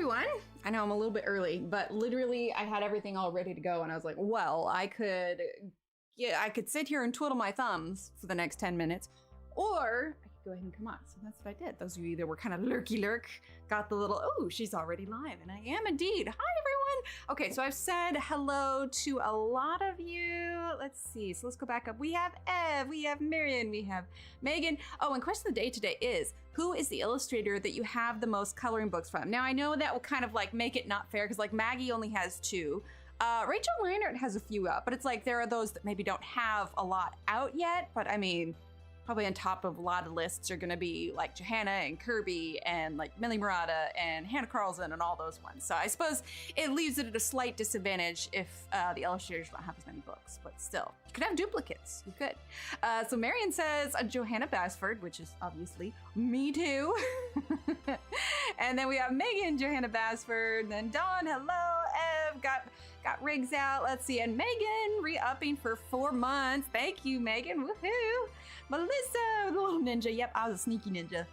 everyone. I know I'm a little bit early, but literally I had everything all ready to go and I was like, well, I could sit here and twiddle my thumbs for the next 10 minutes, or I could go ahead and come on. So that's what I did. Those of you that were kind of lurky lurk got the little, oh, she's already live, and I am indeed. Hi, everyone. Okay, so I've said hello to a lot of you. Let's see. So let's go back up. We have Ev, we have Marion, we have Megan. Oh, and question of the day today is, who is the illustrator that you have the most coloring books from? Now, I know that will kind of like make it not fair because like Maggie only has 2. Rachel Leinert has a few out, but it's like there are those that maybe don't have a lot out yet, but I mean, probably on top of a lot of lists are going to be like Johanna and Kirby and like Millie Murata and Hannah Carlson and all those ones. So I suppose it leaves it at a slight disadvantage if the illustrators don't have as many books, but still, you could have duplicates. You could. So Marion says Johanna Basford, which is obviously me too. And then we have Megan, Johanna Basford, and then Dawn, hello, Ev, got rigs out. Let's see, and Megan re-upping for 4 months. Thank you, Megan. Woohoo! Melissa, the little ninja. Yep, I was a sneaky ninja.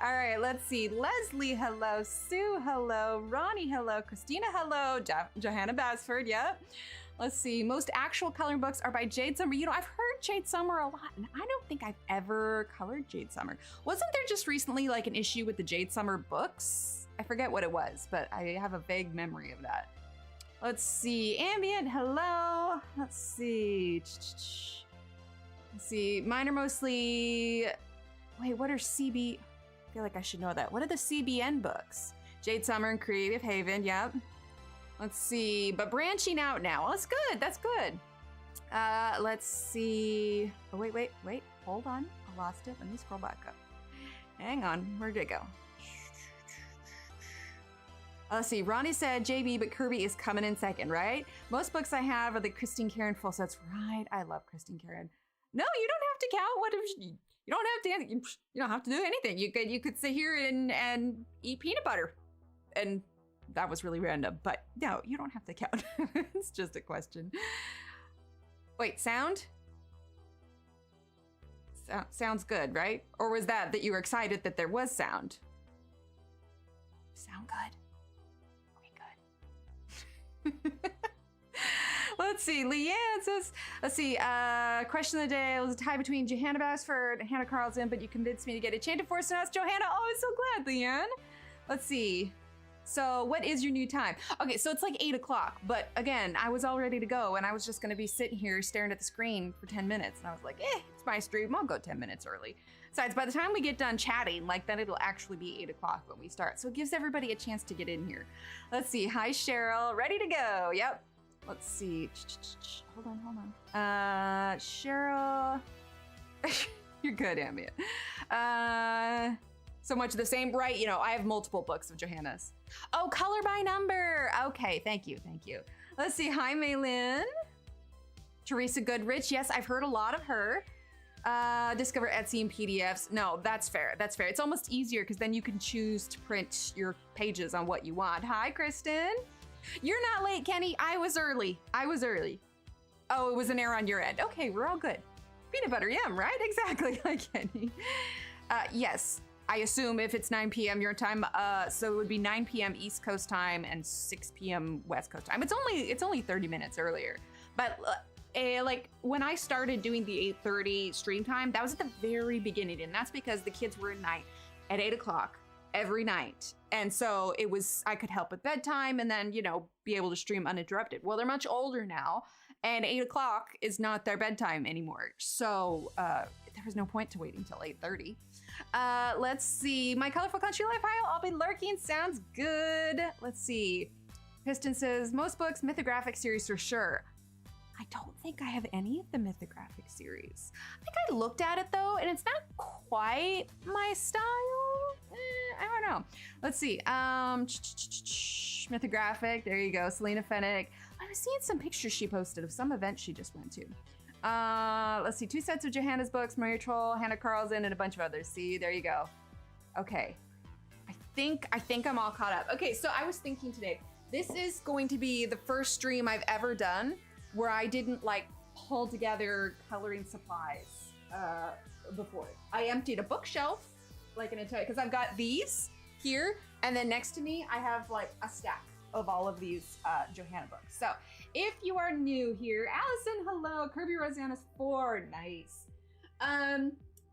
All right, let's see. Leslie, hello. Sue, hello. Ronnie, hello. Christina, hello. Johanna Basford, yep. Let's see. Most actual coloring books are by Jade Summer. You know, I've heard Jade Summer a lot, and I don't think I've ever colored Jade Summer. Wasn't there just recently like an issue with the Jade Summer books? I forget what it was, but I have a vague memory of that. Let's see. Ambient, hello. Let's see. Let's see. Mine are mostly... Wait, what are CB... I feel like I should know that. What are the CBN books? Jade Summer and Creative Haven, yep. Let's see. But branching out now. Well, that's good. That's good. Let's see. Oh, wait. Hold on. I lost it. Let me scroll back up. Hang on. Where did it go? Let's see. Ronnie said JB, but Kirby is coming in second, right? Most books I have are the Christine Karen full sets. Right. I love Christine Karen. No, you don't have to count. What if you don't have to? You don't have to do anything. You could sit here and eat peanut butter, and that was really random. But no, you don't have to count. It's just a question. Wait, sound? Sounds good, right? Or was that you were excited that there was sound? Sound good. Good. Let's see. Leanne says, let's see. Question of the day. It was a tie between Johanna Basford and Hannah Carlson, but you convinced me to get it. Enchanted Force, and that's Johanna. Oh, I'm so glad, Leanne. Let's see. So what is your new time? Okay, so it's like 8 o'clock, but again, I was all ready to go and I was just gonna be sitting here staring at the screen for 10 minutes. And I was like, it's my stream, I'll go 10 minutes early. Besides, by the time we get done chatting, like then it'll actually be 8 o'clock when we start. So it gives everybody a chance to get in here. Let's see, hi Cheryl, ready to go, yep. Let's see, hold on. Cheryl, you're good, Ambient. So much of the same, right? You know, I have multiple books of Johanna's. Oh, color by number. Okay, thank you. Let's see, hi Maylin. Teresa Goodrich, yes, I've heard a lot of her. Discover Etsy and PDFs. No, that's fair. It's almost easier because then you can choose to print your pages on what you want. Hi, Kristen. You're not late, Kenny. I was early. Oh, it was an error on your end. Okay, we're all good. Peanut butter, yum, right? Exactly, like Kenny. Yes, I assume if it's 9 p.m. your time, so it would be 9 p.m. East Coast time and 6 p.m. West Coast time. It's only 30 minutes earlier. But like when I started doing the 8:30 stream time, that was at the very beginning, and that's because the kids were at 8 o'clock every night. And so I could help with bedtime and then, be able to stream uninterrupted. Well, they're much older now, and 8 o'clock is not their bedtime anymore. So there was no point to waiting until 8:30. Let's see. My colorful country life pile. I'll be lurking. Sounds good. Let's see. Piston says, most books, mythographic series for sure. I don't think I have any of the mythographic series. I think I looked at it though, and it's not quite my style. I don't know. Let's see. Mythographic. There you go. Selena Fennick. I was seeing some pictures she posted of some event she just went to. Let's see. 2 sets of Johanna's books, Maria Troll, Hannah Carlson, and a bunch of others. See, there you go. Okay. I think I'm all caught up. Okay, so I was thinking today, this is going to be the first stream I've ever done where I didn't like pull together coloring supplies before. I emptied a bookshelf like an entire, because I've got these here And then next to me, I have like a stack of all of these Johanna books. So if you are new here, Allison, hello. Kirby Rosanna's 4, nice.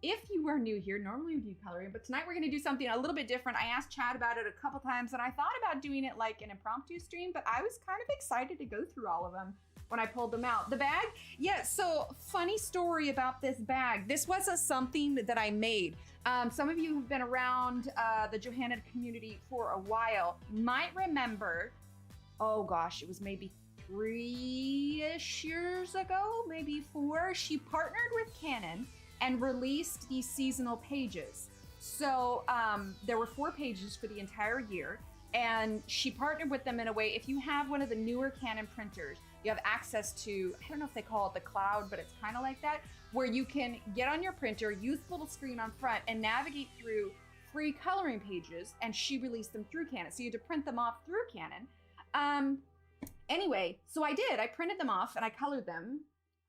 If you are new here, normally we do coloring, but tonight we're gonna do something a little bit different. I asked Chad about it a couple times and I thought about doing it like an impromptu stream, but I was kind of excited to go through all of them when I pulled them out. The bag, yeah, so funny story about this bag. This wasn't something that I made. Some of you who've been around the Johanna community for a while might remember, oh gosh, it was maybe 3-ish years ago, maybe 4, she partnered with Canon and released these seasonal pages. So there were 4 pages for the entire year, and she partnered with them in a way, if you have one of the newer Canon printers, you have access to, I don't know if they call it the cloud, but it's kind of like that, where you can get on your printer, use the little screen on front, and navigate through free coloring pages, and she released them through Canon. So you had to print them off through Canon. Anyway, so I did. I printed them off and I colored them.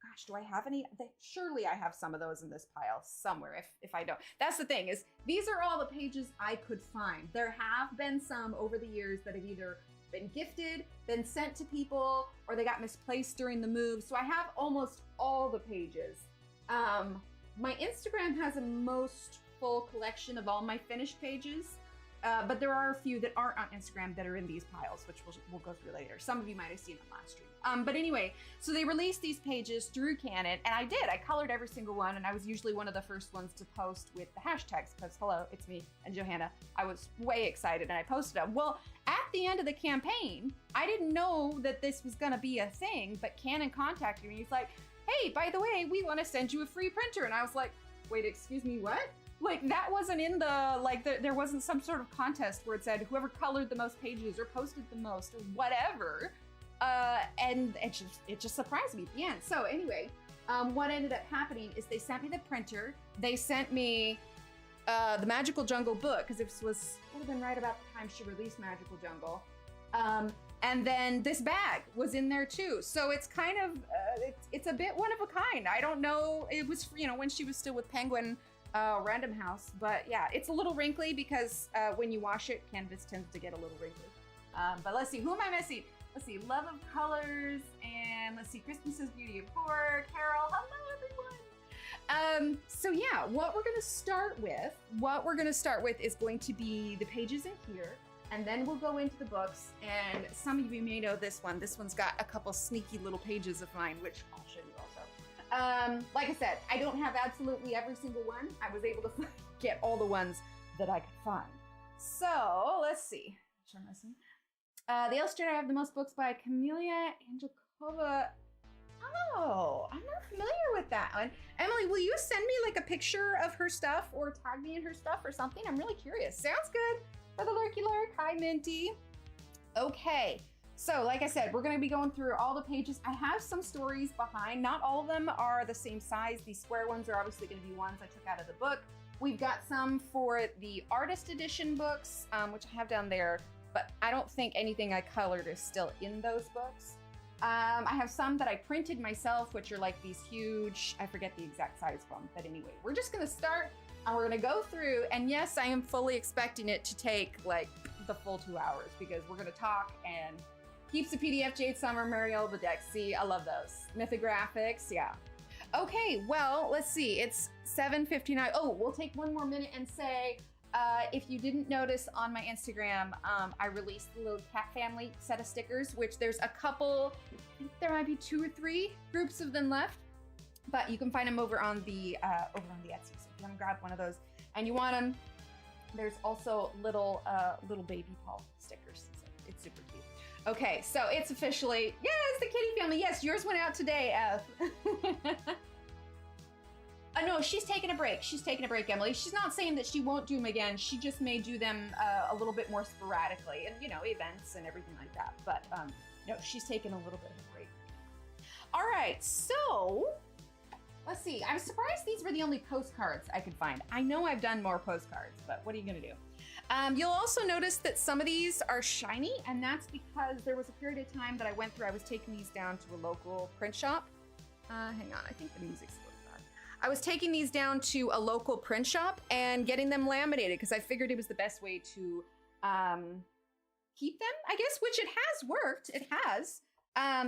Gosh, do I have any? Surely I have some of those in this pile somewhere if I don't. That's the thing, is these are all the pages I could find. There have been some over the years that have either been gifted, been sent to people, or they got misplaced during the move. So I have almost all the pages. My Instagram has a most full collection of all my finished pages. But there are a few that aren't on Instagram that are in these piles, which we'll go through later. Some of you might have seen them last stream. But anyway, so they released these pages through Canon, and I did. I colored every single one, and I was usually one of the first ones to post with the hashtags, because hello, it's me and Johanna. I was way excited, and I posted them. Well, at the end of the campaign, I didn't know that this was gonna be a thing, but Canon contacted me. He's like, hey, by the way, we wanna send you a free printer. And I was like, wait, excuse me, what? Like, that wasn't in the, like, there wasn't some sort of contest where it said whoever colored the most pages or posted the most or whatever. And it just surprised me at the end. So anyway, what ended up happening is they sent me the printer. They sent me the Magical Jungle book, because it would have been right about the time she released Magical Jungle. And then this bag was in there too. So it's kind of, it's a bit one of a kind. I don't know, it was, you know, when she was still with Penguin Random House, but yeah, it's a little wrinkly because when you wash it, canvas tends to get a little wrinkly. But let's see, who am I missing? Let's see, Love of Colors, and let's see, Christmas's Beauty of Poor, Carol, hello everyone. So yeah, what we're gonna start with is going to be the pages in here, and then we'll go into the books, and some of you may know this one. This one's got a couple sneaky little pages of mine, which I'll show you also. Like I said, I don't have absolutely every single one. I was able to get all the ones that I could find. So let's see. The illustrator I have the most books by Camelia Angelkova. Oh, I'm not familiar with that one. Emily, will you send me like a picture of her stuff or tag me in her stuff or something? I'm really curious. Sounds good. For the Lurky Lurk. Hi, Minty. Okay. So like I said, we're going to be going through all the pages. I have some stories behind. Not all of them are the same size. These square ones are obviously going to be ones I took out of the book. We've got some for the artist edition books, which I have down there, but I don't think anything I colored is still in those books. I have some that I printed myself, which are like these huge, I forget the exact size from, but anyway, we're just going to start and we're going to go through. And yes, I am fully expecting it to take like the full 2 hours because we're going to talk and Keeps a PDF, Jade Summer, Marielle Bedeck. See, I love those. Mythographics, yeah. Okay, well, let's see. It's 7:59. Oh, we'll take one more minute and say, if you didn't notice on my Instagram, I released the little cat family set of stickers, which there's a couple, I think there might be 2 or 3 groups of them left, but you can find them over on the Etsy. So if you want to grab one of those and you want them, there's also little baby Paul stickers. So it's super cute. Okay, so it's officially, yes, the kitty family. Yes, yours went out today, F. No, she's taking a break. She's taking a break, Emily. She's not saying that she won't do them again. She just may do them a little bit more sporadically and, you know, events and everything like that. But no, she's taking a little bit of a break. All right, so let's see. I was surprised these were the only postcards I could find. I know I've done more postcards, but what are you gonna do? You'll also notice that some of these are shiny, and that's because there was a period of time that I went through. I was taking these down to a local print shop. Hang on, I think the music's a little loud. I was taking these down to a local print shop and getting them laminated because I figured it was the best way to keep them, I guess, which it has worked. It has.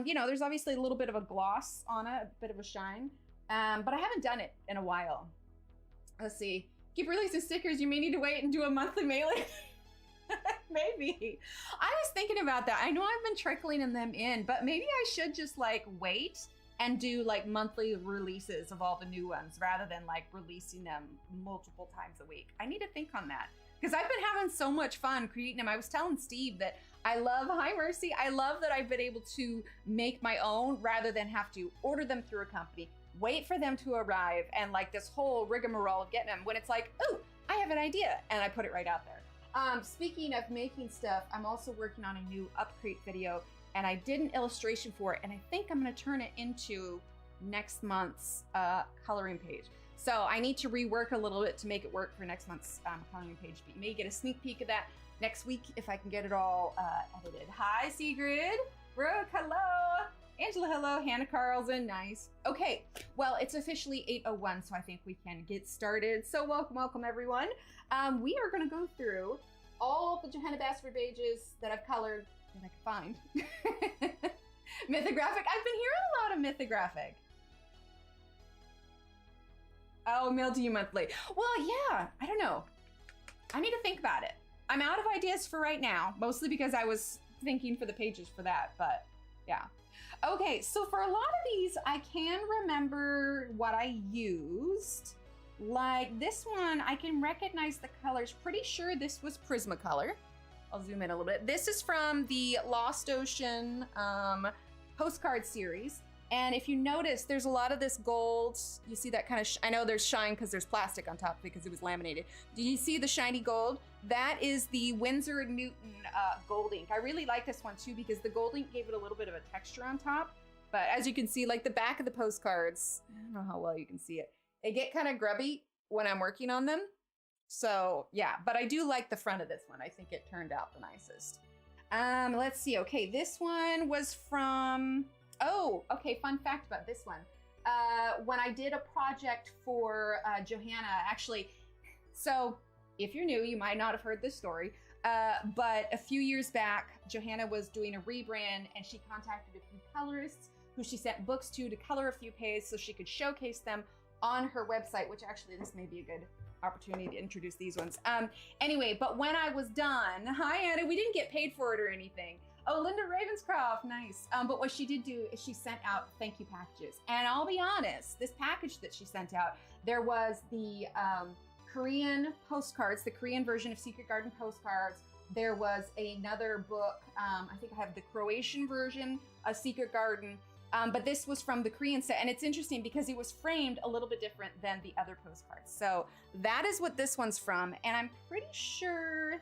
You know, there's obviously a little bit of a gloss on it, a bit of a shine, but I haven't done it in a while. Let's see. Keep releasing stickers. You may need to wait and do a monthly mailing. Maybe. I was thinking about that. I know I've been trickling them in, but maybe I should just like wait and do like monthly releases of all the new ones rather than like releasing them multiple times a week. I need to think on that because I've been having so much fun creating them. I was telling Steve that I love, hi Mercy, I love that I've been able to make my own rather than have to order them through a company, wait for them to arrive, and like this whole rigmarole of getting them when it's like, oh, I have an idea and I put it right out there. Speaking of making stuff, I'm also working on a new upgrade video and I did an illustration for it and I think I'm gonna turn it into next month's coloring page. So I need to rework a little bit to make it work for next month's coloring page. But you may get a sneak peek of that next week if I can get it all edited. Hi, Sigrid. Brooke, hello. Angela, hello. Hannah Carlson, nice. Okay, well, it's officially 8:01, so I think we can get started. So welcome everyone. We are gonna go through all the Johanna Basford pages that I've colored that I can find. Mythographic, I've been hearing a lot of mythographic. Oh, mail to you monthly. Well, yeah, I don't know. I need to think about it. I'm out of ideas for right now, mostly because I was thinking for the pages for that, but yeah. Okay, so for a lot of these, I can remember what I used. Like this one, I can recognize the colors. Pretty sure this was Prismacolor. I'll zoom in a little bit. This is from the Lost Ocean postcard series. And if you notice, there's a lot of this gold. You see that kind of, I know there's shine because there's plastic on top because it was laminated. Do you see the shiny gold? That is the Winsor & Newton gold ink. I really like this one too because the gold ink gave it a little bit of a texture on top. But as you can see, like the back of the postcards, I don't know how well you can see it. They get kind of grubby when I'm working on them. So yeah, but I do like the front of this one. I think it turned out the nicest. Let's see. Okay, this one was from, oh, okay, fun fact about this one. When I did a project for Johanna, actually, so if you're new, you might not have heard this story, but a few years back, Johanna was doing a rebrand and she contacted a few colorists who she sent books to color a few pages so she could showcase them on her website, which actually this may be a good opportunity to introduce these ones. Anyway, but when I was done, hi Anna, we didn't get paid for it or anything. Oh, Linda Ravenscroft, nice. But what she did do is she sent out thank you packages. And I'll be honest, this package that she sent out, there was the Korean postcards, the Korean version of Secret Garden postcards. There was another book, I think I have the Croatian version of Secret Garden, but this was from the Korean set. And it's interesting because it was framed a little bit different than the other postcards. So that is what this one's from. And I'm pretty sure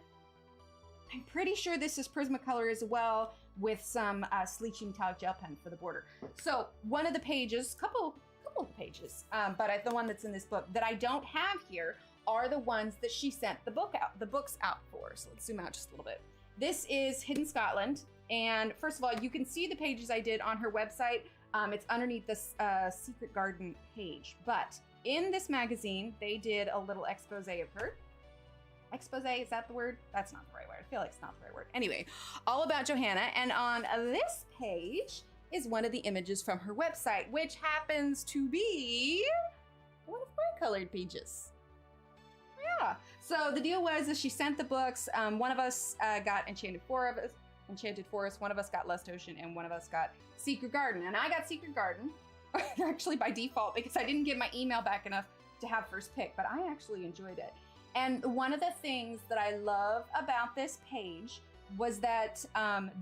this is Prismacolor as well with some Sleeching metallic gel pen for the border. So one of the pages, couple of pages, but the one that's in this book that I don't have here are the ones that she sent the books out for. So let's zoom out just a little bit. This is Hidden Scotland. And first of all, you can see the pages I did on her website. It's underneath this Secret Garden page. But in this magazine, they did a little expose of her. Expose, is that the word? That's not the right word. I feel like it's not the right word. Anyway, all about Johanna. And on this page is one of the images from her website, which happens to be one of my colored pages. Yeah. So the deal was that she sent the books. One of us got Enchanted Forest, one of us got Lost Ocean, and one of us got Secret Garden. And I got Secret Garden, actually by default, because I didn't get my email back enough to have first pick, but I actually enjoyed it. And one of the things that I love about this page was that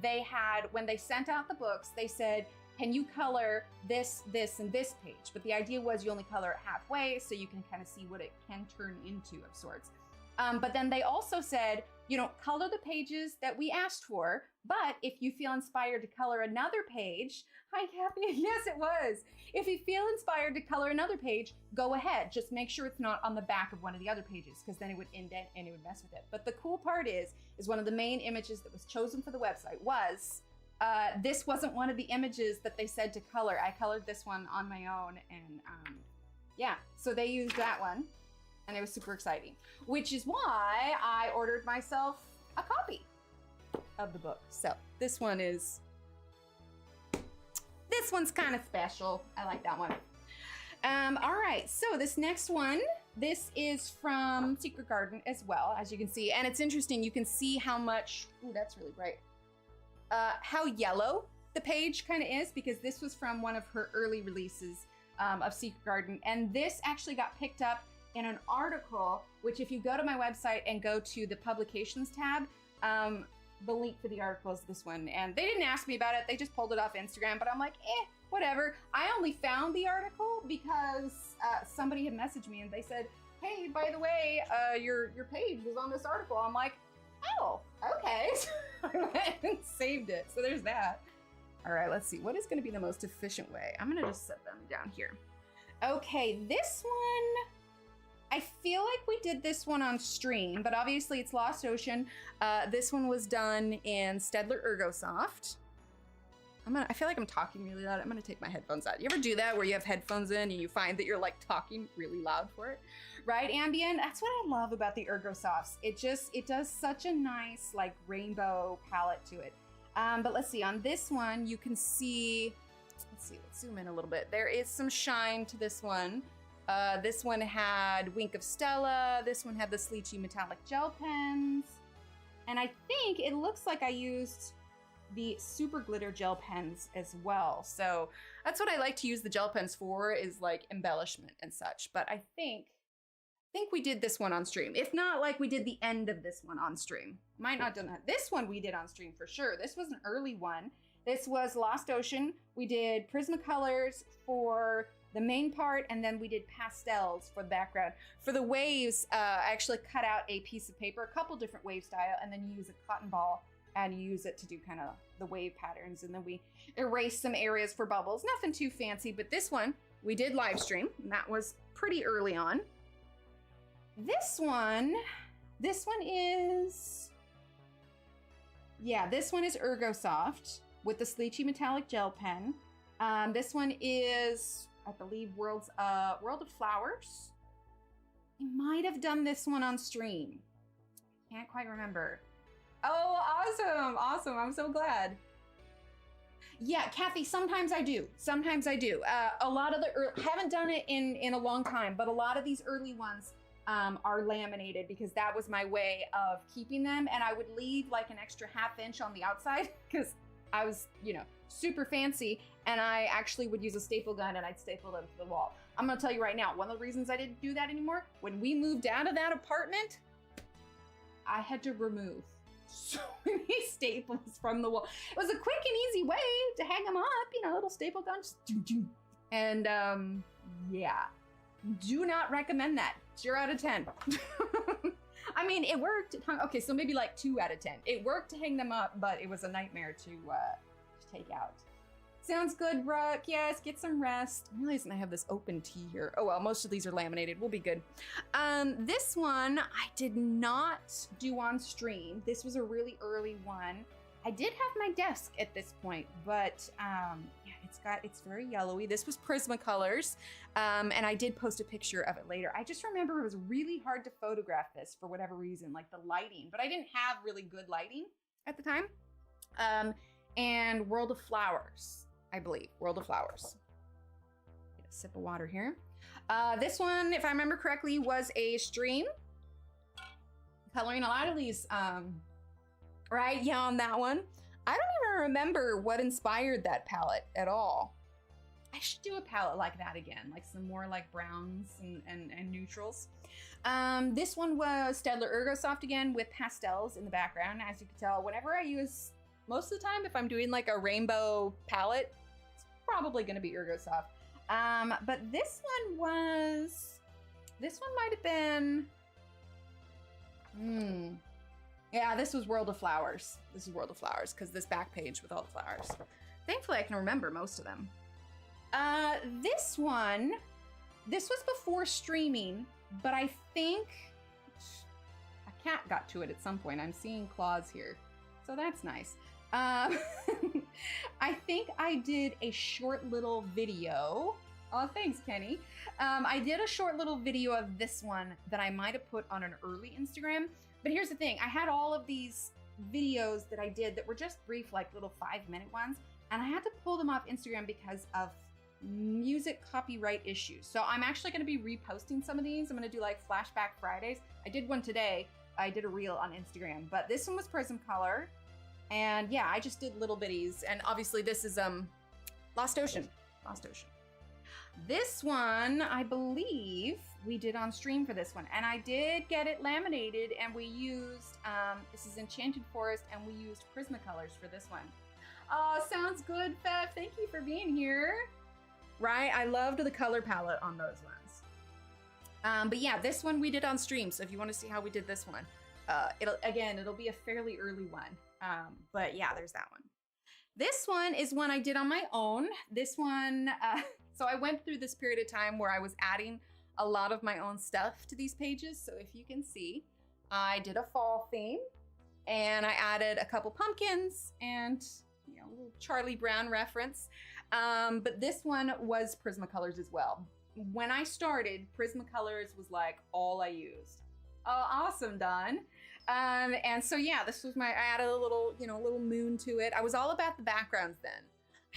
they had, when they sent out the books, they said, can you color this, this, and this page? But the idea was you only color it halfway so you can kind of see what it can turn into of sorts. But then they also said, you know, color the pages that we asked for, but if you feel inspired to color another page, hi Kathy, yes it was. If you feel inspired to color another page, go ahead. Just make sure it's not on the back of one of the other pages because then it would indent and it would mess with it. But the cool part is one of the main images that was chosen for the website was, this wasn't one of the images that they said to color. I colored this one on my own and yeah, so they used that one. And it was super exciting, which is why I ordered myself a copy of the book. So this one's kind of special. I like that one. All right, so this next one, this is from Secret Garden as well, as you can see. And it's interesting, you can see how much, ooh, that's really bright. How yellow the page kind of is, because this was from one of her early releases of Secret Garden. And this actually got picked up in an article, which if you go to my website and go to the publications tab, the link for the article is this one. And they didn't ask me about it, they just pulled it off Instagram, but I'm like, whatever. I only found the article because somebody had messaged me and they said, hey, by the way, your page was on this article. I'm like, oh, okay. I went and saved it. So there's that. All right, let's see. What is going to be the most efficient way? I'm going to just set them down here. Okay, this one, I feel like we did this one on stream, but obviously it's Lost Ocean. This one was done in Staedtler Ergosoft. I feel like I'm talking really loud. I'm gonna take my headphones out. You ever do that where you have headphones in and you find that you're like talking really loud for it? Right, Ambien? That's what I love about the Ergosofts. It does such a nice like rainbow palette to it. But let's see, on this one, you can see, let's zoom in a little bit. There is some shine to this one. This one had Wink of Stella. This one had the Sleechy metallic gel pens. And I think it looks like I used the super glitter gel pens as well. So that's what I like to use the gel pens for, is like embellishment and such. But I think we did this one on stream. If not, like we did the end of this one on stream. Might not have done that. This one we did on stream for sure. This was an early one. This was Lost Ocean. We did Prismacolors for the main part, and then we did pastels for the background. For the waves, I actually cut out a piece of paper, a couple different wave style, and then you use a cotton ball and you use it to do kind of the wave patterns. And then we erase some areas for bubbles. Nothing too fancy, but this one we did live stream, and that was pretty early on. This one is, yeah, this one is Ergosoft with the Sleechy metallic gel pen. This one is, I believe, World of Flowers. I might have done this one on stream. Can't quite remember. Oh, awesome. I'm so glad. Yeah, Kathy, sometimes I do. A lot of the haven't done it in a long time, but a lot of these early ones are laminated because that was my way of keeping them. And I would leave like an extra ½ inch on the outside because I was, super fancy, and I actually would use a staple gun and I'd staple them to the wall. I'm gonna tell you right now, one of the reasons I didn't do that anymore, when we moved out of that apartment, I had to remove so many staples from the wall. It was a quick and easy way to hang them up, little staple guns. And yeah, do not recommend that. 0 out of 10. I mean, it worked. Okay, so maybe like 2 out of 10. It worked to hang them up, but it was a nightmare to take out. Sounds good, Brooke. Yes, get some rest. I'm realizing I have this open tea here. Oh well, most of these are laminated. We'll be good. This one I did not do on stream. This was a really early one. I did have my desk at this point, but yeah, it's very yellowy. This was Prismacolors, and I did post a picture of it later. I just remember it was really hard to photograph this for whatever reason, like the lighting, but I didn't have really good lighting at the time. And World of Flowers, I believe. World of Flowers. Get a sip of water here. This one, if I remember correctly, was a stream. Coloring a lot of these, right? Yeah, on that one. I don't even remember what inspired that palette at all. I should do a palette like that again, like some more like browns and neutrals. This one was Staedtler Ergosoft again with pastels in the background. As you can tell, whenever I use, most of the time, if I'm doing like a rainbow palette, it's probably gonna be Ergosoft. But this one might have been, yeah, this was World of Flowers. This is World of Flowers, because this back page with all the flowers. Thankfully, I can remember most of them. This one, this was before streaming, but I think a cat got to it at some point. I'm seeing claws here, so that's nice. I think I did a short little video. Oh, thanks, Kenny. I did a short little video of this one that I might have put on an early Instagram. But here's the thing, I had all of these videos that I did that were just brief, like little 5-minute ones, and I had to pull them off Instagram because of music copyright issues. So I'm actually going to be reposting some of these. I'm going to do like flashback Fridays. I did one today. I did a reel on Instagram, but this one was Prismacolor. And yeah, I just did little bitties. And obviously this is Lost Ocean. Lost Ocean. This one, I believe we did on stream for this one. And I did get it laminated, and we used, this is Enchanted Forest, and we used Prismacolors for this one. Oh, sounds good, Feb. Thank you for being here. Right, I loved the color palette on those ones. But yeah, this one we did on stream. So if you want to see how we did this one, it'll be a fairly early one. But yeah, there's that one. This one is one I did on my own. This one, so I went through this period of time where I was adding a lot of my own stuff to these pages. So if you can see, I did a fall theme, and I added a couple pumpkins and, you know, a little Charlie Brown reference. But this one was Prismacolors as well. When I started, Prismacolors was like all I used. Oh, awesome, Don. And so yeah, this was I added a little, you know, a little moon to it. I was all about the backgrounds then.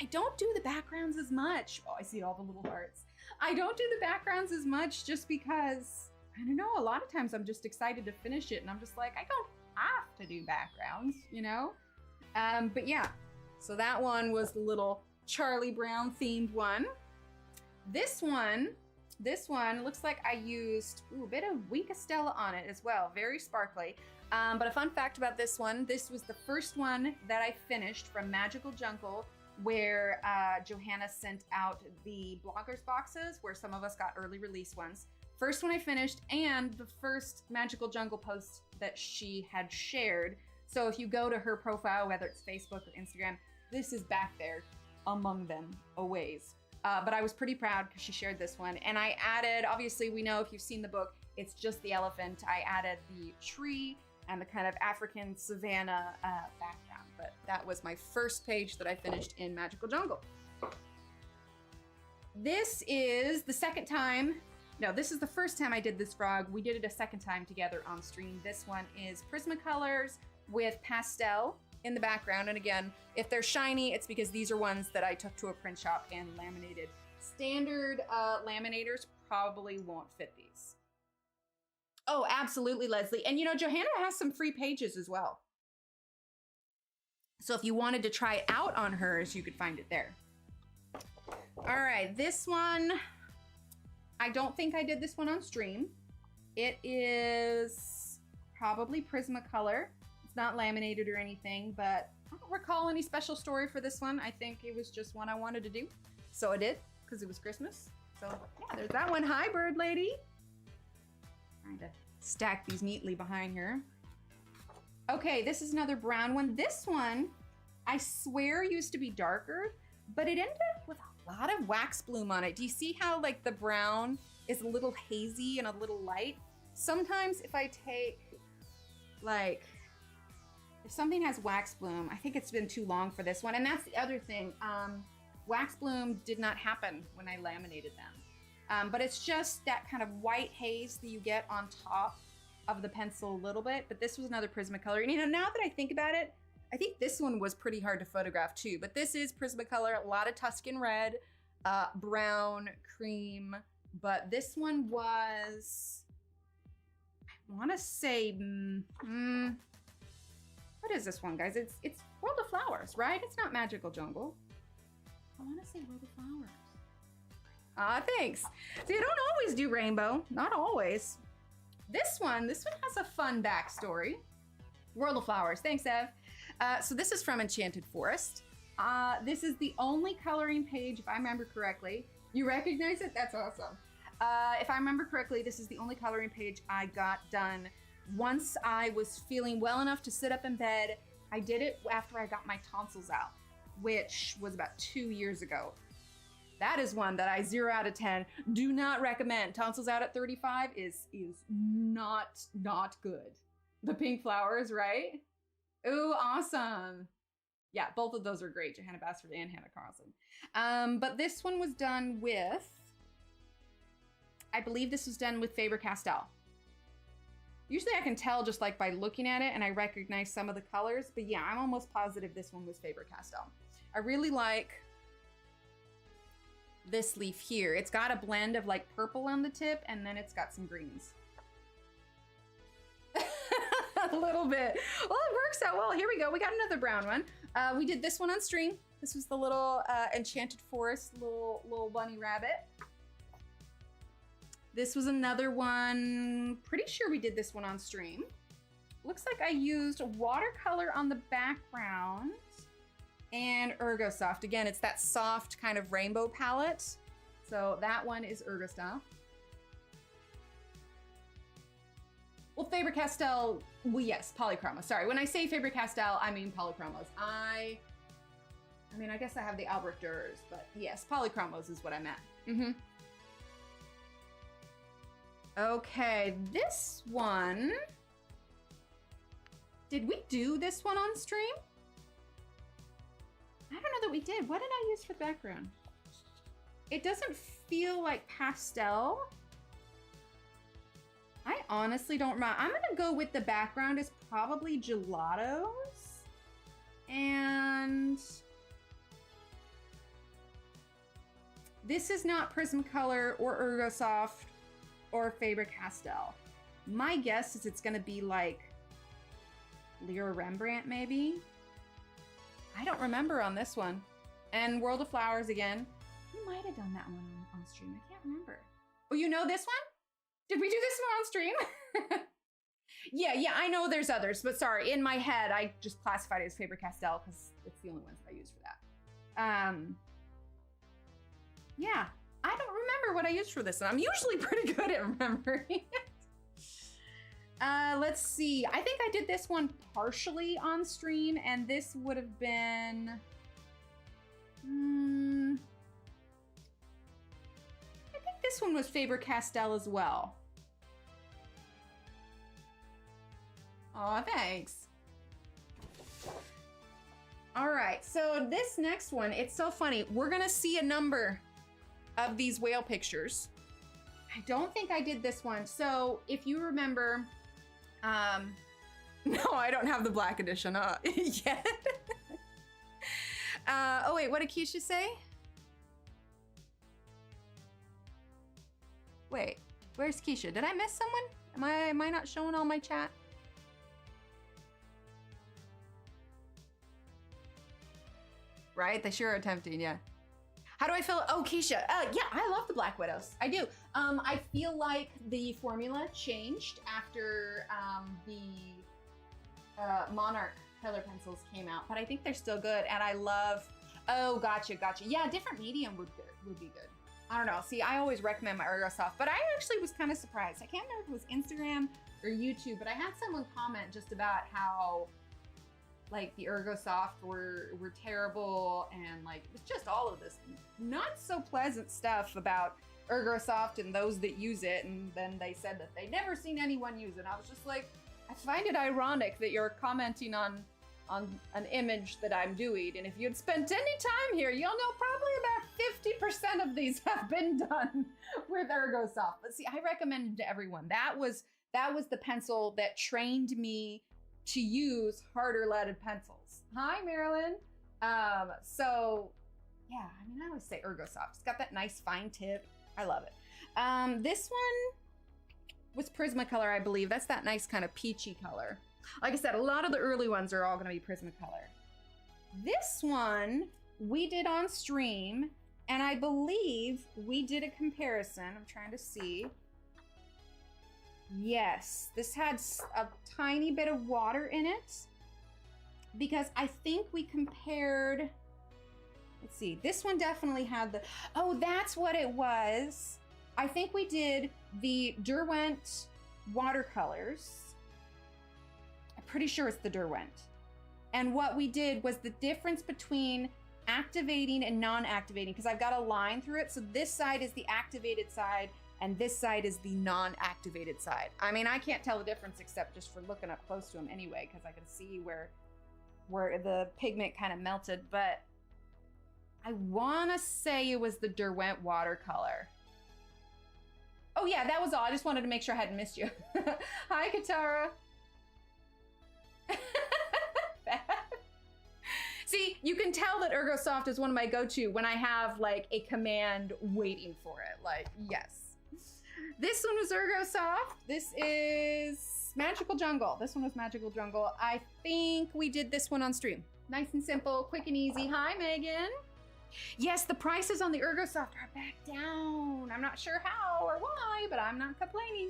I don't do the backgrounds as much. Oh, I see all the little hearts. I don't do the backgrounds as much just because, I don't know, a lot of times I'm just excited to finish it, and I'm just like, I don't have to do backgrounds, you know? But yeah, so that one was the little Charlie Brown themed one. This one looks like I used a bit of Wink Estella on it as well, very sparkly. But a fun fact about this one, this was the first one that I finished from Magical Jungle, where Johanna sent out the bloggers boxes where some of us got early release ones. First one I finished, and the first Magical Jungle post that she had shared. So if you go to her profile, whether it's Facebook or Instagram, this is back there among them a ways. But I was pretty proud because she shared this one. And I added, obviously we know if you've seen the book, it's just the elephant. I added the tree and the kind of African savanna background. But that was my first page that I finished in Magical Jungle. This is the second time, no, this is the first time I did this frog. We did it a second time together on stream. This one is Prismacolors with pastel in the background. And again, if they're shiny, it's because these are ones that I took to a print shop and laminated. Standard laminators probably won't fit these. Oh, absolutely, Leslie. And you know, Johanna has some free pages as well. So if you wanted to try it out on hers, you could find it there. All right, this one, I don't think I did this one on stream. It is probably Prismacolor. It's not laminated or anything, but I don't recall any special story for this one. I think it was just one I wanted to do. So I did, because it was Christmas. So yeah, there's that one. Hi, bird lady. Trying to stack these neatly behind here. Okay, this is another brown one. This one, I swear used to be darker, but it ended up with a lot of wax bloom on it. Do you see how like the brown is a little hazy and a little light? Sometimes if I take like, if something has wax bloom, I think it's been too long for this one. And that's the other thing. Wax bloom did not happen when I laminated them. But it's just that kind of white haze that you get on top of the pencil a little bit. But this was another Prismacolor. And you know, now that I think about it, I think this one was pretty hard to photograph too. But this is Prismacolor, a lot of Tuscan red, brown, cream. But this one was, I want to say, what is this one, guys? It's World of Flowers, right? It's not Magical Jungle. I want to say World of Flowers. Thanks. See, I don't always do rainbow. Not always. This one has a fun backstory. World of Flowers. Thanks, Ev. So this is from Enchanted Forest. This is the only coloring page, if I remember correctly. You recognize it? That's awesome. If I remember correctly, this is the only coloring page I got done once I was feeling well enough to sit up in bed. I did it after I got my tonsils out, which was about 2 years ago. That is one that I 0 out of 10 do not recommend. Tonsils out at 35 is not good. The pink flowers, right? Ooh, awesome. Yeah, both of those are great, Johanna Basford and Hannah Carlson. But this one was done with, I believe this was done with Faber-Castell. Usually I can tell just like by looking at it and I recognize some of the colors, but yeah, I'm almost positive this one was Faber-Castell. I really like this leaf here. It's got a blend of like purple on the tip and then it's got some greens. A little bit. Well, it works out well. Here we go. We got another brown one. We did this one on stream. This was the little Enchanted Forest little bunny rabbit. This was another one. Pretty sure we did this one on stream. Looks like I used watercolor on the background and Ergosoft. Again, it's that soft kind of rainbow palette. So that one is Ergosoft. Well, Faber-Castell, well, yes, polychroma. Sorry, when I say Faber-Castell, I mean polychromos. I mean, I guess I have the Albrecht Dürers, but yes, polychromos is what I meant. Okay, this one, did we do this one on stream? I don't know that we did. What did I use for the background? It doesn't feel like pastel. I honestly don't remember. I'm gonna go with the background is probably gelatos. And this is not Prismacolor or Ergosoft or Faber-Castell. My guess is it's gonna be like Lear Rembrandt maybe. I don't remember on this one. And World of Flowers again. We might have done that one on stream. I can't remember. Oh, you know this one? Did we do this one on stream? Yeah, I know there's others, but sorry, in my head, I just classified it as Faber-Castell because it's the only ones that I use for that. Yeah, I don't remember what I used for this, and I'm usually pretty good at remembering it. Let's see. I think I did this one partially on stream, and this would have been... I think this one was Faber-Castell as well. Aw, thanks. All right, so this next one, it's so funny. We're gonna see a number of these whale pictures. I don't think I did this one. So if you remember, no, I don't have the black edition yet. Oh wait, what did Keisha say? Wait, where's Keisha? Did I miss someone? Am I not showing all my chat? Right, they sure are tempting, yeah. How do I feel? Oh, Keisha, yeah, I love the Black Widows. I do. I feel like the formula changed after the Monarch color pencils came out, but I think they're still good, and I love, oh, gotcha. Yeah, different medium would be good. I don't know. See, I always recommend my Ergosoft, but I actually was kind of surprised. I can't remember if it was Instagram or YouTube, but I had someone comment just about how like the Ergosoft were terrible, and like it was just all of this not so pleasant stuff about Ergosoft and those that use it, and then they said that they never seen anyone use it. I was just like, I find it ironic that you're commenting on an image that I'm doing, and if you'd spent any time here, you'll know probably about 50% of these have been done with Ergosoft. But see, I recommend it to everyone. That was the pencil that trained me to use harder leaded pencils. Hi, Marilyn. So yeah, I mean, I always say Ergosoft. It's got that nice fine tip. I love it. This one was Prismacolor, I believe. That's that nice kind of peachy color. Like I said, a lot of the early ones are all gonna be Prismacolor. This one we did on stream, and I believe we did a comparison. I'm trying to see. Yes, this had a tiny bit of water in it because I think we compared, let's see, this one definitely had the, oh, that's what it was. I think we did the Derwent watercolors. I'm pretty sure it's the Derwent. And what we did was the difference between activating and non-activating, because I've got a line through it. So this side is the activated side, and this side is the non-activated side. I mean, I can't tell the difference except just for looking up close to them anyway, because I can see where the pigment kind of melted, but I want to say it was the Derwent watercolor. Oh yeah, that was all. I just wanted to make sure I hadn't missed you. Hi, Katara. See, you can tell that ErgoSoft is one of my go-to when I have like a command waiting for it. Like, yes. This one was ErgoSoft. This is Magical Jungle. This one was Magical Jungle. I think we did this one on stream. Nice and simple, quick and easy. Hi, Megan. Yes, the prices on the ErgoSoft are back down. I'm not sure how or why, but I'm not complaining.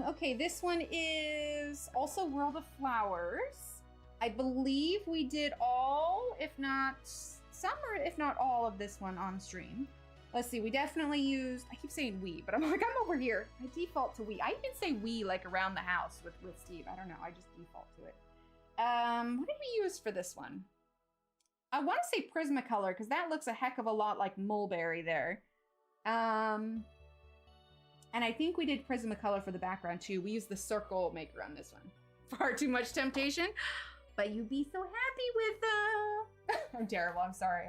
Okay, this one is also World of Flowers. I believe we did all, if not some, or if not all of this one on stream. Let's see, we definitely used, I keep saying we, but I'm like, I'm over here. I default to we. I even say we like around the house with Steve. I don't know, I just default to it. What did we use for this one? I want to say Prismacolor because that looks a heck of a lot like Mulberry there. And I think we did Prismacolor for the background too. We used the circle maker on this one. Far too much temptation, but you'd be so happy with I'm terrible, I'm sorry.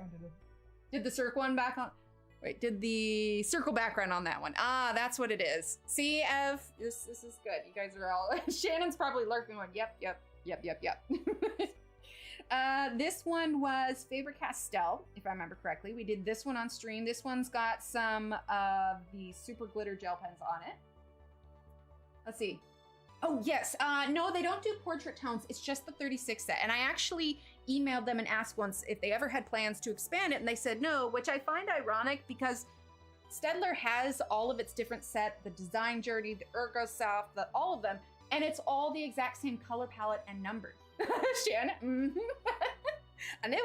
Did the circle one back on? Wait, did the circle background on that one? Ah, that's what it is. See, Ev, this is good. You guys are all, Shannon's probably lurking going, yep. This one was Faber-Castell, if I remember correctly. We did this one on stream. This one's got some of the super glitter gel pens on it. Let's see. Oh, yes. No, they don't do portrait tones. It's just the 36 set. And I actually emailed them and asked once if they ever had plans to expand it. And they said no, which I find ironic because Staedtler has all of its different set, the Design Journey, the ErgoSoft, all of them. And it's all the exact same color palette and numbers. Shannon, I knew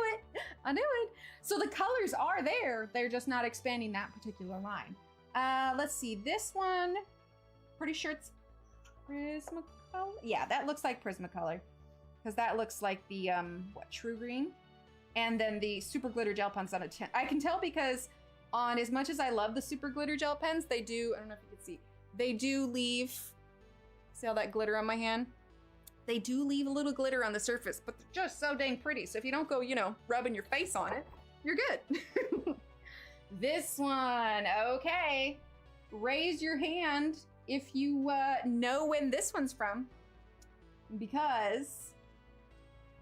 it. So the colors are there. They're just not expanding that particular line. Let's see, this one, pretty sure it's Prismacolor. Yeah, that looks like Prismacolor because that looks like the, True Green. And then the super glitter gel pens on a 10. I can tell because on as much as I love the super glitter gel pens, they do, I don't know if you can see, they do leave, see all that glitter on my hand? They do leave a little glitter on the surface, but they're just so dang pretty. So if you don't go, rubbing your face on it, you're good. This one, okay. Raise your hand if you know when this one's from. Because,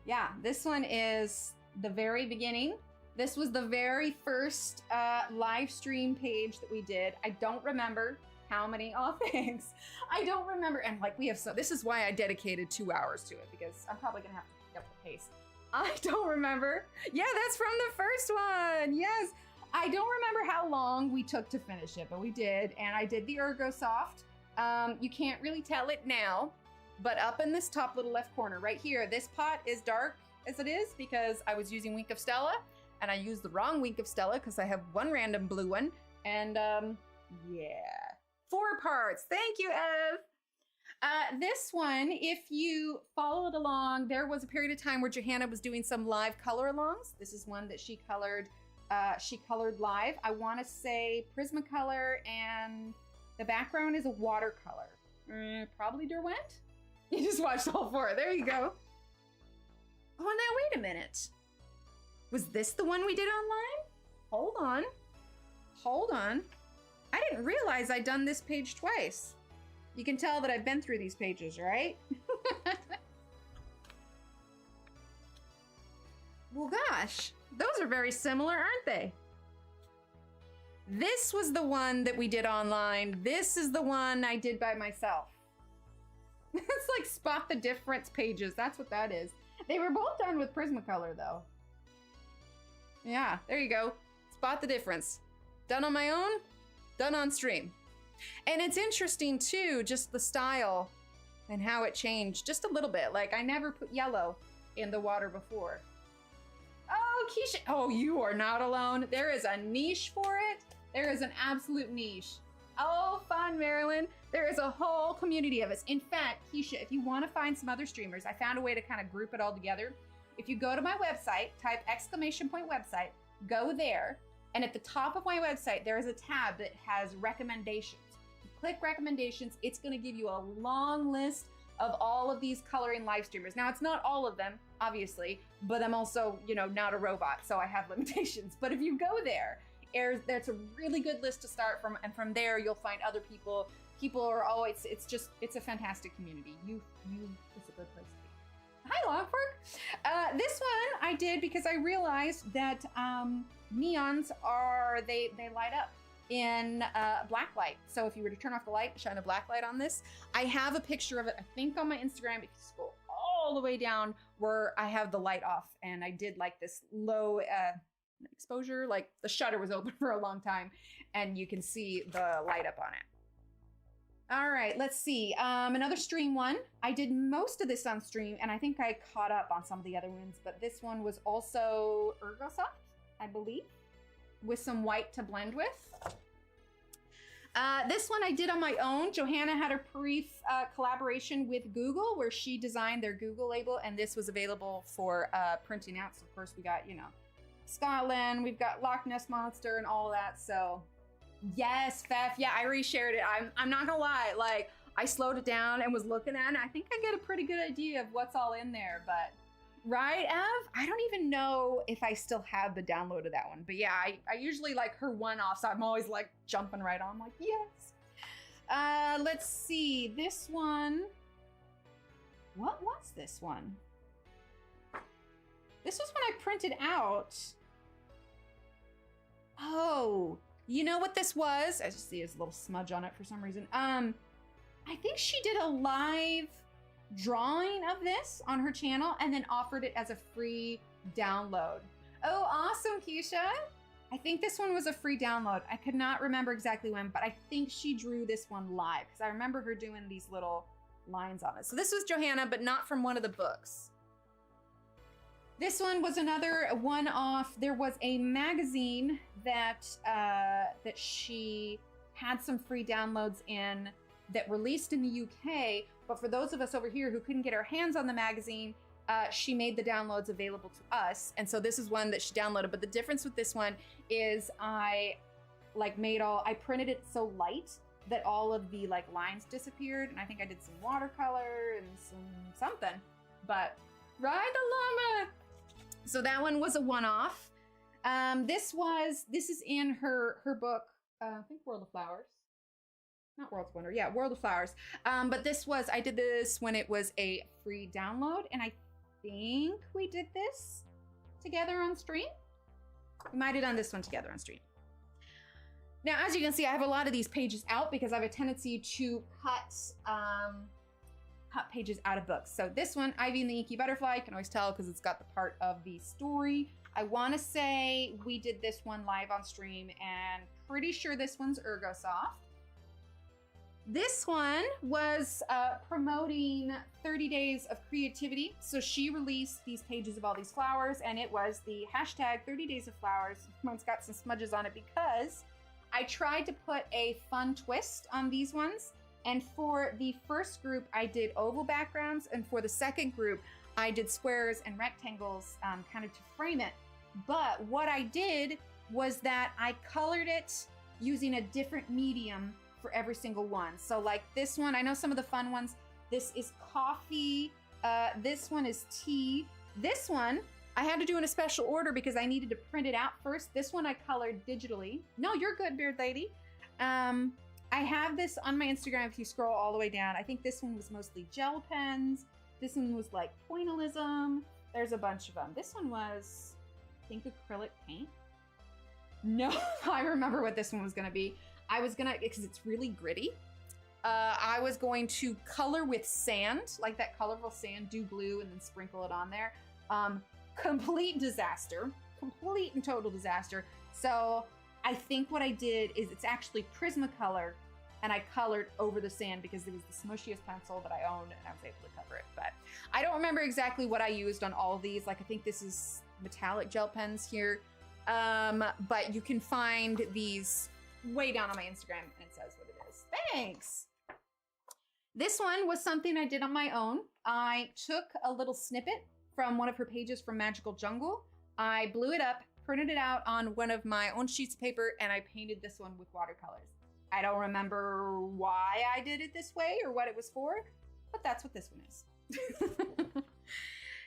yeah, this one is the very beginning. This was the very first live stream page that we did. I don't remember how many? Oh, thanks. I don't remember. And like we have so, this is why I dedicated 2 hours to it because I'm probably gonna have to pick up the pace. I don't remember. Yeah, that's from the first one. Yes. I don't remember how long we took to finish it, but we did. And I did the ErgoSoft. You can't really tell it now, but up in this top little left corner right here, this pot is dark as it is because I was using Wink of Stella and I used the wrong Wink of Stella because I have one random blue one. And yeah. 4 parts. Thank you, Ev. This one, if you followed along, there was a period of time where Johanna was doing some live color alongs. This is one that she colored live. I want to say Prismacolor, and the background is a watercolor. Probably Derwent? You just watched all 4. There you go. Oh, now wait a minute. Was this the one we did online? Hold on. I didn't realize I'd done this page twice. You can tell that I've been through these pages, right? Well, gosh, those are very similar, aren't they? This was the one that we did online. This is the one I did by myself. It's like spot the difference pages. That's what that is. They were both done with Prismacolor, though. Yeah, there you go. Spot the difference. Done on my own. Done on stream. And it's interesting too, just the style and how it changed just a little bit. Like I never put yellow in the water before. Oh, Keisha, oh, you are not alone. There is a niche for it. There is an absolute niche. Oh, fun, Marilyn. There is a whole community of us. In fact, Keisha, if you want to find some other streamers, I found a way to kind of group it all together. If you go to my website, type !website, go there. And at the top of my website, there is a tab that has recommendations. You click recommendations, it's gonna give you a long list of all of these coloring live streamers. Now, it's not all of them, obviously, but I'm also, not a robot, so I have limitations. But if you go there, That's a really good list to start from, and from there you'll find other people. People are always, it's a fantastic community. It's a good place to be. Hi, Longfork. This one I did because I realized that neons they light up in black light. So if you were to turn off the light, shine a black light on this. I have a picture of it, I think on my Instagram. If you scroll all the way down where I have the light off, and I did like this low exposure, like the shutter was open for a long time, and you can see the light up on it. All right, let's see. Another stream one. I did most of this on stream, and I think I caught up on some of the other ones, but this one was also Ergosoft, I believe, with some white to blend with. This one I did on my own. Johanna had a brief collaboration with Google where she designed their Google label, and this was available for printing out. So of course we got, you know, Scotland, we've got Loch Ness Monster and all that. So yes, Fef, yeah, I reshared it. I'm not gonna lie, like I slowed it down and was looking at it. I think I get a pretty good idea of what's all in there, but right, Ev? I don't even know if I still have the download of that one, but yeah, I usually like her one-off, so I'm always like jumping right on, like, yes. Let's see, this one. What was this one? This was when I printed out. Oh, you know what this was? I just see this little smudge on it for some reason. I think she did a live drawing of this on her channel and then offered it as a free download. Oh, awesome, Keisha. I think this one was a free download. I could not remember exactly when, but I think she drew this one live because I remember her doing these little lines on it. So this was Johanna, but not from one of the books. This one was another one-off. There was a magazine that that she had some free downloads in that released in the UK, but for those of us over here who couldn't get our hands on the magazine, she made the downloads available to us. And so this is one that she downloaded. But the difference with this one is I printed it so light that all of the like lines disappeared. And I think I did some watercolor and something, but ride the llama. So that one was a one-off. This is in her book, I think World of Flowers. Not World's Wonder, yeah, World of Flowers. But I did this when it was a free download, and I think we did this together on stream. We might have done this one together on stream. Now, as you can see, I have a lot of these pages out because I have a tendency to cut pages out of books. So this one, Ivy and the Inky Butterfly, you can always tell because it's got the part of the story. I want to say we did this one live on stream, and pretty sure this one's Ergosoft. This one was promoting 30 days of creativity. So she released these pages of all these flowers, and it was the hashtag 30 days of flowers. Mine's got some smudges on it because I tried to put a fun twist on these ones. And for the first group, I did oval backgrounds. And for the second group, I did squares and rectangles kind of to frame it. But what I did was that I colored it using a different medium for every single one. So like this one, I know some of the fun ones. This is coffee. This one is tea. This one, I had to do in a special order because I needed to print it out first. This one I colored digitally. No, you're good, Beard Lady. I have this on my Instagram if you scroll all the way down. I think this one was mostly gel pens. This one was like pointillism. There's a bunch of them. This one was, I think, acrylic paint. No, I remember what this one was gonna be. I was gonna, because it's really gritty, I was going to color with sand, like that colorful sand, do glue, and then sprinkle it on there. Complete disaster, complete and total disaster. So I think what I did is it's actually Prismacolor, and I colored over the sand because it was the smushiest pencil that I owned, and I was able to cover it. But I don't remember exactly what I used on all of these. Like I think this is metallic gel pens here, but you can find these way down on my Instagram, and it says what it is. Thanks. This one was something I did on my own. I took a little snippet from one of her pages from Magical Jungle. I blew it up, printed it out on one of my own sheets of paper, and I painted this one with watercolors. I don't remember why I did it this way or what it was for, but that's what this one is.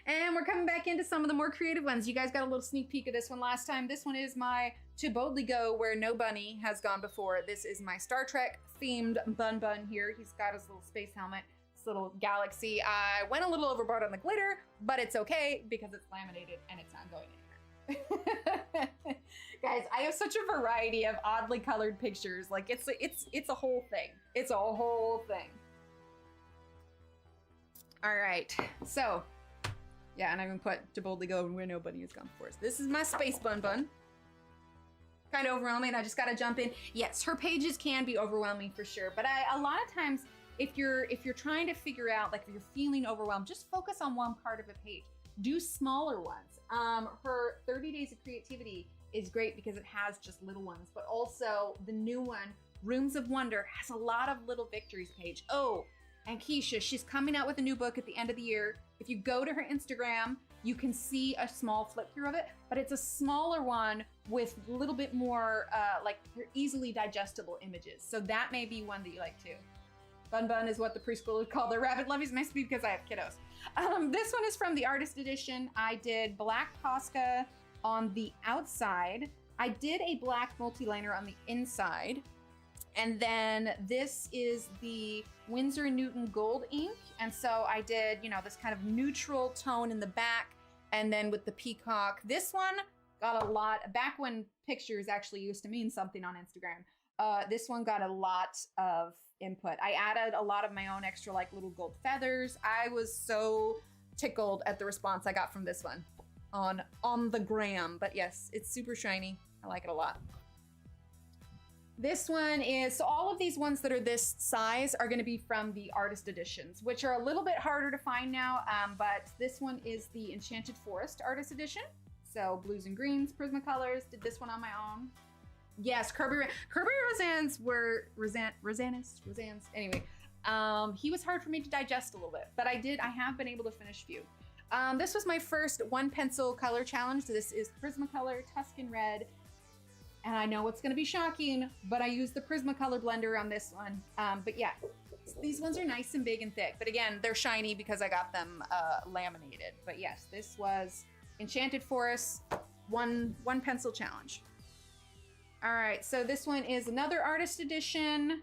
And we're coming back into some of the more creative ones. You guys got a little sneak peek of this one last time. This one is my To Boldly Go Where No Bunny Has Gone Before. This is my Star Trek themed Bun here. He's got his little space helmet, this little galaxy. I went a little overboard on the glitter, but it's okay because it's laminated and it's not going anywhere. Guys, I have such a variety of oddly colored pictures. Like it's a whole thing. It's a whole thing. All right, so yeah, and I even put To Boldly Go Where No Bunny Has Gone Before. So this is my space bun. Kind of overwhelming. I just got to jump in. Yes, her pages can be overwhelming for sure, but a lot of times if you're trying to figure out, like if you're feeling overwhelmed, just focus on one part of a page. Do smaller ones. Her 30 Days of Creativity is great because it has just little ones, but also the new one, Rooms of Wonder, has a lot of little victories page. Oh, and Keisha, she's coming out with a new book at the end of the year. If you go to her Instagram, you can see a small flip through of it, but it's a smaller one with a little bit more like easily digestible images. So that may be one that you like too. Bun is what the preschoolers call their rabbit lovies. Nice to be because I have kiddos. This one is from the artist edition. I did black Posca on the outside. I did a black multi-liner on the inside. And then this is the Winsor & Newton gold ink. And so I did, you know, this kind of neutral tone in the back. And then with the peacock, this one got a lot, back when pictures actually used to mean something on Instagram. This one got a lot of input. I added a lot of my own extra like little gold feathers. I was so tickled at the response I got from this one on the gram. But yes, it's super shiny. I like it a lot. This one is, so all of these ones that are this size are gonna be from the artist editions, which are a little bit harder to find now, but this one is the Enchanted Forest artist edition. So blues and greens, Prismacolors, did this one on my own. Yes, Kirby Rosan's were, Rosan's, anyway. He was hard for me to digest a little bit, but I have been able to finish a few. This was my first one pencil color challenge. This is Prismacolor Tuscan Red. And I know it's gonna be shocking, but I used the Prismacolor blender on this one. But yeah, these ones are nice and big and thick. But again, they're shiny because I got them laminated. But yes, this was Enchanted Forest, one pencil challenge. All right, so this one is another artist edition.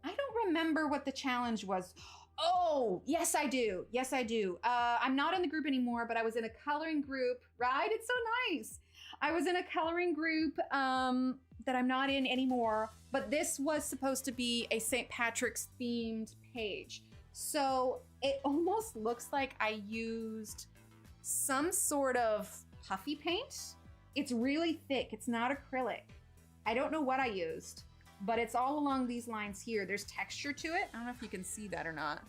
I don't remember what the challenge was. Oh, yes, I do. Yes, I do. I'm not in the group anymore, but I was in a coloring group, right? It's so nice. I was in a coloring group that I'm not in anymore, but this was supposed to be a St. Patrick's themed page. So it almost looks like I used some sort of puffy paint. It's really thick. It's not acrylic. I don't know what I used, but it's all along these lines here. There's texture to it. I don't know if you can see that or not.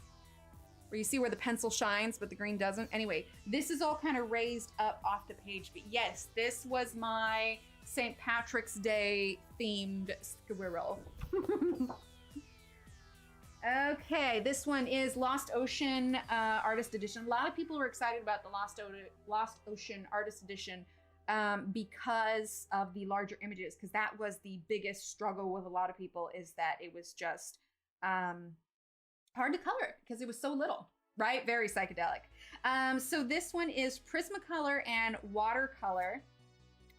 Where you see where the pencil shines, but the green doesn't. Anyway, this is all kind of raised up off the page. But yes, this was my St. Patrick's Day themed squirrel. Okay, this one is Lost Ocean Artist Edition. A lot of people were excited about the Lost Ocean Artist Edition because of the larger images, because that was the biggest struggle with a lot of people, is that it was just hard to color because it was so little, right? Very psychedelic. So this one is Prismacolor and watercolor.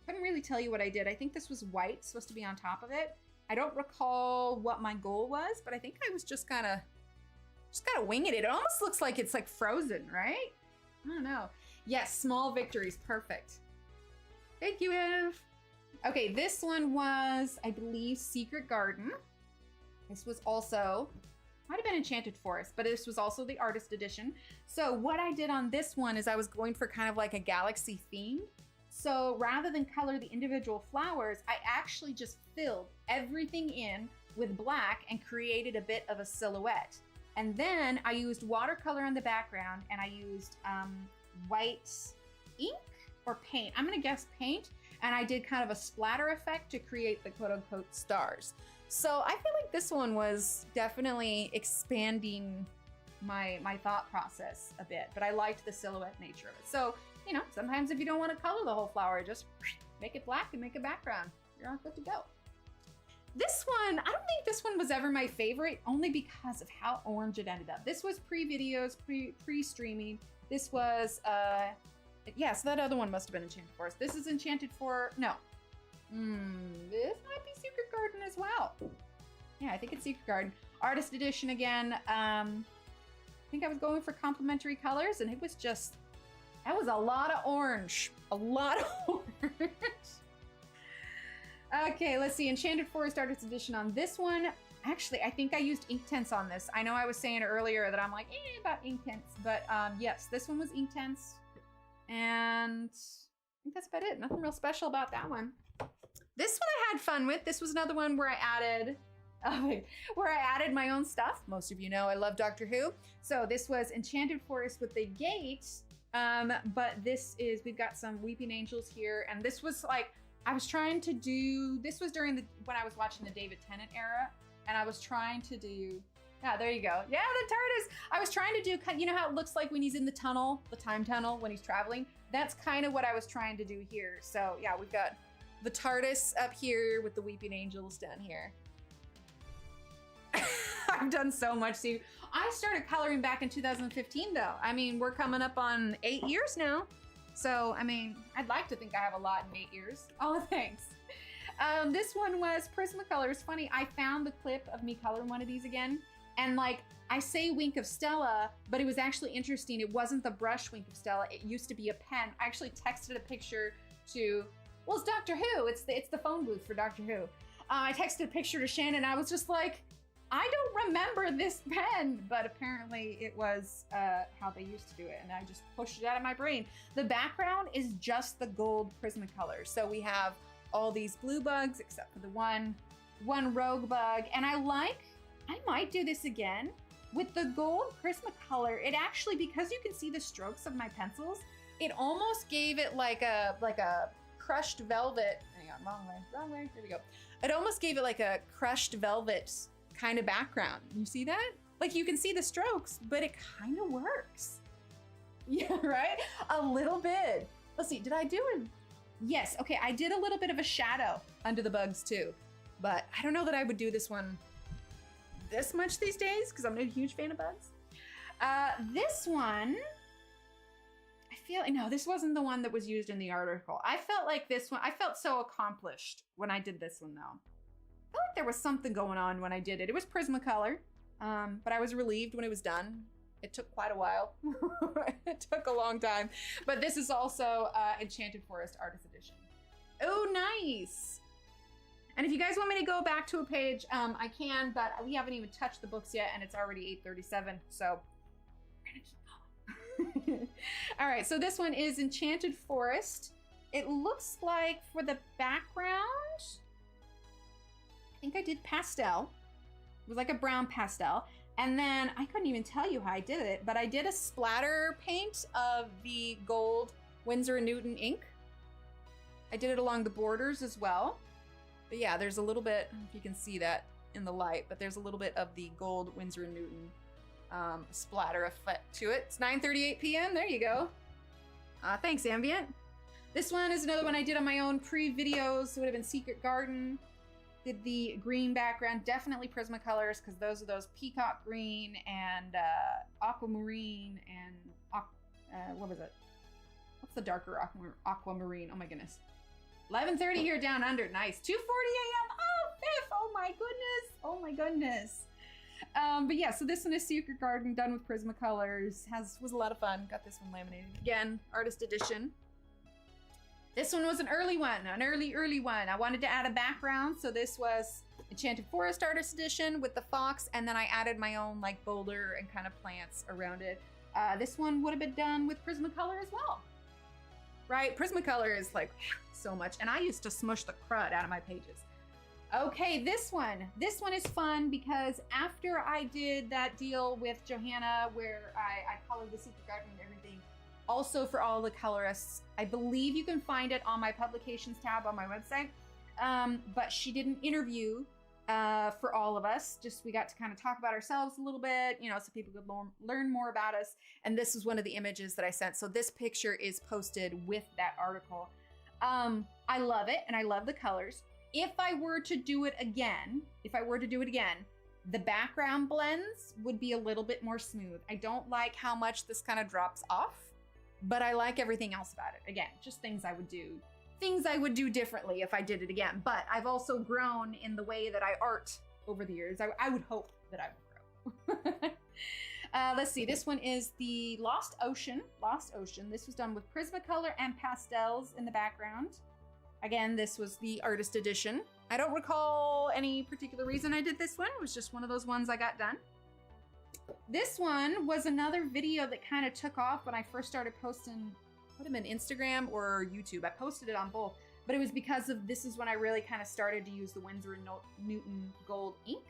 Couldn't really tell you what I did. I think this was white, supposed to be on top of it. I don't recall what my goal was, but I think I was just kind of winging it. It almost looks like it's like frozen, right? I don't know. Yes, small victories, perfect. Thank you, Ev. Okay, this one was, I believe, Secret Garden. This was also, might have been Enchanted Forest, but this was also the artist edition. So what I did on this one is I was going for kind of like a galaxy theme. So rather than color the individual flowers, I actually just filled everything in with black and created a bit of a silhouette. And then I used watercolor on the background, and I used white ink or paint. I'm gonna guess paint. And I did kind of a splatter effect to create the quote unquote stars. So I feel like this one was definitely expanding my thought process a bit, but I liked the silhouette nature of it. So, you know, sometimes if you don't want to color the whole flower, just make it black and make a background. You're all good to go. This one, I don't think this one was ever my favorite, only because of how orange it ended up. This was pre-videos, pre-streaming. This was, yeah, so that other one must have been Enchanted Forest. This is Enchanted for, no. This might be Secret Garden as well. Yeah, I think it's Secret Garden. Artist edition again. I think I was going for complementary colors, and it was just, that was a lot of orange. A lot of orange. Okay, let's see. Enchanted Forest Artist Edition on this one. Actually, I think I used Inktense on this. I know I was saying earlier that I'm like, about Inktense, but yes, this one was Inktense. And I think that's about it. Nothing real special about that one. This one I had fun with. This was another one where I added my own stuff. Most of you know I love Doctor Who. So this was Enchanted Forest with the gate. But this is, we've got some Weeping Angels here. And this was like, I was trying to do, this was during when I was watching the David Tennant era. And I was trying to do, yeah, there you go. Yeah, the TARDIS. I was trying to do, you know how it looks like when he's in the tunnel, the time tunnel, when he's traveling? That's kind of what I was trying to do here. So yeah, we've got the TARDIS up here with the Weeping Angels down here. I've done so much. See, I started coloring back in 2015 though. I mean, we're coming up on 8 years now. So, I mean, I'd like to think I have a lot in 8 years. Oh, thanks. This one was Prismacolor. Funny, I found the clip of me coloring one of these again. And like, I say Wink of Stella, but it was actually interesting. It wasn't the brush Wink of Stella. It used to be a pen. I actually texted a picture to, well, it's Doctor Who. It's the phone booth for Doctor Who. I texted a picture to Shannon and I was just like, I don't remember this pen, but apparently it was how they used to do it. And I just pushed it out of my brain. The background is just the gold Prismacolor. So we have all these blue bugs except for the one rogue bug. And I might do this again with the gold Prismacolor. It actually, because you can see the strokes of my pencils, it almost gave it like a crushed velvet. Hang on, wrong way, there we go. It almost gave it like a crushed velvet kind of background. You see that? Like you can see the strokes, but it kind of works. Yeah, right? A little bit. Let's see, did I do it? Yes, okay, I did a little bit of a shadow under the bugs too, but I don't know that I would do this one this much these days because I'm not a huge fan of bugs. This one, no, this wasn't the one that was used in the article. I felt like this one, I felt so accomplished when I did this one though. I felt like there was something going on when I did it. It was Prismacolor, but I was relieved when it was done. It took quite a while. It took a long time. But this is also Enchanted Forest Artist Edition. Oh, nice. And if you guys want me to go back to a page, I can, but we haven't even touched the books yet, and it's already 8:37, so we're gonna keep going. All right, so this one is Enchanted Forest. It looks like for the background, I think I did pastel. It was like a brown pastel. And then I couldn't even tell you how I did it, but I did a splatter paint of the gold Winsor & Newton ink. I did it along the borders as well. But yeah, there's a little bit, I don't know if you can see that in the light, but there's a little bit of the gold Winsor & Newton splatter effect to it. It's 9:38 p.m. There you go. Thanks, Ambient. This one is another one I did on my own pre-videos. It would have been Secret Garden. Did the green background, definitely Prismacolors, because those are those peacock green and aquamarine and what was it? What's the darker aquamarine? Oh my goodness. 11:30 here down under. Nice. 2:40 a.m. Oh, Fifth. Oh my goodness. Oh my goodness. But yeah, so this one is Secret Garden, done with Prismacolors. Was a lot of fun. Got this one laminated again, artist edition. This one was an early one, an early one. I wanted to add a background, so this was Enchanted Forest Artist Edition with the fox, and then I added my own like boulder and kind of plants around it. This one would have been done with Prismacolor as well, right? Prismacolor is like so much, and I used to smush the crud out of my pages. Okay, this one is fun because after I did that deal with Johanna where I colored the Secret Garden and everything, also for all the colorists, I believe you can find it on my publications tab on my website, but she did an interview for all of us. Just we got to kind of talk about ourselves a little bit, you know, so people could learn more about us. And this is one of the images that I sent. So this picture is posted with that article. I love it and I love the colors. If I were to do it again, the background blends would be a little bit more smooth. I don't like how much this kind of drops off, but I like everything else about it. Again, just things I would do differently if I did it again. But I've also grown in the way that I art over the years. I would hope that I would grow. Let's see, this one is the Lost Ocean. Lost Ocean. This was done with Prismacolor and pastels in the background. Again, this was the artist edition. I don't recall any particular reason I did this one. It was just one of those ones I got done. This one was another video that kind of took off when I first started posting, put them in Instagram or YouTube. I posted it on both, but it was because of, this is when I really kind of started to use the Winsor & Newton gold ink.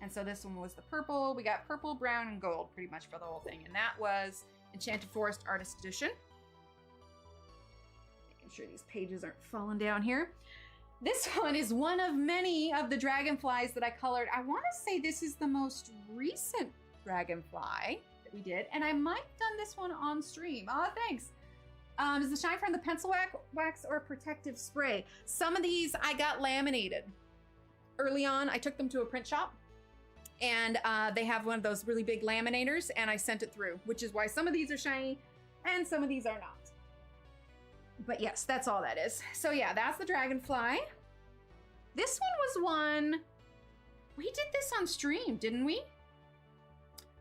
And so this one was the purple. We got purple, brown, and gold pretty much for the whole thing. And that was Enchanted Forest Artist Edition. Making sure these pages aren't falling down here. This one is one of many of the dragonflies that I colored. I want to say this is the most recent dragonfly that we did. And I might have done this one on stream. Oh, thanks. Is the shine from the pencil wax or protective spray? Some of these I got laminated. Early on, I took them to a print shop. And they have one of those really big laminators, and I sent it through, which is why some of these are shiny and some of these are not. But yes, that's all that is. So yeah, that's the dragonfly. This one was one, we did this on stream, didn't we?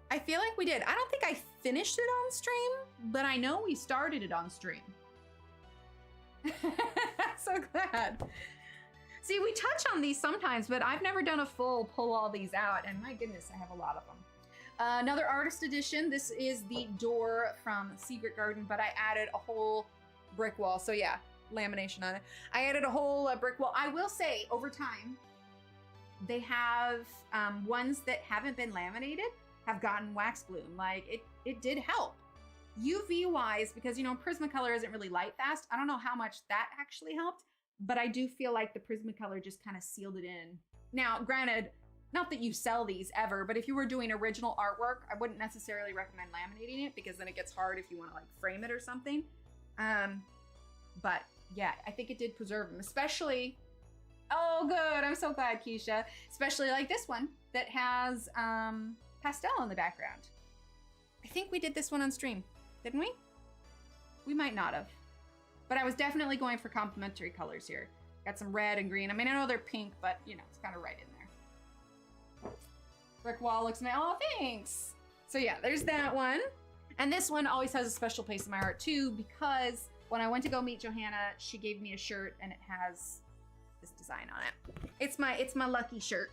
I feel like we did. I don't think I finished it on stream, but I know we started it on stream. So glad. See, we touch on these sometimes, but I've never done a full pull all these out, and my goodness, I have a lot of them. Another artist edition. This is the door from Secret Garden, but I added a whole brick wall. So yeah, lamination on it. I added a whole brick wall. I will say, over time, they have ones that haven't been laminated have gotten wax bloom. Like, it did help. UV-wise, because, you know, Prismacolor isn't really light fast. I don't know how much that actually helped. But I do feel like the Prismacolor just kind of sealed it in. Now, granted, not that you sell these ever, but if you were doing original artwork, I wouldn't necessarily recommend laminating it because then it gets hard if you want to like frame it or something. But yeah, I think it did preserve them, especially, oh good, I'm so glad, Keisha. Especially like this one that has pastel in the background. I think we did this one on stream, didn't we? We might not have. But I was definitely going for complementary colors here. Got some red and green. I mean, I know they're pink, but you know, it's kind of right in there. Brick wall looks nice. Oh, thanks. So yeah, there's that one. And this one always has a special place in my heart too, because when I went to go meet Johanna, she gave me a shirt and it has this design on it. It's my lucky shirt.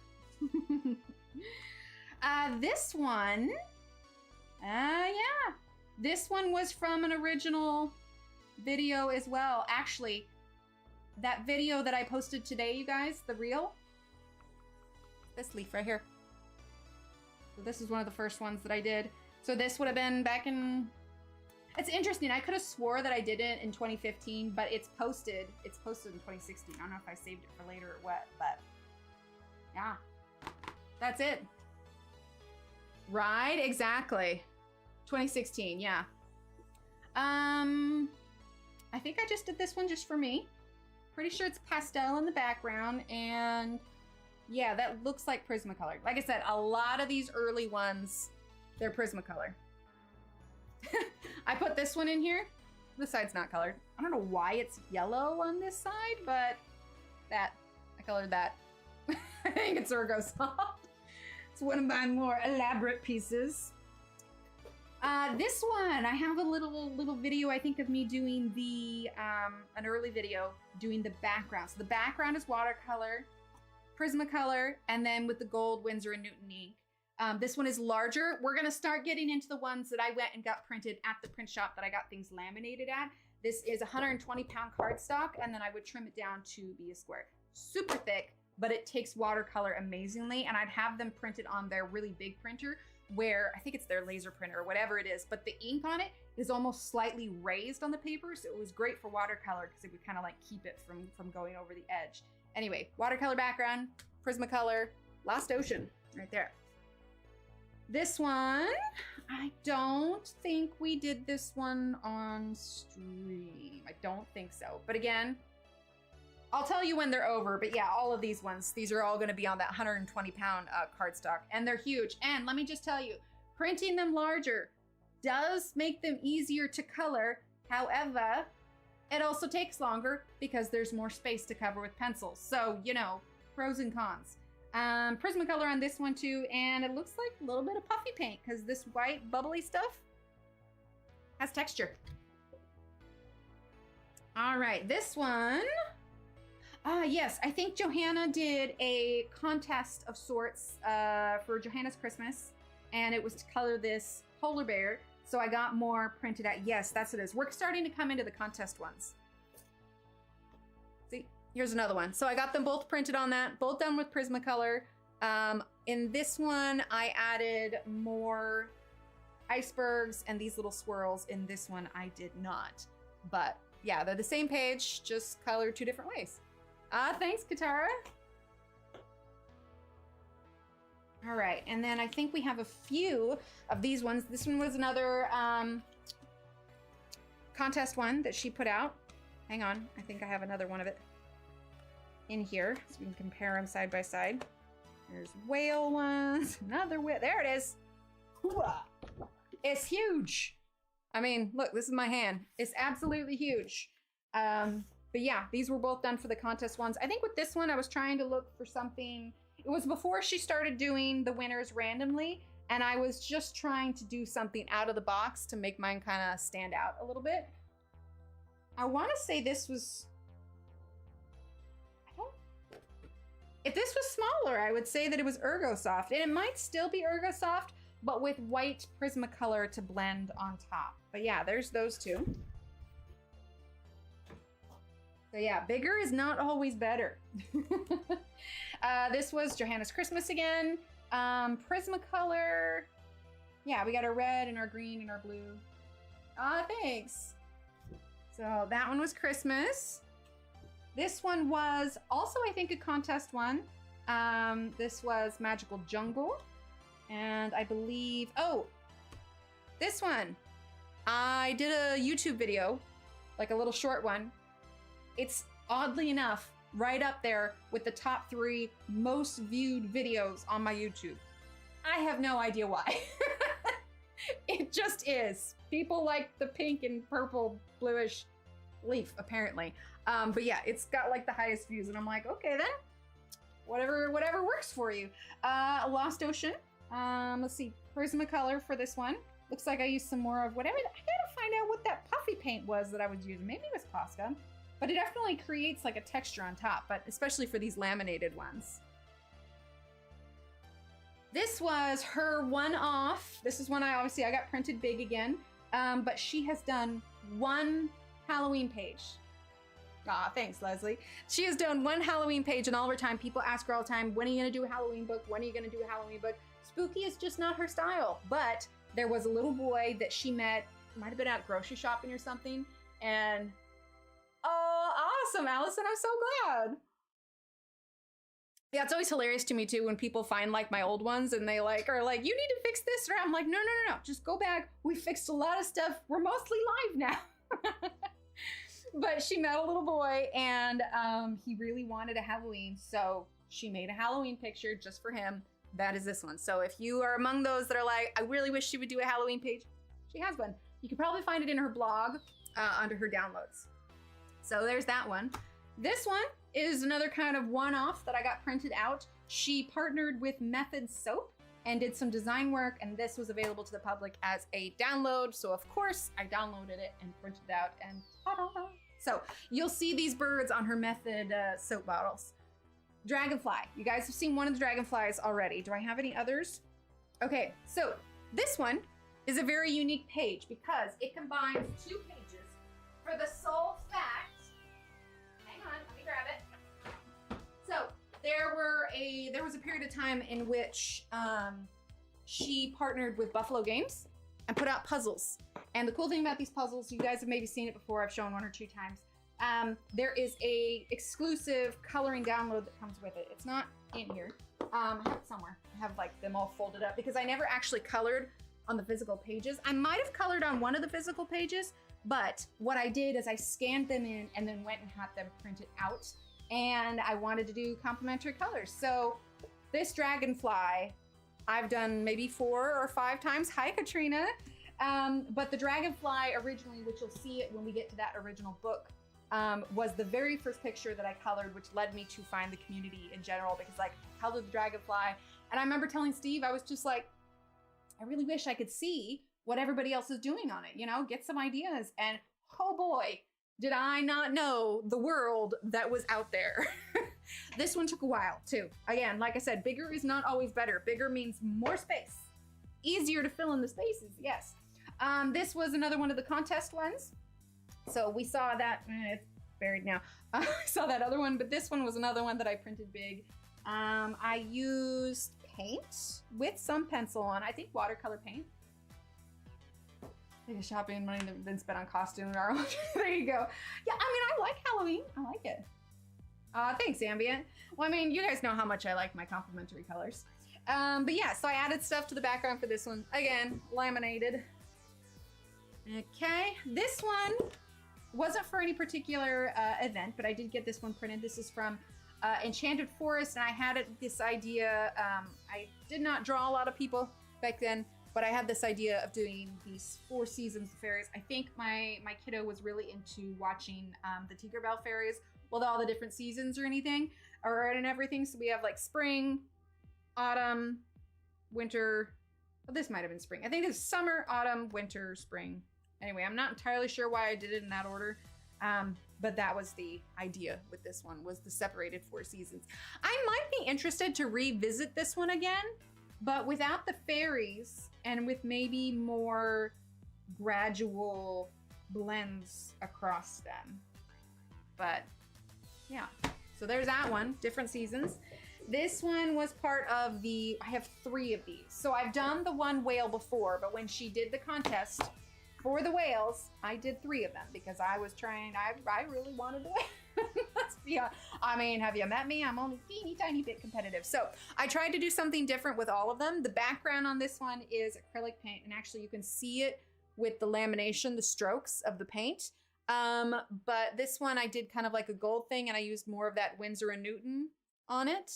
This one, yeah. This one was from an original video as well. Actually, that video that I posted today, you guys, the reel, this leaf right here. So this is one of the first ones that I did. So this would have been back in, it's interesting. I could have swore that I did it in 2015, but it's posted in 2016. I don't know if I saved it for later or what, but yeah, that's it. Right, exactly. 2016, yeah. I think I just did this one just for me. Pretty sure it's pastel in the background, and yeah, that looks like Prismacolor. Like I said, a lot of these early ones, they're Prismacolor. I put this one in here. This side's not colored. I don't know why it's yellow on this side, but I colored that. I think it's Ergo Soft. It's one of my more elaborate pieces. This one, I have a little video, I think, of me doing the, an early video, doing the background. So the background is watercolor, Prismacolor, and then with the gold Winsor & Newton ink. This one is larger. We're gonna start getting into the ones that I went and got printed at the print shop that I got things laminated at. This is 120-pound cardstock, and then I would trim it down to be a square. Super thick, but it takes watercolor amazingly, and I'd have them printed on their really big printer, where I think it's their laser printer or whatever it is, but the ink on it is almost slightly raised on the paper, so it was great for watercolor because it would kind of like keep it from going over the edge. Anyway, watercolor background, Prismacolor, Lost Ocean, right there. This one, I don't think we did this one on stream. I don't think so. But again, I'll tell you when they're over, but yeah, all of these ones, these are all going to be on that 120-pound cardstock, and they're huge. And let me just tell you, printing them larger does make them easier to color. However, it also takes longer because there's more space to cover with pencils. So, you know, pros and cons. Prismacolor on this one too, and it looks like a little bit of puffy paint because this white bubbly stuff has texture. All right, this one. Yes, I think Johanna did a contest of sorts for Johanna's Christmas, and it was to color this polar bear. So I got more printed out. Yes, that's what it is. We're starting to come into the contest ones. See, here's another one. So I got them both printed on that, both done with Prismacolor. In this one, I added more icebergs and these little swirls. In this one, I did not. But yeah, they're the same page, just colored 2 different ways. Thanks, Katara. All right, and then I think we have a few of these ones. This one was another contest one that she put out. Hang on, I think I have another one of it in here, so we can compare them side by side. There's whale ones, another whale. There it is. It's huge. I mean, look, this is my hand. It's absolutely huge. But yeah, these were both done for the contest ones. I think with this one, I was trying to look for something. It was before she started doing the winners randomly, and I was just trying to do something out of the box to make mine kind of stand out a little bit. I want to say this was, if this was smaller, I would say that it was Ergosoft, and it might still be Ergosoft, but with white Prismacolor to blend on top. But yeah, there's those two. So yeah, bigger is not always better. This was Johanna's Christmas again. Prismacolor. Yeah, we got our red and our green and our blue. Thanks. So that one was Christmas. This one was also, I think, a contest one. This was Magical Jungle. And I believe, oh, this one. I did a YouTube video, like a little short one. It's oddly enough right up there with the top 3 most viewed videos on my YouTube. I have no idea why. It just is. People like the pink and purple bluish leaf, apparently. But yeah, it's got like the highest views, and I'm like, okay then, whatever works for you. Lost Ocean. Let's see, Prismacolor for this one. Looks like I used some more of whatever. I gotta find out what that puffy paint was that I was using. Maybe it was Posca. But it definitely creates like a texture on top, but especially for these laminated ones. This was her one-off. This is one I got printed big again, but she has done 1 Halloween page. Thanks, Leslie. She has done 1 Halloween page, and all her time, people ask her all the time, when are you gonna do a Halloween book? When are you gonna do a Halloween book? Spooky is just not her style, but there was a little boy that she met, might have been out grocery shopping or something, and oh, awesome, Allison, I'm so glad. Yeah, it's always hilarious to me too when people find like my old ones and they like are like, you need to fix this, or I'm like, no, just go back. We fixed a lot of stuff. We're mostly live now. But she met a little boy, and he really wanted a Halloween, so she made a Halloween picture just for him. That is this one. So if you are among those that are like, I really wish she would do a Halloween page, she has one. You can probably find it in her blog under her downloads. So there's that one. This one is another kind of one-off that I got printed out. She partnered with Method Soap and did some design work, and this was available to the public as a download. So of course I downloaded it and printed it out, and ta-da! So you'll see these birds on her Method soap bottles. Dragonfly. You guys have seen one of the dragonflies already. Do I have any others? Okay, so this one is a very unique page because it combines 2 pages for the sole fact. Hang on, let me grab it. So there was a period of time in which she partnered with Buffalo Games and put out puzzles. And the cool thing about these puzzles, you guys have maybe seen it before, I've shown 1 or 2 times. There is a exclusive coloring download that comes with it. It's not in here. I have it somewhere. I have like them all folded up because I never actually colored on the physical pages. I might have colored on one of the physical pages, but what I did is I scanned them in and then went and had them printed out and I wanted to do complementary colors. So this dragonfly, I've done maybe 4 or 5 times. Hi, Katrina. But the dragonfly originally, which you'll see it when we get to that original book, was the very first picture that I colored, which led me to find the community in general, because like I colored the dragonfly. And I remember telling Steve, I was just like, I really wish I could see what everybody else is doing on it, you know, get some ideas. And oh boy, did I not know the world that was out there. This one took a while too. Again, like I said, bigger is not always better. Bigger means more space. Easier to fill in the spaces, yes. This was another one of the contest ones. So we saw that, it's buried now. I saw that other one, but this one was another one that I printed big. I used paint with some pencil on, I think watercolor paint. Take a shopping money that been spent on costume. There you go. Yeah, I mean, I like Halloween. I like it. Thanks, Ambient. Well, I mean, you guys know how much I like my complementary colors. But yeah, so I added stuff to the background for this one. Again, laminated. Okay, this one wasn't for any particular event, but I did get this one printed. This is from Enchanted Forest, and I had this idea. I did not draw a lot of people back then, but I had this idea of doing these 4 seasons of fairies. I think my kiddo was really into watching the Tinkerbell fairies with all the different seasons or anything, and everything. So we have like spring, autumn, winter. Well, this might have been spring. I think it's summer, autumn, winter, spring. Anyway, I'm not entirely sure why I did it in that order. But that was the idea with this one, was the separated 4 seasons. I might be interested to revisit this one again, but without the fairies and with maybe more gradual blends across them. But yeah, so there's that one, different seasons. This one was part of I have 3 of these. So I've done the one whale before, but when she did the contest for the whales, I did 3 of them because I was trying, I really wanted to win. Let's be honest. I mean, have you met me? I'm only teeny tiny bit competitive. So I tried to do something different with all of them. The background on this one is acrylic paint, and actually you can see it with the lamination, the strokes of the paint. But this one I did kind of like a gold thing, and I used more of that Winsor & Newton on it.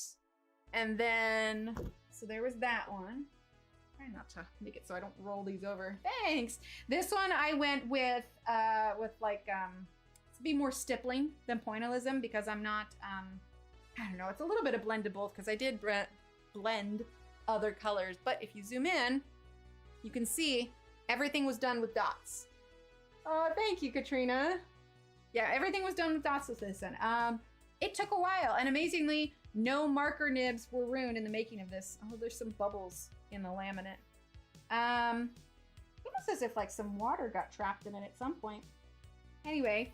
And then, so there was that one. Try not to make it so I don't roll these over. Thanks. This one I went with like, to be more stippling than pointillism, because I'm not, I don't know, it's a little bit of blend of both because I did blend other colors. But if you zoom in, you can see everything was done with dots. Oh, thank you, Katrina. Yeah, everything was done with dots with this one. It took a while, and amazingly, no marker nibs were ruined in the making of this. Oh, there's some bubbles in the laminate. Almost as if like some water got trapped in it at some point. Anyway,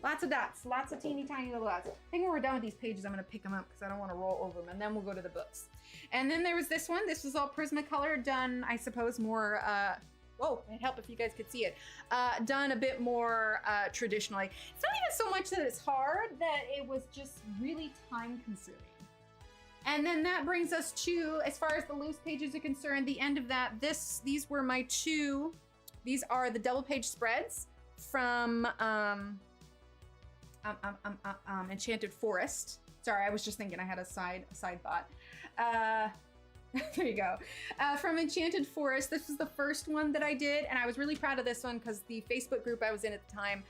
lots of dots, lots of teeny tiny little dots. I think when we're done with these pages, I'm gonna pick them up because I don't want to roll over them, and then we'll go to the books. And then there was this one. This was all Prismacolor, done, I suppose, more, whoa, it'd help if you guys could see it. Done a bit more traditionally. It's not even so much that it's hard, that it was just really time consuming. And then that brings us to, as far as the loose pages are concerned, the end of that. These were my 2. These are the double page spreads from Enchanted Forest. Sorry, I was just thinking I had a side thought. There you go. From Enchanted Forest, this was the first one that I did, and I was really proud of this one because the Facebook group I was in at the time,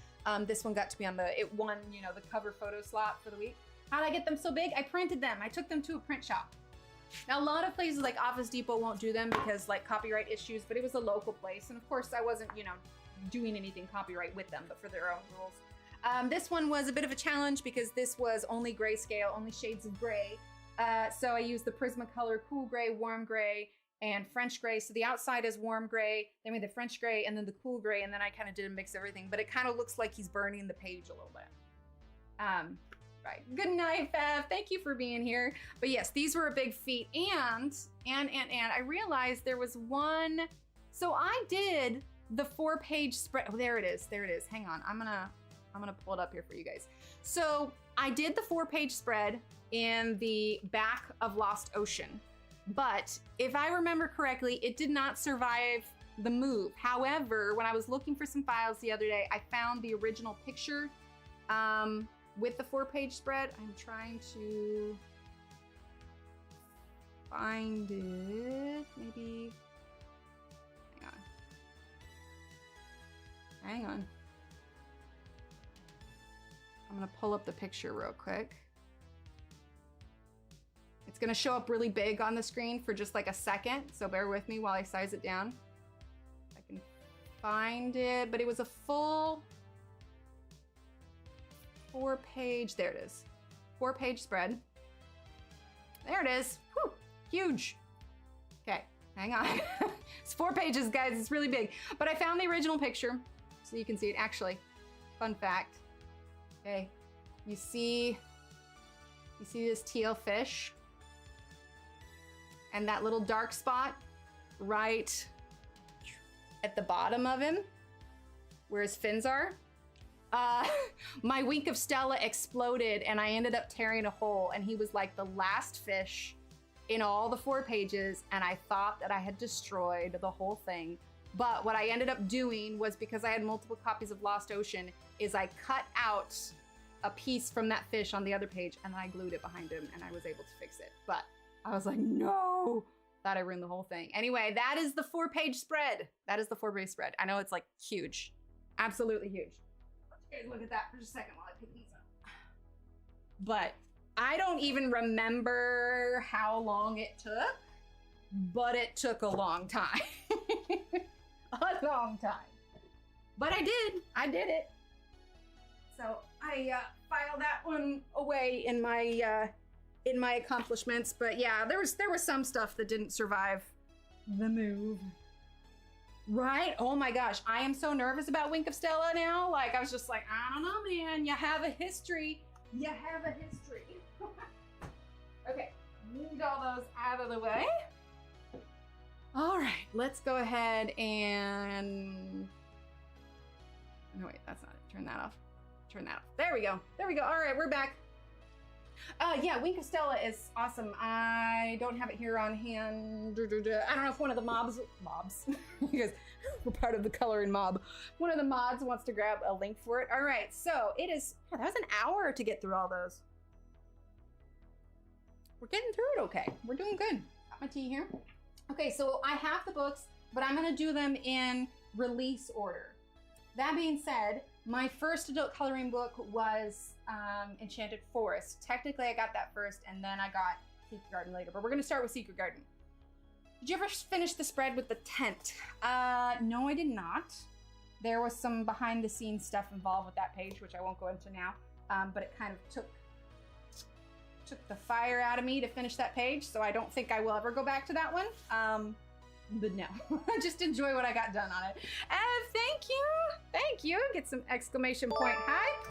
this one got to be on it won, you know, the cover photo slot for the week. How did I get them so big? I printed them. I took them to a print shop. Now, a lot of places like Office Depot won't do them because like copyright issues, but it was a local place. And of course I wasn't, you know, doing anything copyright with them, but for their own rules. This one was a bit of a challenge because this was only grayscale, only shades of gray. So I used the Prismacolor Cool Gray, Warm Gray, and French Gray. So the outside is warm gray, then we had the French Gray, and then the cool gray, and then I kind of did a mix of everything, but it kind of looks like he's burning the page a little bit. Right. Good night, Fev. Thank you for being here. But yes, these were a big feat. And I realized there was one. So I did the 4-page spread. Oh, there it is. There it is. Hang on. I'm gonna pull it up here for you guys. So I did the 4-page spread in the back of Lost Ocean. But if I remember correctly, it did not survive the move. However, when I was looking for some files the other day, I found the original picture with the 4-page spread. I'm trying to find it. Maybe. Hang on. I'm gonna pull up the picture real quick. It's gonna show up really big on the screen for just like a second, so bear with me while I size it down. I can find it, but it was a full 4-page, there it is. 4-page spread. There it is, whew, huge. Okay, hang on. It's 4 pages, guys, it's really big. But I found the original picture, so you can see it. Actually, fun fact, okay, you see this teal fish? And that little dark spot right at the bottom of him, where his fins are. My wink of Stella exploded and I ended up tearing a hole, and he was like the last fish in all the 4 pages, and I thought that I had destroyed the whole thing. But what I ended up doing was, because I had multiple copies of Lost Ocean, is I cut out a piece from that fish on the other page and I glued it behind him, and I was able to fix it. But I was like, no, thought I ruined the whole thing. Anyway, that is the 4-page spread. That is the 4-page spread. I know it's like huge, absolutely huge. Let you guys look at that for just a second while I pick these up. But I don't even remember how long it took, but it took a long time. A long time. But I did it. So I filed that one away in my accomplishments. But yeah, there was some stuff that didn't survive the move. Right? Oh my gosh, I am so nervous about Wink of Stella now. Like, I was just like, I don't know, man. You have a history. You have a history. Okay, moved all those out of the way. All right, let's go ahead and... No, wait, that's not it. Turn that off. Turn that off. There we go. There we go. All right, we're back. Yeah, Wink of Stella is awesome. I don't have it here on hand. I don't know if one of the mobs, because we're part of the coloring mob. One of the mods wants to grab a link for it. All right, so it is, that was an hour to get through all those. We're getting through it okay. We're doing good. Got my tea here. Okay, so I have the books, but I'm gonna do them in release order. That being said, my first adult coloring book was Enchanted Forest. Technically, I got that first, and then I got Secret Garden later, but we're gonna start with Secret Garden. Did you ever finish the spread with the tent? No, I did not. There was some behind the scenes stuff involved with that page, which I won't go into now, but it kind of took the fire out of me to finish that page, so I don't think I will ever go back to that one. But no, just enjoy what I got done on it. Ev, thank you. Get some exclamation point hype.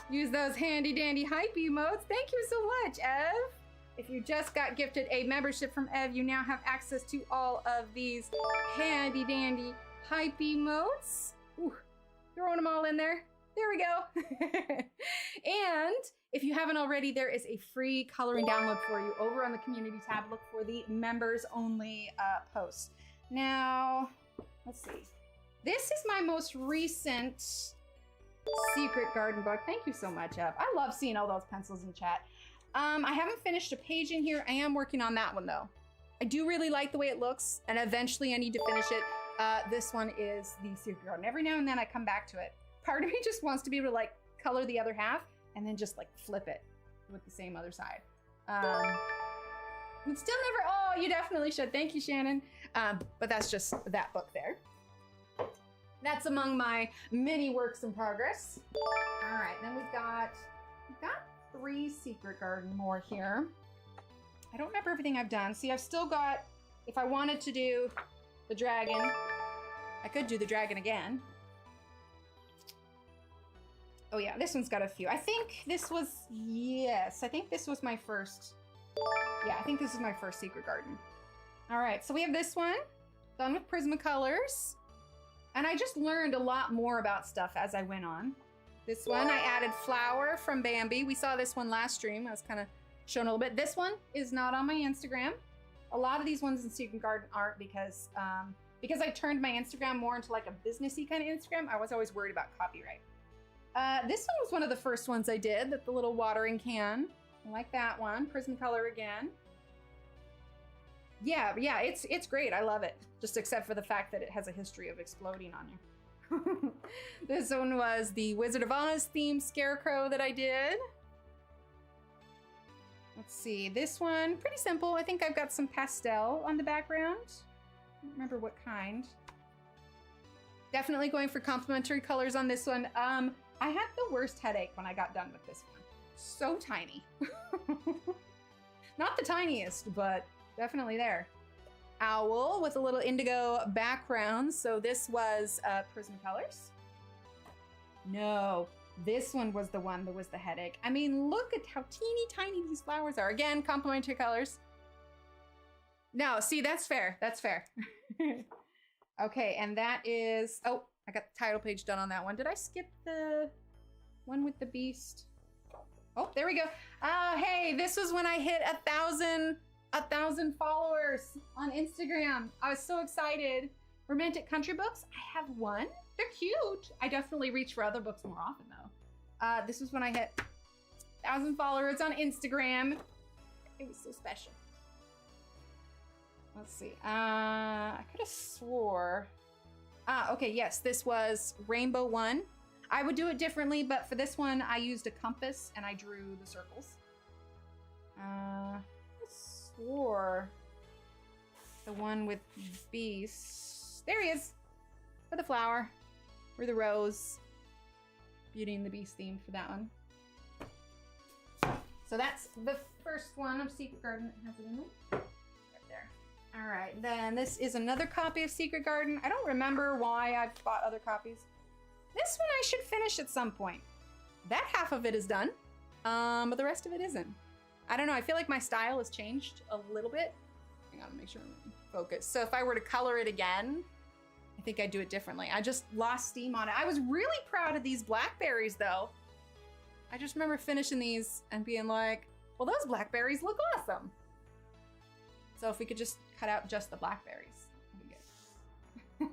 Use those handy dandy hype emotes. Thank you so much, Ev. If you just got gifted a membership from Ev, you now have access to all of these handy dandy hype emotes. Ooh, throwing them all in there. There we go. And if you haven't already, there is a free coloring download for you over on the community tab. Look for the members only posts. Now, let's see. This is my most recent Secret Garden book. Thank you so much, Ev. I love seeing all those pencils in chat. I haven't finished a page in here. I am working on that one though. I do really like the way it looks, and eventually I need to finish it. This one is the Secret Garden. Every now and then I come back to it. Part of me just wants to be able to like color the other half and then just like flip it with the same other side. It's still never, oh, you definitely should. Thank you, Shannon. But that's just that book there. That's among my many works in progress. All right, then we've got 3 Secret Garden more here. I don't remember everything I've done. See, I've still got, if I wanted to do the dragon, I could do the dragon again. Oh yeah, this one's got a few. I think this was, yes, I think this was my first, yeah, I think this is my first Secret Garden. All right, so we have this one, done with Prismacolors. And I just learned a lot more about stuff as I went on. This one, I added Flower from Bambi. We saw this one last stream. I was kind of showing a little bit. This one is not on my Instagram. A lot of these ones in Secret Garden aren't because I turned my Instagram more into like a businessy kind of Instagram. I was always worried about copyright. This one was one of the first ones I did, the little watering can. I like that one. Prismacolor again. Yeah, it's great. I love it. Just except for the fact that it has a history of exploding on you. This one was the Wizard of Oz themed scarecrow that I did. Let's see, this one, pretty simple. I think I've got some pastel on the background. I don't remember what kind. Definitely going for complementary colors on this one. I had the worst headache when I got done with this one. So tiny. Not the tiniest, but definitely there. Owl with a little indigo background. So this was Prismacolors. No, this one was the one that was the headache. I mean, look at how teeny tiny these flowers are. Again, complementary colors. No, see, that's fair. That's fair. Okay, and that is, oh, I got the title page done on that one. Did I skip the one with the beast? Oh, there we go. Hey, this was when I hit 1,000 followers on Instagram. I was so excited. Romantic country books, I have one. They're cute. I definitely reach for other books more often though. This was when I hit 1,000 followers on Instagram. It was so special. Let's see. I could have swore. Okay, yes, this was Rainbow One. I would do it differently, but for this one, I used a compass and I drew the circles. I swore the one with beasts. There he is. For the flower. Or the rose. Beauty and the Beast theme for that one. So that's the first one of Secret Garden that has it in there. All right, then this is another copy of Secret Garden. I don't remember why I've bought other copies. This one I should finish at some point. That half of it is done, but the rest of it isn't. I don't know, I feel like my style has changed a little bit. Hang on, make sure I'm focused. So if I were to color it again, I think I'd do it differently. I just lost steam on it. I was really proud of these blackberries though. I just remember finishing these and being like, well, those blackberries look awesome. So if we could just cut out just the blackberries, that'd be good.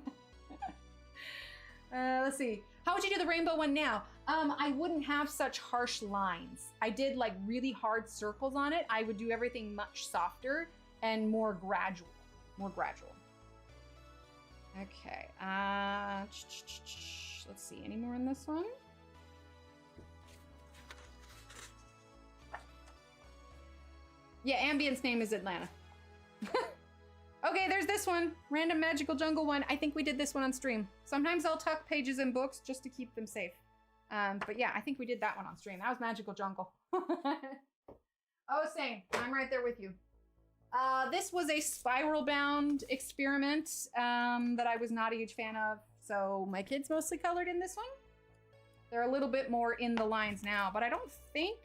Let's see. How would you do the rainbow one now? I wouldn't have such harsh lines. I did like really hard circles on it. I would do everything much softer and more gradual. Okay. Let's see. Any more in this one? Yeah, Ambient's name is Atlanta. Okay, there's this one. Random Magical Jungle one. I think we did this one on stream. Sometimes I'll tuck pages in books just to keep them safe. But yeah, I think we did that one on stream. That was Magical Jungle. Oh, same. I'm right there with you. This was a spiral bound experiment that I was not a huge fan of. So my kids mostly colored in this one. They're a little bit more in the lines now, but I don't think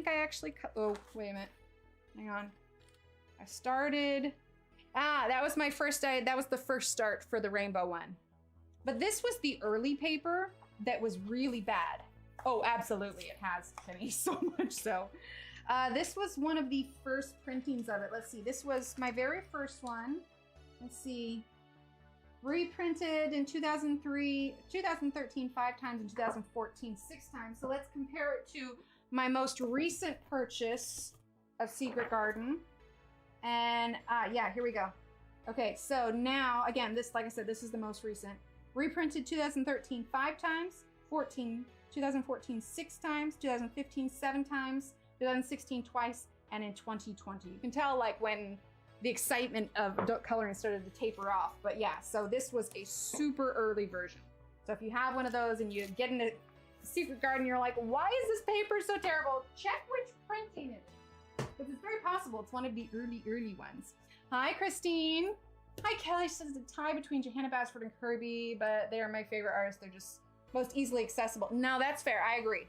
I actually, oh, wait a minute. Hang on. I started, that was my first, that was the first start for the rainbow one. But this was the early paper that was really bad. Oh, absolutely, it has, Penny, so much so. This was one of the first printings of it. Let's see, this was my very first one. Let's see, reprinted in 2013 5 times, in 2014 6 times. So let's compare it to my most recent purchase of Secret Garden. And yeah, here we go. Okay, so now, again, this, like I said, this is the most recent. Reprinted 2013 5 times, 2014 6 times, 2015 7 times, 2016 twice, and in 2020. You can tell like when the excitement of adult coloring started to taper off. But yeah, so this was a super early version. So if you have one of those and you get into Secret Garden, you're like, why is this paper so terrible? Check which printing it is. Because it's very possible it's one of the early ones. Hi, Christine. Hi, Kelly. She says it's a tie between Johanna Basford and Kirby, but they are my favorite artists. They're just most easily accessible. No, that's fair. I agree.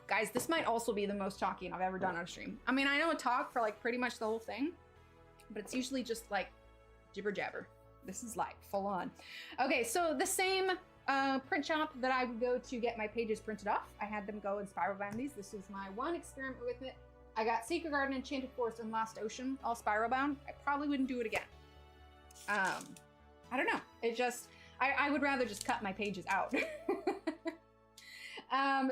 Guys, this might also be the most talking I've ever done on a stream. I mean, I know I talk for like pretty much the whole thing, but it's usually just like jibber jabber. This is like full on. Okay, so the same print shop that I would go to get my pages printed off, I had them go and spiral bound these. This was my one experiment with it. I got Secret Garden, Enchanted Forest, and Lost Ocean all spiral bound. I probably wouldn't do it again. I don't know. It just, I would rather just cut my pages out.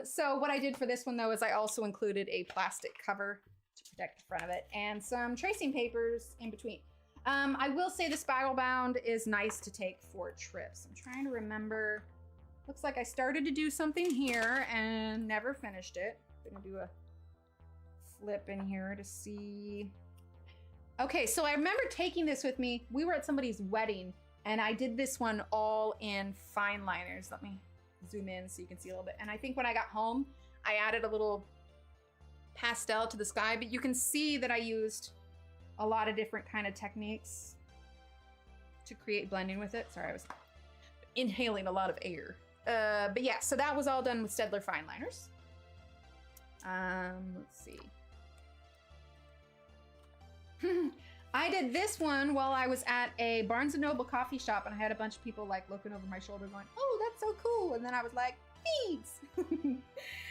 So what I did for this one though is I also included a plastic cover to protect the front of it and some tracing papers in between. I will say the spiral bound is nice to take for trips. I'm trying to remember. Looks like I started to do something here and never finished it. I'm gonna do a flip in here to see. Okay, so I remember taking this with me. We were at somebody's wedding and I did this one all in fine liners. Let me zoom in so you can see a little bit. And I think when I got home, I added a little pastel to the sky, but you can see that I used a lot of different kind of techniques to create blending with it. Sorry, I was inhaling a lot of air. But yeah, so that was all done with Staedtler fine liners. Let's see. I did this one while I was at a Barnes & Noble coffee shop and I had a bunch of people like looking over my shoulder going, oh, that's so cool. And then I was like, thanks.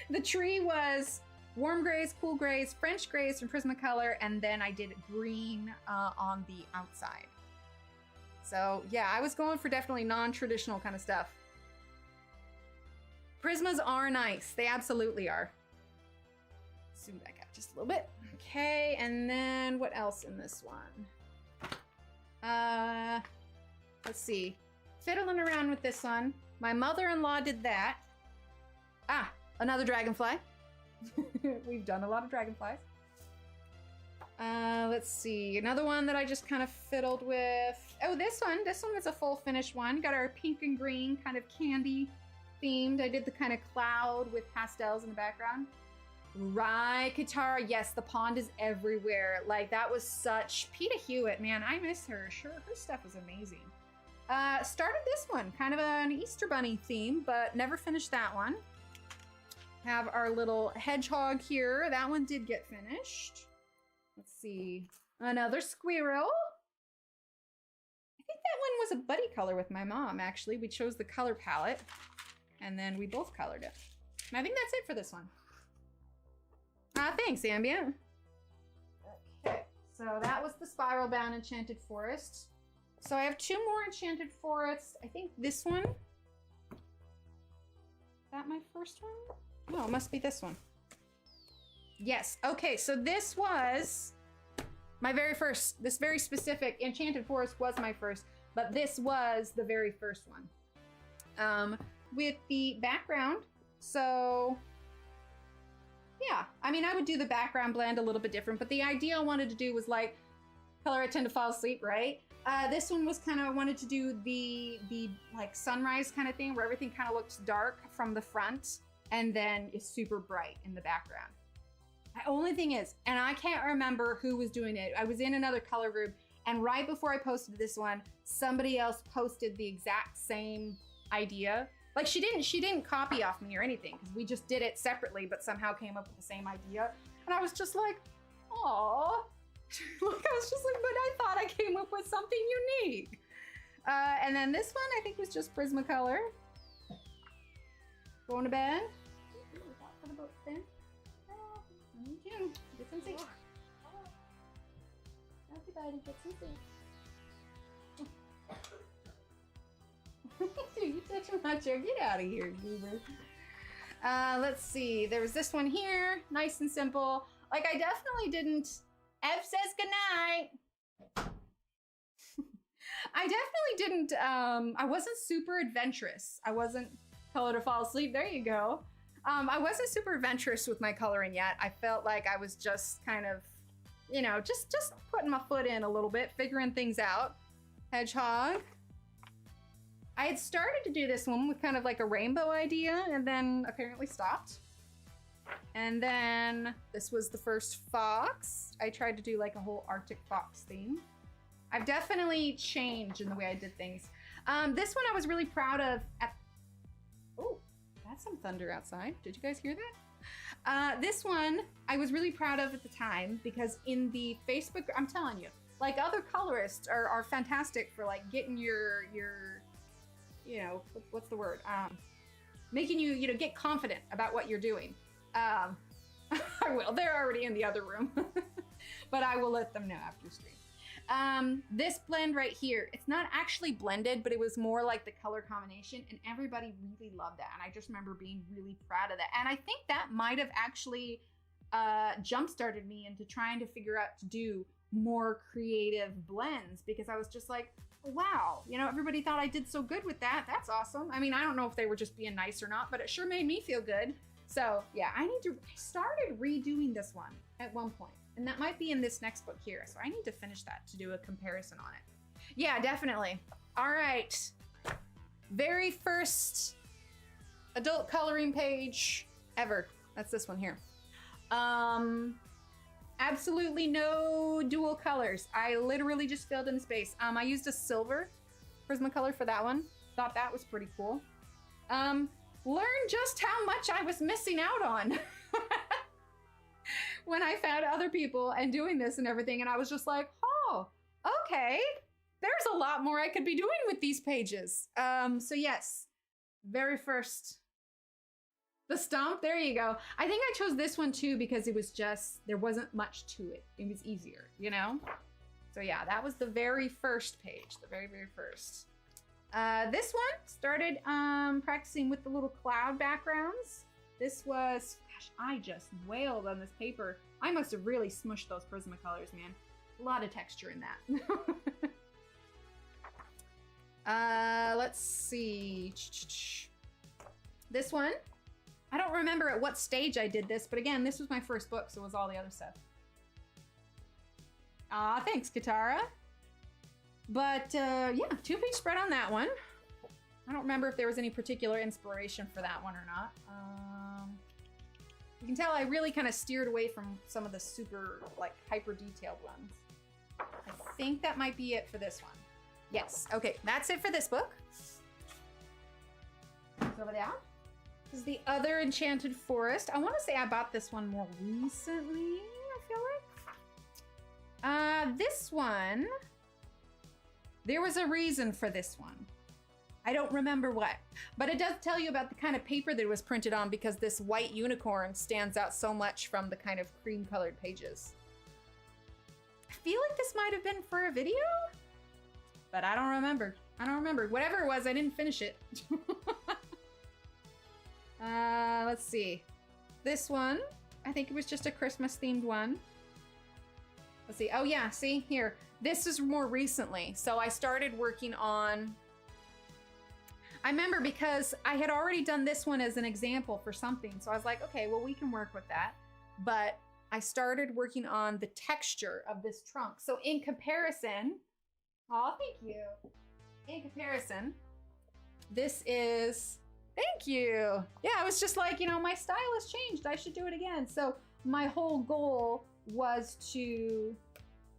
The tree was warm grays, cool grays, French grays from Prismacolor, and then I did green on the outside. So yeah, I was going for definitely non-traditional kind of stuff. Prismas are nice. They absolutely are. Zoom back out just a little bit. Okay, and then what else in this one? Let's see. Fiddling around with this one. My mother-in-law did that. Ah, another dragonfly. We've done a lot of dragonflies. Let's see. Another one that I just kind of fiddled with. Oh, this one. This one was a full finished one. Got our pink and green kind of candy themed. I did the kind of cloud with pastels in the background. Right, Katara. Yes, the pond is everywhere. Like, that was such... Peta Hewitt, man, I miss her. Sure, her stuff is amazing. Started this one. Kind of an Easter Bunny theme, but never finished that one. Have our little hedgehog here. That one did get finished. Let's see. Another squirrel. I think that one was a buddy color with my mom, actually. We chose the color palette, and then we both colored it. And I think that's it for this one. Thanks, Ambient. Okay, so that was the Spiral Bound Enchanted Forest. So I have two more Enchanted Forests. I think this one. Is that my first one? No, it must be this one. Yes, okay, so this was my very first. This very specific Enchanted Forest was my first, but this was the very first one. With the background, so... Yeah, I mean, I would do the background blend a little bit different, but the idea I wanted to do was like, color I tend to fall asleep, right? This one was kind of, wanted to do the like sunrise kind of thing where everything kind of looks dark from the front and then is super bright in the background. The only thing is, and I can't remember who was doing it. I was in another color group and right before I posted this one, somebody else posted the exact same idea. Like she didn't copy off me or anything because we just did it separately, but somehow came up with the same idea. And I was just like, "Aw!" Like I was just like, but I thought I came up with something unique. And then this one I think was just Prismacolor. Going to bed. Get some sleep. Everybody get some sleep. You touching my chair. Get out of here, Goober. Let's see. There was this one here. Nice and simple. Like, I definitely didn't... F says goodnight. I definitely didn't... I wasn't super adventurous. I wasn't color to fall asleep. There you go. I wasn't super adventurous with my coloring yet. I felt like I was just kind of, you know, just putting my foot in a little bit, figuring things out. Hedgehog. I had started to do this one with kind of like a rainbow idea and then apparently stopped. And then this was the first fox. I tried to do like a whole Arctic fox theme. I've definitely changed in the way I did things. This one I was really proud of. Oh, that's some thunder outside. Did you guys hear that? This one I was really proud of at the time because in the Facebook, I'm telling you, like other colorists are fantastic for like getting your you know, what's the word? Making you, you know, get confident about what you're doing. I will. They're already in the other room, but I will let them know after stream. This blend right here, it's not actually blended, but it was more like the color combination, and everybody really loved that. And I just remember being really proud of that. And I think that might have actually jump-started me into trying to figure out to do more creative blends, because I was just like, wow, you know, everybody thought I did so good with that. That's awesome. I mean, I don't know if they were just being nice or not, but it sure made me feel good. So yeah, I started redoing this one at one point, and that might be in this next book here. So I need to finish that to do a comparison on it. Yeah, definitely. All right. Very first adult coloring page ever. That's this one here. Absolutely no dual colors. I literally just filled in space. I used a silver Prismacolor for that one. Thought that was pretty cool. Learned just how much I was missing out on when I found other people and doing this and everything. And I was just like, oh, okay. There's a lot more I could be doing with these pages. So yes, very first, the stump, there you go. I think I chose this one too because it was just, there wasn't much to it. It was easier, you know? So yeah, that was the very first page, the very, very first. This one started practicing with the little cloud backgrounds. This was, gosh, I just wailed on this paper. I must have really smushed those Prismacolors, man. A lot of texture in that. Let's see. This one, I don't remember at what stage I did this, but again, this was my first book, so it was all the other stuff. Aw, thanks, Katara. But yeah, 2-page spread on that one. I don't remember if there was any particular inspiration for that one or not. You can tell I really kind of steered away from some of the super, like, hyper detailed ones. I think that might be it for this one. Yes, okay, that's it for this book. It's over there. This is the other Enchanted Forest. I want to say I bought this one more recently, I feel like. This one, there was a reason for this one. I don't remember what, but it does tell you about the kind of paper that it was printed on, because this white unicorn stands out so much from the kind of cream colored pages. I feel like this might have been for a video, but I don't remember. I don't remember. Whatever it was, I didn't finish it. Let's see. This one, I think it was just a Christmas themed one. Let's see. Oh yeah, see here. This is more recently. So I started working on, I remember because I had already done this one as an example for something. So I was like, okay, well, we can work with that. But I started working on the texture of this trunk. So in comparison, oh, thank you. In comparison, this is, thank you. Yeah, I was just like, you know, my style has changed. I should do it again. So my whole goal was to,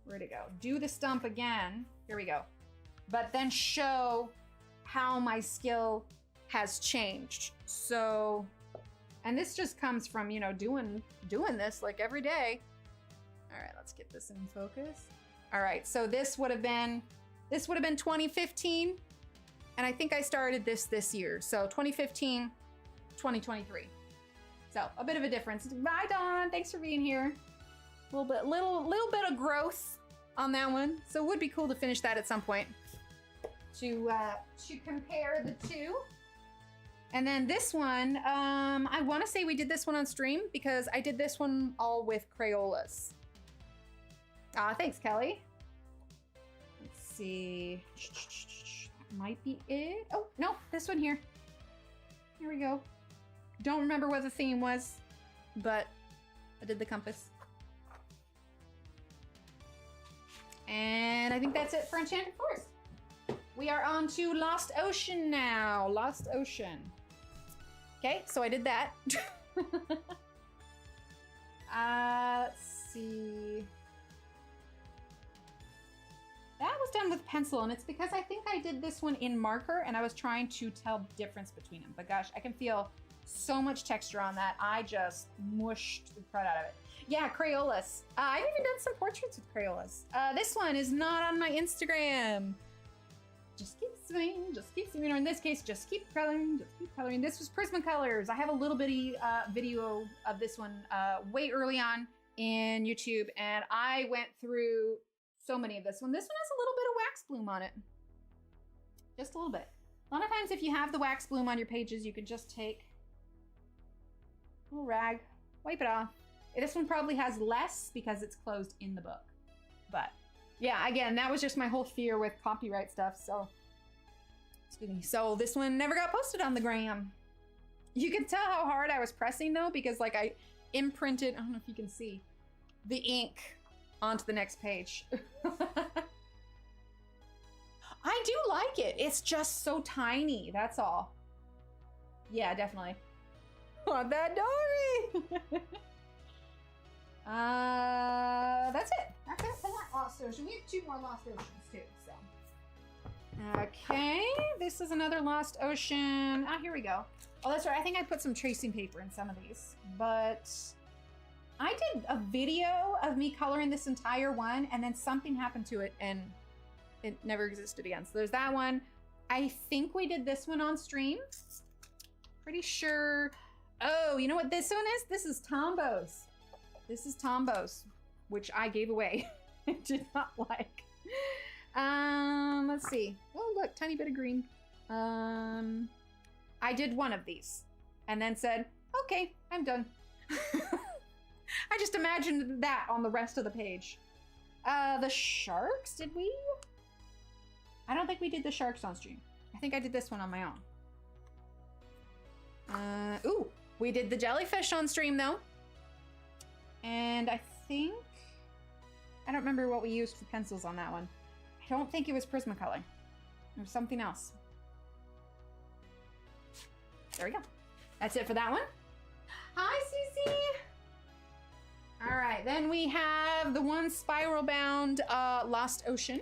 where'd it go? Do the stump again. Here we go. But then show how my skill has changed. So, and this just comes from, you know, doing this like every day. All right, let's get this in focus. All right, so this would have been 2015. And I think I started this year. So 2015, 2023. So a bit of a difference. Bye, Dawn, thanks for being here. Little bit of growth on that one. So it would be cool to finish that at some point to compare the two. And then this one, I want to say we did this one on stream because I did this one all with Crayolas. Thanks, Kelly. Let's see. That might be it. Oh, no, this one here. Here we go. Don't remember what the theme was, but I did the compass. And I think that's it for Enchanted Forest. We are on to Lost Ocean now. Lost Ocean. Okay, so I did that. Let's see. That was done with pencil, and it's because I think I did this one in marker, and I was trying to tell the difference between them. But gosh, I can feel so much texture on that. I just mushed the crud out of it. Yeah, Crayolas. I've even done some portraits with Crayolas. This one is not on my Instagram. Just keep swimming, just keep swimming, or in this case, just keep coloring, just keep coloring. This was Prismacolors. I have a little bitty video of this one way early on in YouTube, and I went through So many of this one. This one has a little bit of wax bloom on it. Just a little bit. A lot of times if you have the wax bloom on your pages, you can just take a little rag, wipe it off. This one probably has less because it's closed in the book. But yeah, again, that was just my whole fear with copyright stuff. So, excuse me. So this one never got posted on the gram. You can tell how hard I was pressing though, because like I imprinted, I don't know if you can see, the ink onto the next page. I do like it. It's just so tiny. That's all. Yeah, definitely. Want that Dory? That's it. That's it for that Lost Ocean. We have 2 more Lost Oceans too, so. Okay, this is another Lost Ocean. Ah, here we go. Oh, that's right. I think I put some tracing paper in some of these, but I did a video of me coloring this entire one, and then something happened to it, and it never existed again. So there's that one. I think we did this one on stream. Pretty sure. Oh, you know what this one is? This is Tombo's. This is Tombo's, which I gave away. I did not like. Let's see. Oh, look, tiny bit of green. I did one of these and then said, okay, I'm done. I just imagined that on the rest of the page. The sharks, did we? I don't think we did the sharks on stream. I think I did this one on my own. Ooh, we did the jellyfish on stream though. And I think, I don't remember what we used for pencils on that one. I don't think it was Prismacolor. It was something else. There we go. That's it for that one. Hi, Susie. All right, then we have the one spiral bound Lost Ocean.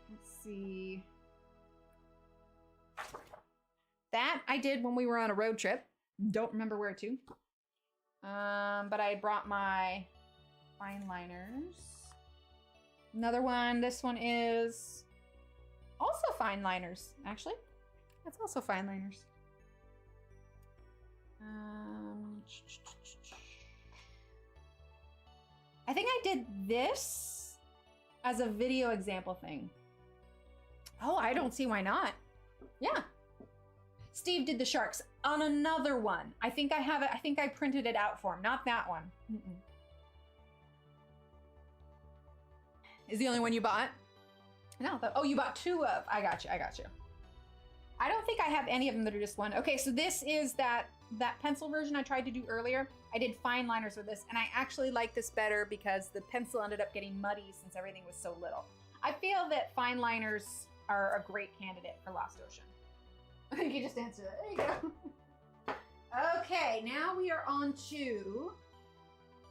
Let's see. That I did when we were on a road trip. Don't remember where to. But I brought my fine liners. Another one. This one is also fine liners, actually. That's also fine liners. I think I did this as a video example thing. Oh, I don't see why not. Yeah. Steve did the sharks on another one. I think I have it. I think I printed it out for him. Not that one. Is the only one you bought? No. Oh, you bought 2 of. I got you. I got you. I don't think I have any of them that are just one. Okay, so this is that pencil version I tried to do earlier. I did fine liners with this, and I actually like this better because the pencil ended up getting muddy since everything was so little. I feel that fine liners are a great candidate for Lost Ocean. You just answered that. There you go. Okay, now we are on to,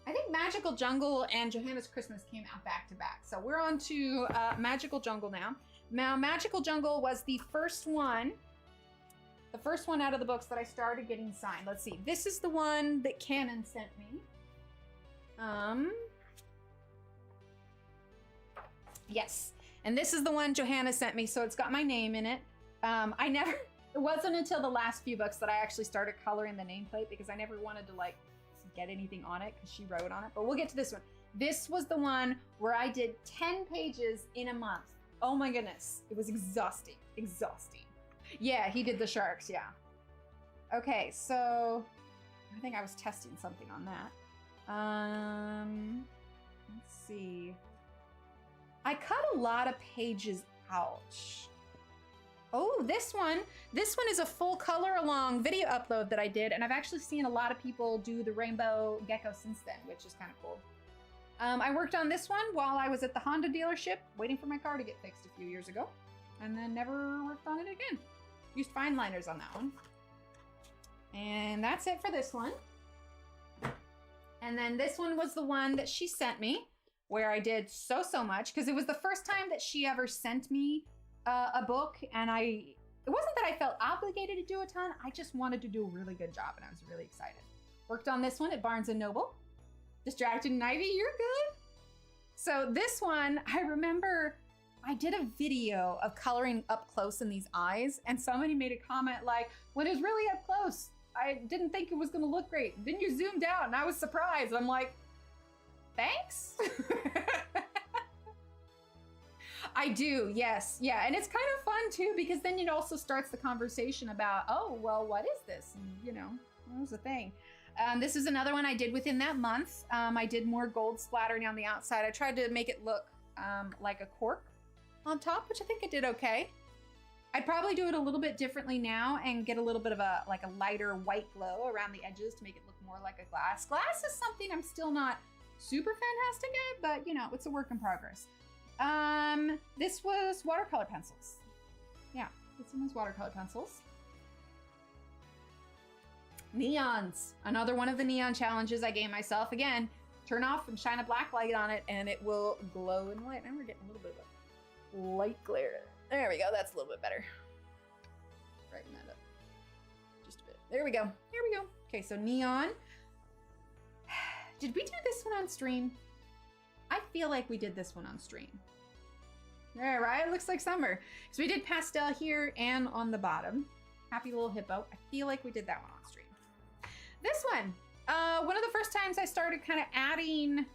I think Magical Jungle and Johanna's Christmas came out back to back. So we're on to Magical Jungle now. Now, Magical Jungle was the first one out of the books that I started getting signed. Let's see. This is the one that Canon sent me. Yes. And this is the one Johanna sent me, so it's got my name in it. It wasn't until the last few books that I actually started coloring the nameplate because I never wanted to like get anything on it because she wrote on it. But we'll get to this one. This was the one where I did 10 pages in a month. Oh my goodness. It was exhausting. Exhausting. Yeah, he did the sharks, yeah. Okay, so I think I was testing something on that. Let's see. I cut a lot of pages out. Oh, this one is a full color along video upload that I did, and I've actually seen a lot of people do the rainbow gecko since then, which is kind of cool. I worked on this one while I was at the Honda dealership waiting for my car to get fixed a few years ago, and then never worked on it again. Used fine liners on that one. And that's it for this one. And then this one was the one that she sent me, where I did so much, because it was the first time that she ever sent me a book, and it wasn't that I felt obligated to do a ton, I just wanted to do a really good job, and I was really excited. Worked on this one at Barnes & Noble. Distracted and Ivy, you're good. So this one, I remember I did a video of coloring up close in these eyes, and somebody made a comment like, when it was really up close, I didn't think it was gonna look great. Then you zoomed out and I was surprised. I'm like, thanks. I do, yes. Yeah, and it's kind of fun too, because then it also starts the conversation about, oh, well, what is this? And, you know, what was the thing? This is another one I did within that month. I did more gold splattering on the outside. I tried to make it look like a cork on top, which I think it did okay. I'd probably do it a little bit differently now and get a little bit of a lighter white glow around the edges to make it look more like a glass. Glass is something I'm still not super fantastic at, but you know, it's a work in progress. This was watercolor pencils. Yeah, this one was watercolor pencils. Neons, another one of the neon challenges I gave myself. Again, turn off and shine a black light on it and it will glow in white. And we're getting a little bit of a light glare. There we go, that's a little bit better. Brighten that up just a bit. There we go, here we go. Okay, so neon. Did we do this one on stream? I feel like we did this one on stream. All right, looks like summer. So we did pastel here and on the bottom. Happy little hippo. I feel like we did that one on stream. This one of the first times I started kind of adding,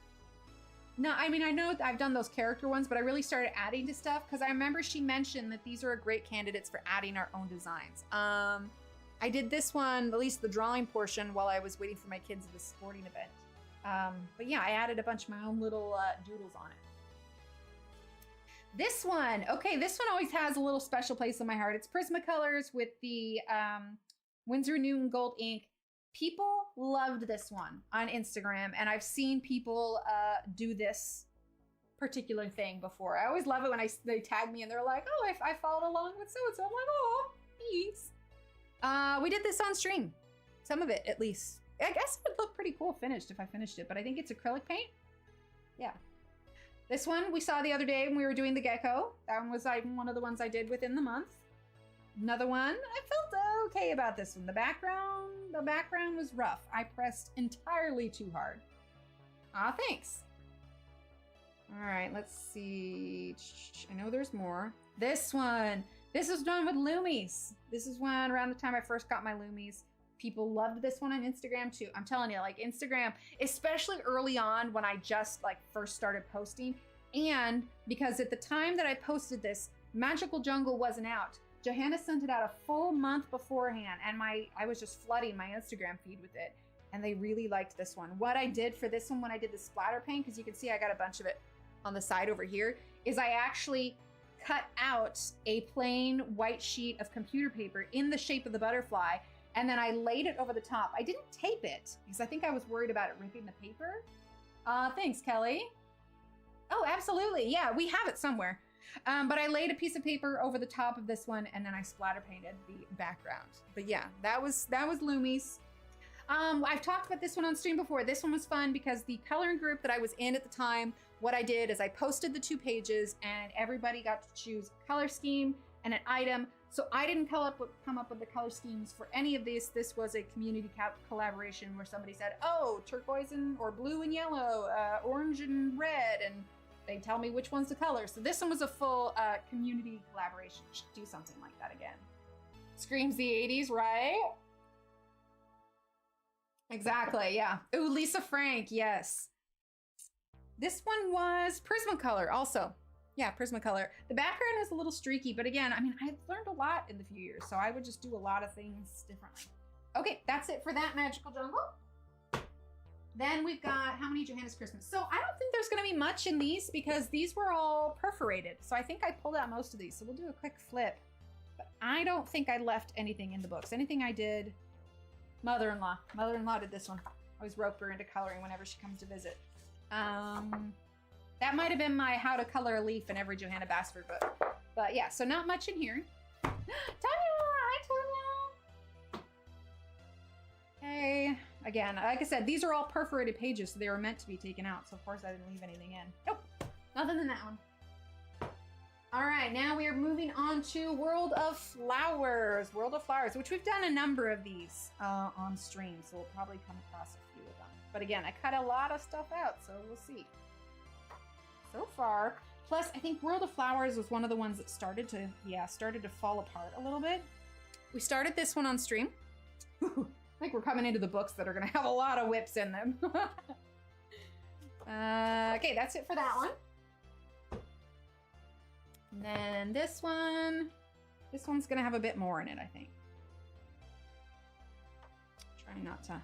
no, I mean, I know I've done those character ones, but I really started adding to stuff because I remember she mentioned that these are great candidates for adding our own designs. I did this one, at least the drawing portion, while I was waiting for my kids at the sporting event. But yeah, I added a bunch of my own little doodles on it. This one, okay, this one always has a little special place in my heart. It's Prismacolors with the Winsor Newton gold ink. People loved this one on Instagram, and I've seen people do this particular thing before. I always love it when they tag me and they're like, oh, I followed along with so-and-so. I'm like, oh, thanks. We did this on stream. Some of it, at least. I guess it would look pretty cool finished if I finished it, but I think it's acrylic paint. Yeah. This one we saw the other day when we were doing the gecko. That one was one of the ones I did within the month. Another one, I felt okay about this one. The background was rough. I pressed entirely too hard. Aw, thanks. All right, let's see. I know there's more. This is done with Loomies. This is one around the time I first got my Loomies. People loved this one on Instagram too. I'm telling you, like Instagram, especially early on when I just like first started posting, and because at the time that I posted this, Magical Jungle wasn't out. Johanna sent it out a full month beforehand, and I was just flooding my Instagram feed with it, and they really liked this one. What I did for this one when I did the splatter paint, because you can see I got a bunch of it on the side over here, is I actually cut out a plain white sheet of computer paper in the shape of the butterfly, and then I laid it over the top. I didn't tape it because I think I was worried about it ripping the paper. Thanks, Kelly. Oh, absolutely. Yeah, we have it somewhere. But I laid a piece of paper over the top of this one, and then I splatter painted the background. But yeah, that was Loomies. I've talked about this one on stream before. This one was fun because the coloring group that I was in at the time, what I did is I posted the 2 pages, and everybody got to choose a color scheme and an item. So I didn't come up with the color schemes for any of these. This was a community collaboration where somebody said, oh, turquoise or blue and yellow, orange and red, and they tell me which one's the color. So this one was a full community collaboration. Should do something like that again. Screams the 80s, right? Exactly, yeah. Ooh, Lisa Frank, yes. This one was Prismacolor also. Yeah, Prismacolor. The background is a little streaky, but again, I mean, I've learned a lot in the few years, so I would just do a lot of things differently. Okay, that's it for that Magical Jungle. Then we've got, how many Johanna's Christmas? So I don't think there's gonna be much in these because these were all perforated. So I think I pulled out most of these. So we'll do a quick flip. But I don't think I left anything in the books. Anything I did, mother-in-law. Mother-in-law did this one. I always rope her into coloring whenever she comes to visit. That might have been my How to Color a Leaf in every Johanna Basford book. But yeah, so not much in here. Tanya! Hi, Tanya! Hey. Again, like I said, these are all perforated pages, so they were meant to be taken out. So of course I didn't leave anything in. Nope, nothing in that one. All right, now we are moving on to World of Flowers. World of Flowers, which we've done a number of these on stream, so we'll probably come across a few of them. But again, I cut a lot of stuff out, so we'll see. So far, plus I think World of Flowers was one of the ones that started to fall apart a little bit. We started this one on stream. I think we're coming into the books that are going to have a lot of whips in them. Okay, that's it for that one. And then this one's gonna have a bit more in it, I think. Trying not to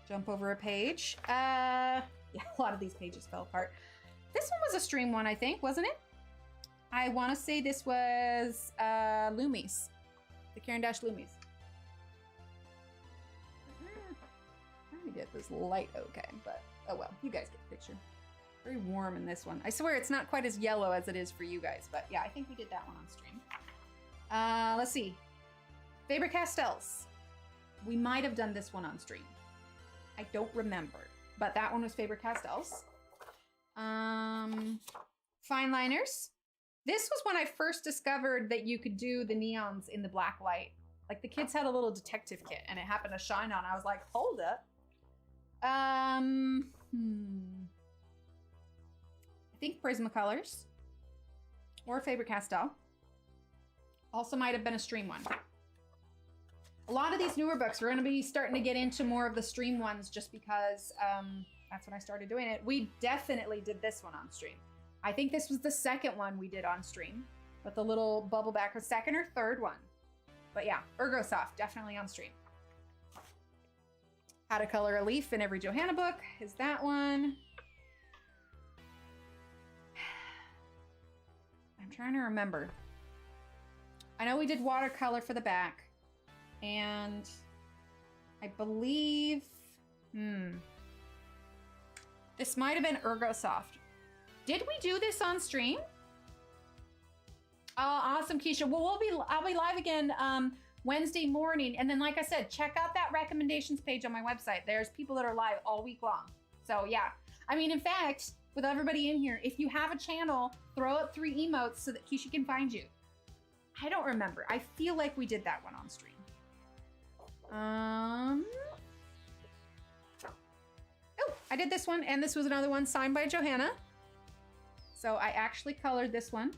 jump over a page. Yeah, a lot of these pages fell apart. This one was a stream one, I think, wasn't it? I want to say this was Loomies. The Caran d'Ache Loomies. Let me get this light okay, but oh well, you guys get the picture. Very warm in this one. I swear it's not quite as yellow as it is for you guys, but yeah, I think we did that one on stream. Let's see. Faber-Castells. We might have done this one on stream. I don't remember, but that one was Faber-Castells. Fine liners. This was when I first discovered that you could do the neons in the black light. Like the kids had a little detective kit and it happened to shine on. I was like, hold up. I think Prismacolors or Faber-Castell. Also might have been a stream one. A lot of these newer books, we're going to be starting to get into more of the stream ones just because that's when I started doing it. We definitely did this one on stream. I think this was the second one we did on stream, but the little bubble back was second or third one. But yeah, Ergosoft, definitely on stream. How to Color a Leaf in Every Johanna book is that one. I'm trying to remember. I know we did watercolor for the back, and I believe, this might have been Ergosoft. Did we do this on stream? Oh, awesome, Keisha. Well, I'll be live again Wednesday morning, and then like I said, check out that recommendations page on my website. There's people that are live all week long. So yeah, I mean, in fact, with everybody in here, if you have a channel, throw up 3 emotes so that Keisha can find you. I don't remember. I feel like we did that one on stream. Oh, I did this one, and this was another one signed by Johanna. So I actually colored this one.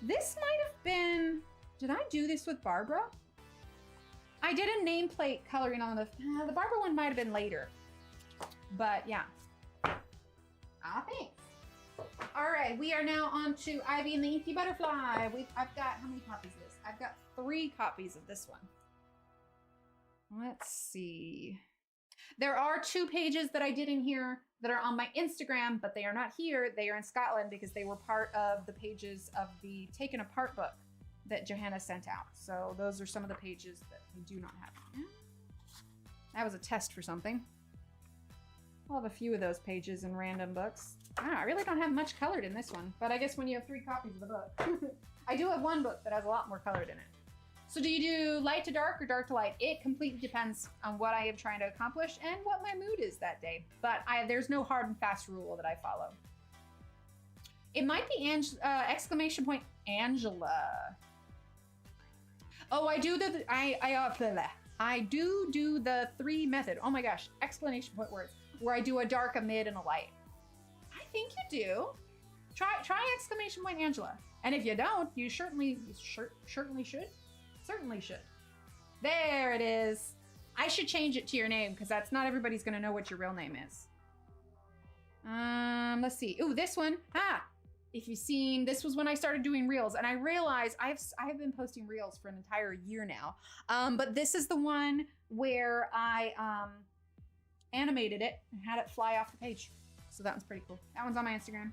This might have been, did I do this with Barbara? I did a nameplate coloring on the Barbara one might have been later. But yeah. Ah, thanks. All right, we are now on to Ivy and the Inky Butterfly. I've got, how many copies of this? I've got 3 copies of this one. Let's see. There are 2 pages that I did in here that are on my Instagram, but they are not here. They are in Scotland because they were part of the pages of the Taken Apart book that Johanna sent out. So those are some of the pages that we do not have. That was a test for something. I'll have a few of those pages in random books. I really don't have much colored in this one, but I guess when you have 3 copies of the book. I do have one book that has a lot more colored in it. So do you do light to dark or dark to light? It completely depends on what I am trying to accomplish and what my mood is that day. But there's no hard and fast rule that I follow. It might be exclamation point Angela. Oh, I do the I do the 3 method. Oh my gosh, exclamation point words where I do a dark, a mid, and a light. I think you do. Try exclamation point Angela. And if you don't, you certainly should. Certainly should. There it is. I should change it to your name because that's not everybody's gonna know what your real name is. Let's see. Ooh, this one. If you've seen, this was when I started doing reels, and I realized I have been posting reels for an entire year now. But this is the one where I animated it and had it fly off the page. So that one's pretty cool. That one's on my Instagram.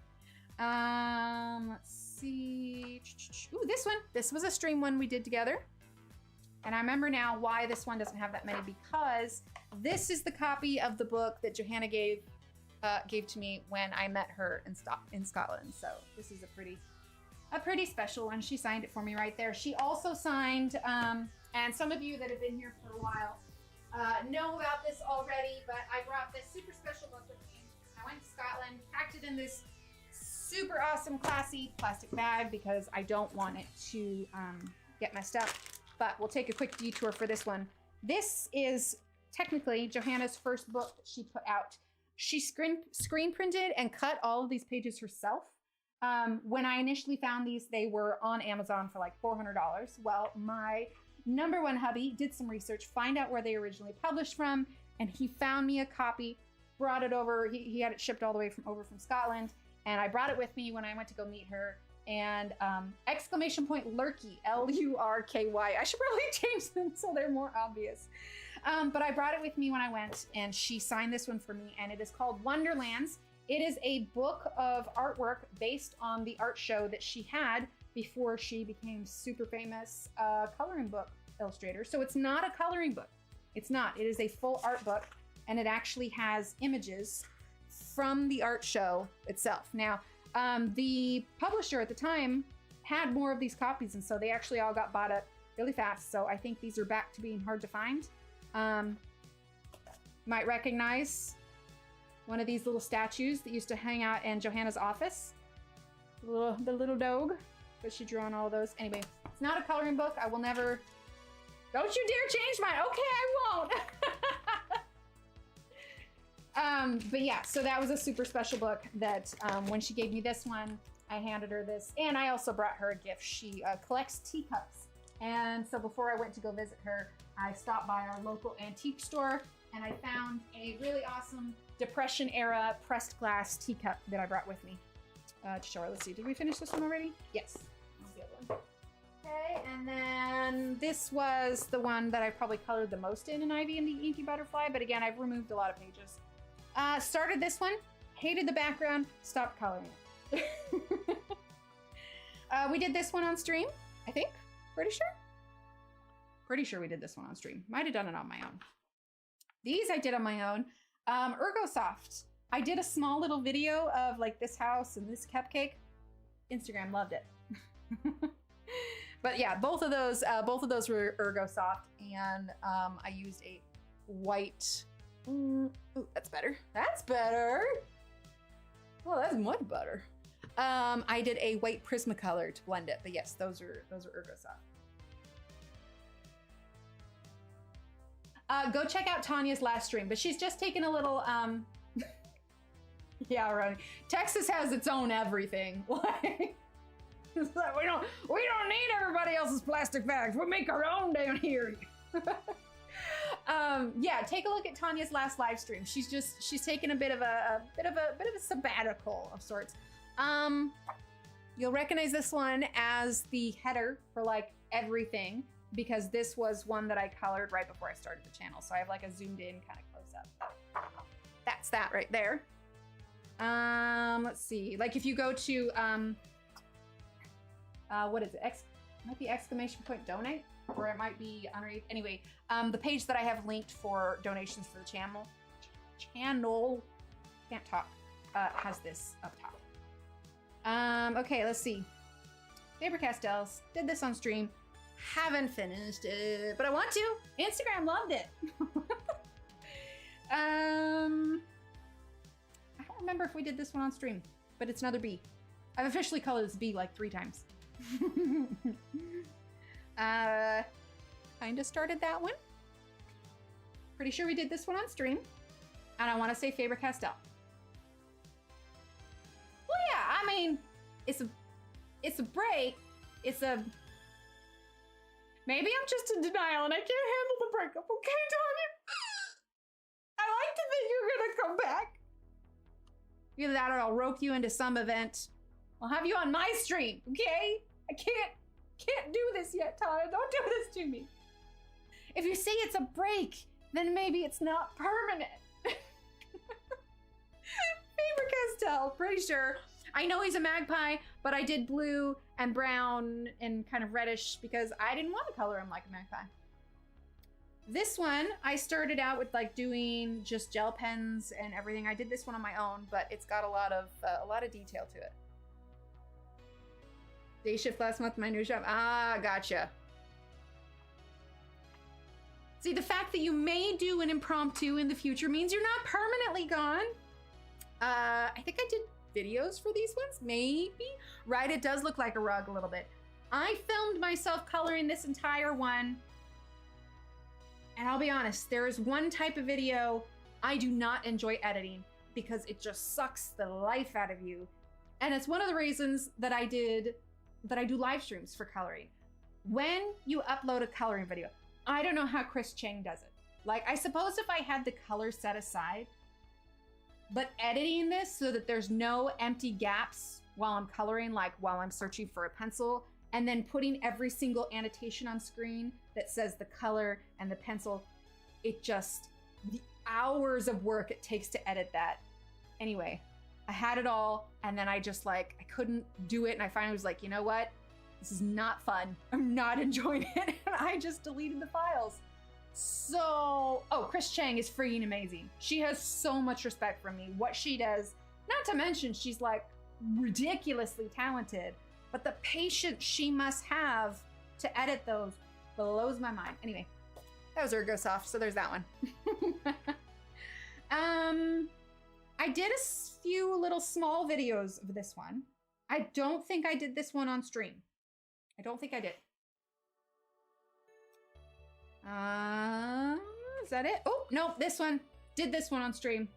Let's see. Ooh, this one. This was a stream one we did together. And I remember now why this one doesn't have that many, because this is the copy of the book that Johanna gave to me when I met her in Scotland. So this is a pretty special one. She signed it for me right there. She also signed, and some of you that have been here for a while know about this already, but I brought this super special book with me. I went to Scotland, packed it in this super awesome, classy plastic bag because I don't want it to get messed up. But we'll take a quick detour for this one. This is technically Johanna's first book that she put out. She screen printed and cut all of these pages herself. When I initially found these, they were on Amazon for like $400. Well, my #1 hubby did some research, find out where they originally published from, and he found me a copy, brought it over. He had it shipped all the way from Scotland, and I brought it with me when I went to go meet her. and exclamation point Lurky, L-U-R-K-Y. I should probably change them so they're more obvious. But I brought it with me when I went, and she signed this one for me, and it is called Wonderlands. It is a book of artwork based on the art show that she had before she became super famous coloring book illustrator. So it's not a coloring book. It's not. It is a full art book, and it actually has images from the art show itself. Now, the publisher at the time had more of these copies, and so they actually all got bought up really fast. So I think these are back to being hard to find. Might recognize one of these little statues that used to hang out in Johanna's office. The little dog, but she drew on all those. Anyway, it's not a coloring book. I will never. Don't you dare change mine. Okay, I won't. But yeah, so that was a super special book that when she gave me this one, I handed her this, and I also brought her a gift. She collects teacups, and so before I went to go visit her, I stopped by our local antique store, and I found a really awesome Depression era pressed glass teacup that I brought with me to show her. Let's see, did we finish this one already? Yes. The other one. Okay, and then this was the one that I probably colored the most in Ivy and the Inky Butterfly, but again, I've removed a lot of pages. Started this one, hated the background, stopped coloring it. We did this one on stream, I think. Pretty sure we did this one on stream. Might have done it on my own. These I did on my own. Ergosoft. I did a small little video of like this house and this cupcake. Instagram loved it. But yeah, both of those were Ergosoft, and I used a white. Ooh, that's better. That's better. Well, that's much better. I did a white Prismacolor to blend it, but yes, those are Ergosoft. Go check out Tanya's last stream, but she's just taken a little, yeah, right. Texas has its own everything. Like, it's like, we don't need everybody else's plastic bags. We make our own down here. Yeah, take a look at Tanya's last live stream. She's taken a bit of a sabbatical of sorts. You'll recognize this one as the header for like everything, because this was one that I colored right before I started the channel. So I have like a zoomed in kind of close up. That's that right there. Let's see, like if you go to, what is it? Might be exclamation point donate, or it might be underneath. Anyway, the page that I have linked for donations for the channel, can't talk, has this up top. Okay, let's see. Faber-Castells, did this on stream. Haven't finished it, but I want to. Instagram loved it. I don't remember if we did this one on stream, but it's another bee. I've officially colored this bee like 3 times. Kind of started that one. Pretty sure we did this one on stream. And I want to say Faber-Castell. Well, yeah, I mean, it's a break. Maybe I'm just in denial and I can't handle the breakup. Okay, Tanya? I like to think you're gonna come back. Either that or I'll rope you into some event. I'll have you on my stream, okay? I can't do this yet, Tanya. Don't do this to me. If you say it's a break, then maybe it's not permanent. Faber-Castell, pretty sure. I know he's a magpie, but I did blue and brown and kind of reddish because I didn't want to color him like a magpie. This one, I started out with like doing just gel pens and everything. I did this one on my own, but it's got a lot of detail to it. Day shift last month, my new job. Ah, gotcha. See, the fact that you may do an impromptu in the future means you're not permanently gone. I think I did videos for these ones, maybe? Right, it does look like a rug a little bit. I filmed myself coloring this entire one. And I'll be honest, there is one type of video I do not enjoy editing because it just sucks the life out of you. And it's one of the reasons that I do live streams for coloring. When you upload a coloring video, I don't know how Chris Chang does it. Like, I suppose if I had the color set aside, but editing this so that there's no empty gaps while I'm coloring, like while I'm searching for a pencil, and then putting every single annotation on screen that says the color and the pencil. It just, the hours of work it takes to edit that. Anyway, I had it all, and then I just like, I couldn't do it, and I finally was like, you know what? This is not fun. I'm not enjoying it, and I just deleted the files. So, oh, Chris Chang is freaking amazing. She has so much respect from me. What she does, not to mention she's like ridiculously talented, but the patience she must have to edit those blows my mind. Anyway, that was Ergosoft, so there's that one. I did a few little small videos of this one. I don't think I did this one on stream. I don't think I did. Is that it? Oh, no, this one. Did this one on stream.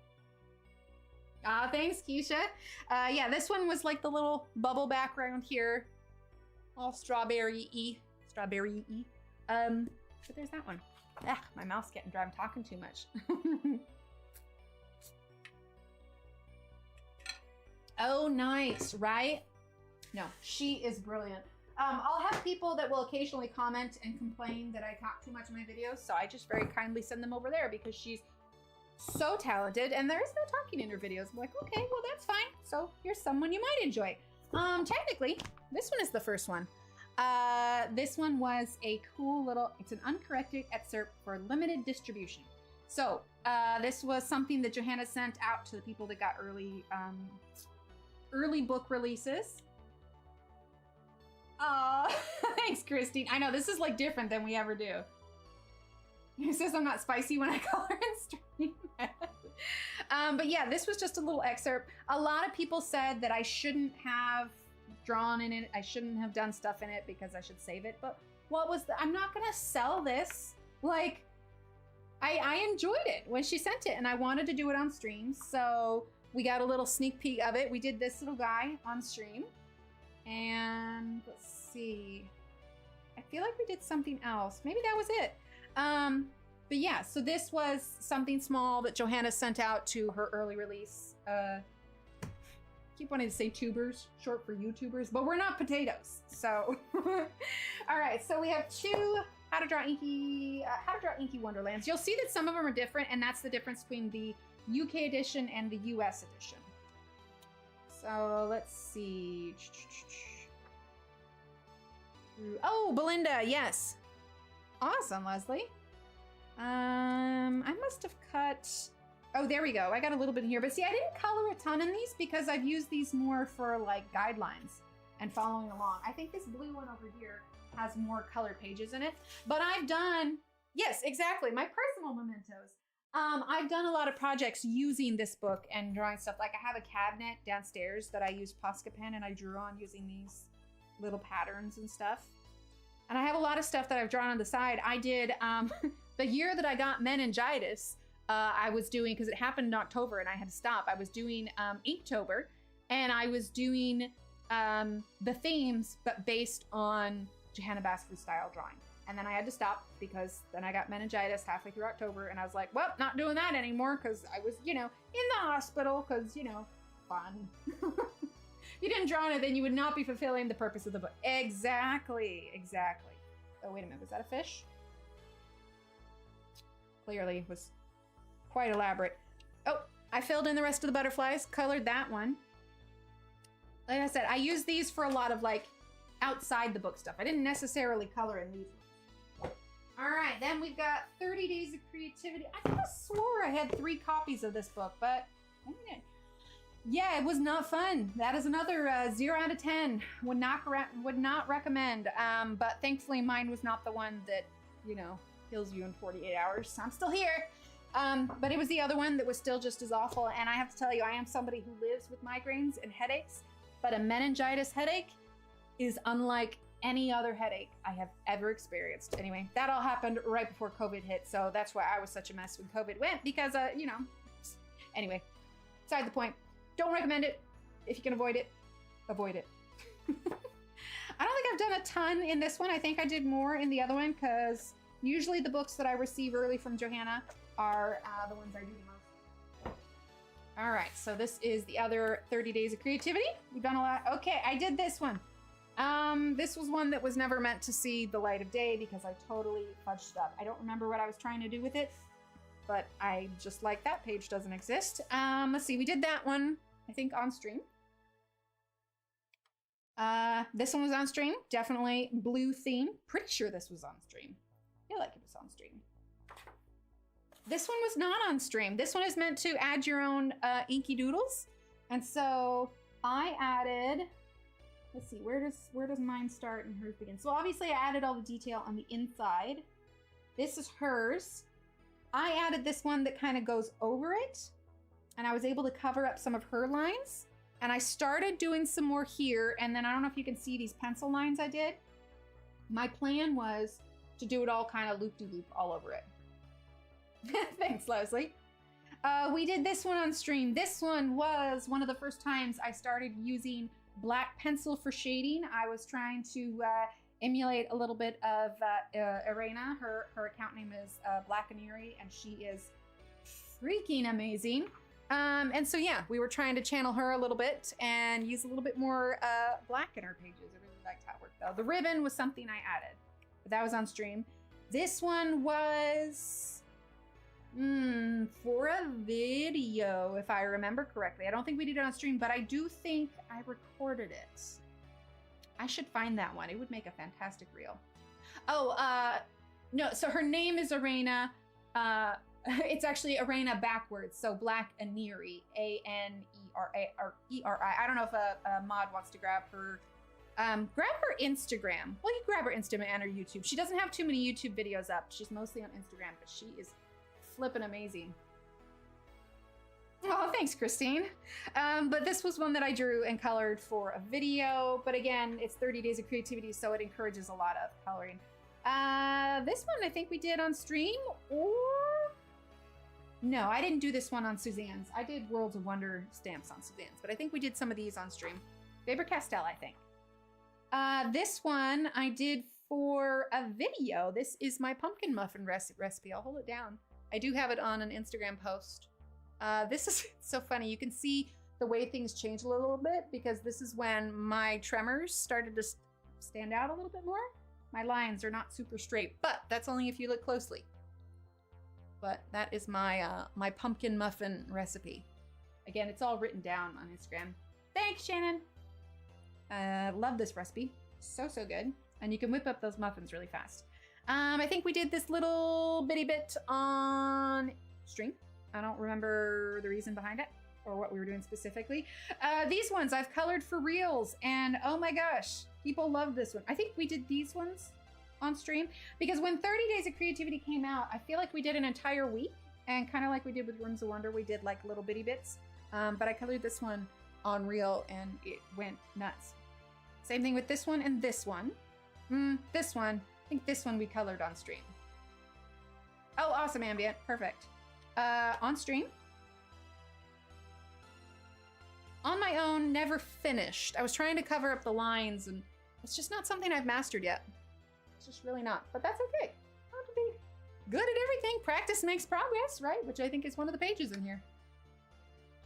Thanks, Keisha. Yeah, this one was like the little bubble background here. All strawberry-y. Strawberry-y. But there's that one. Ah, my mouth's getting dry. I'm talking too much. Oh, nice, right? No, she is brilliant. I'll have people that will occasionally comment and complain that I talk too much in my videos, so I just very kindly send them over there because she's so talented, and there's no talking in her videos. I'm like, okay, well, that's fine. So here's someone you might enjoy. Technically, this one is the first one. This one was a cool little, it's an uncorrected excerpt for limited distribution. So this was something that Johanna sent out to the people that got early book releases. Thanks, Christine. I know, this is like different than we ever do. He says I'm not spicy when I color and stream. But yeah, this was just a little excerpt. A lot of people said that I shouldn't have drawn in it. I shouldn't have done stuff in it because I should save it. But what was I'm not gonna sell this. Like, I enjoyed it when she sent it, and I wanted to do it on stream. So we got a little sneak peek of it. We did this little guy on stream. And let's see. I feel like we did something else. Maybe that was it. But yeah, so this was something small that Johanna sent out to her early release. Keep wanting to say tubers, short for YouTubers, but we're not potatoes. So, all right. So we have two How to Draw Inky Wonderlands. You'll see that some of them are different, and that's the difference between the UK edition and the US edition. So let's see. Oh, Belinda, yes. Awesome, Leslie. I must have cut, oh, there we go. I got a little bit in here, but see, I didn't color a ton in these because I've used these more for like guidelines and following along. I think this blue one over here has more color pages in it, but I've done, yes, exactly, my personal mementos. I've done a lot of projects using this book and drawing stuff. Like I have a cabinet downstairs that I use Posca pen and I drew on using these little patterns and stuff. And I have a lot of stuff that I've drawn on the side. I did, the year that I got meningitis, I was doing, because it happened in October and I had to stop, I was doing Inktober, and I was doing the themes, but based on Johanna Basford style drawing. And then I had to stop because then I got meningitis halfway through October, and I was like, well, not doing that anymore because I was, you know, in the hospital because, you know, fun. If you didn't draw on it, then you would not be fulfilling the purpose of the book. Exactly, exactly. Oh, wait a minute, was that a fish? Clearly, it was quite elaborate. Oh, I filled in the rest of the butterflies, colored that one. Like I said, I use these for a lot of like outside the book stuff. I didn't necessarily color in these ones. All right, then we've got 30 Days of Creativity. I could have swore I had 3 copies of this book, but yeah, it was not fun. That is another 0 out of 10. Would not recommend. But thankfully mine was not the one that, you know, kills you in 48 hours. So I'm still here. But it was the other one that was still just as awful. And I have to tell you, I am somebody who lives with migraines and headaches, but a meningitis headache is unlike any other headache I have ever experienced. Anyway, that all happened right before COVID hit. So that's why I was such a mess when COVID went, because, you know, anyway, beside the point. Don't recommend it. If you can avoid it, avoid it. I don't think I've done a ton in this one. I think I did more in the other one because usually the books that I receive early from Johanna are the ones I do the most. All right, so this is the other 30 Days of Creativity. We've done a lot. Okay, I did this one. This was one that was never meant to see the light of day because I totally fudged it up. I don't remember what I was trying to do with it, but I just like that page doesn't exist. Let's see, we did that one, I think, on stream. This one was on stream, definitely blue theme. Pretty sure this was on stream. I feel like it was on stream. This one was not on stream. This one is meant to add your own inky doodles. And so I added, let's see, where does mine start and hers begin? So obviously I added all the detail on the inside. This is hers. I added this one that kind of goes over it. And I was able to cover up some of her lines. And I started doing some more here. And then I don't know if you can see these pencil lines I did. My plan was to do it all kind of loop-de-loop all over it. Thanks, Leslie. We did this one on stream. This one was one of the first times I started using black pencil for shading. I was trying to emulate a little bit of Irena. Her account name is Black and Eerie, and she is freaking amazing. And so yeah, we were trying to channel her a little bit and use a little bit more black in her pages. I really liked how it worked though. The ribbon was something I added, but that was on stream. This one was for a video, if I remember correctly. I don't think we did it on stream, but I do think I recorded it. I should find that one. It would make a fantastic reel. Oh, no, so her name is Irena. It's actually Irena backwards, so Black Aneri, A-N-E-R-A or E-R-I. I don't know if a mod wants to grab her Instagram. Well, you grab her Instagram and her YouTube. She doesn't have too many YouTube videos up. She's mostly on Instagram, but she is flippin' amazing. Oh, thanks, Christine. But this was one that I drew and colored for a video. But again, it's 30 Days of Creativity, so it encourages a lot of coloring. This one I think we did on stream, or... No, I didn't do this one on Suzanne's. I did Worlds of Wonder stamps on Suzanne's, but I think we did some of these on stream. Faber-Castell, I think. This one I did for a video. This is my pumpkin muffin recipe. I'll hold it down. I do have it on an Instagram post. This is so funny. You can see the way things changed a little bit because this is when my tremors started to stand out a little bit more. My lines are not super straight, but that's only if you look closely. But that is my my pumpkin muffin recipe. Again, it's all written down on Instagram. Thanks, Shannon. Love this recipe. So good. And you can whip up those muffins really fast. I think we did this little bitty bit on stream. I don't remember the reason behind it or what we were doing specifically. These ones I've colored for reels, and oh my gosh, people love this one. I think we did these ones on stream because when 30 Days of Creativity came out, I feel like we did an entire week, and kind of like we did with Rooms of Wonder, we did like little bitty bits. But I colored this one on reel and it went nuts. Same thing with this one and this one. This one. I think this one we colored on stream. Oh, awesome, Ambient. Perfect. On stream. On my own, never finished. I was trying to cover up the lines, and it's just not something I've mastered yet. It's just really not. But that's okay. I want to be good at everything. Practice makes progress, right? Which I think is one of the pages in here.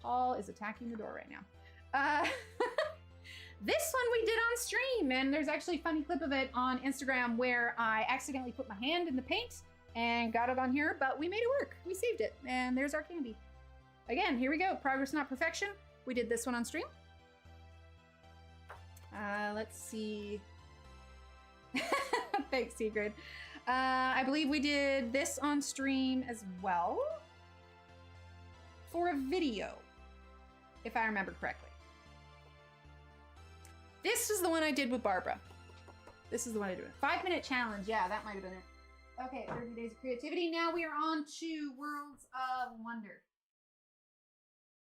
Paul is attacking the door right now. This one we did on stream, and there's actually a funny clip of it on Instagram where I accidentally put my hand in the paint and got it on here, but we made it work. We saved it, and there's our candy. Again, here we go. Progress, not perfection. We did this one on stream. Let's see. Thanks, Sigrid. I believe we did this on stream as well for a video, if I remember correctly. This is the one I did with Barbara. This is the one I did. 5-minute challenge. Yeah, that might have been it. Okay, 30 Days of Creativity. Now we are on to Worlds of Wonder.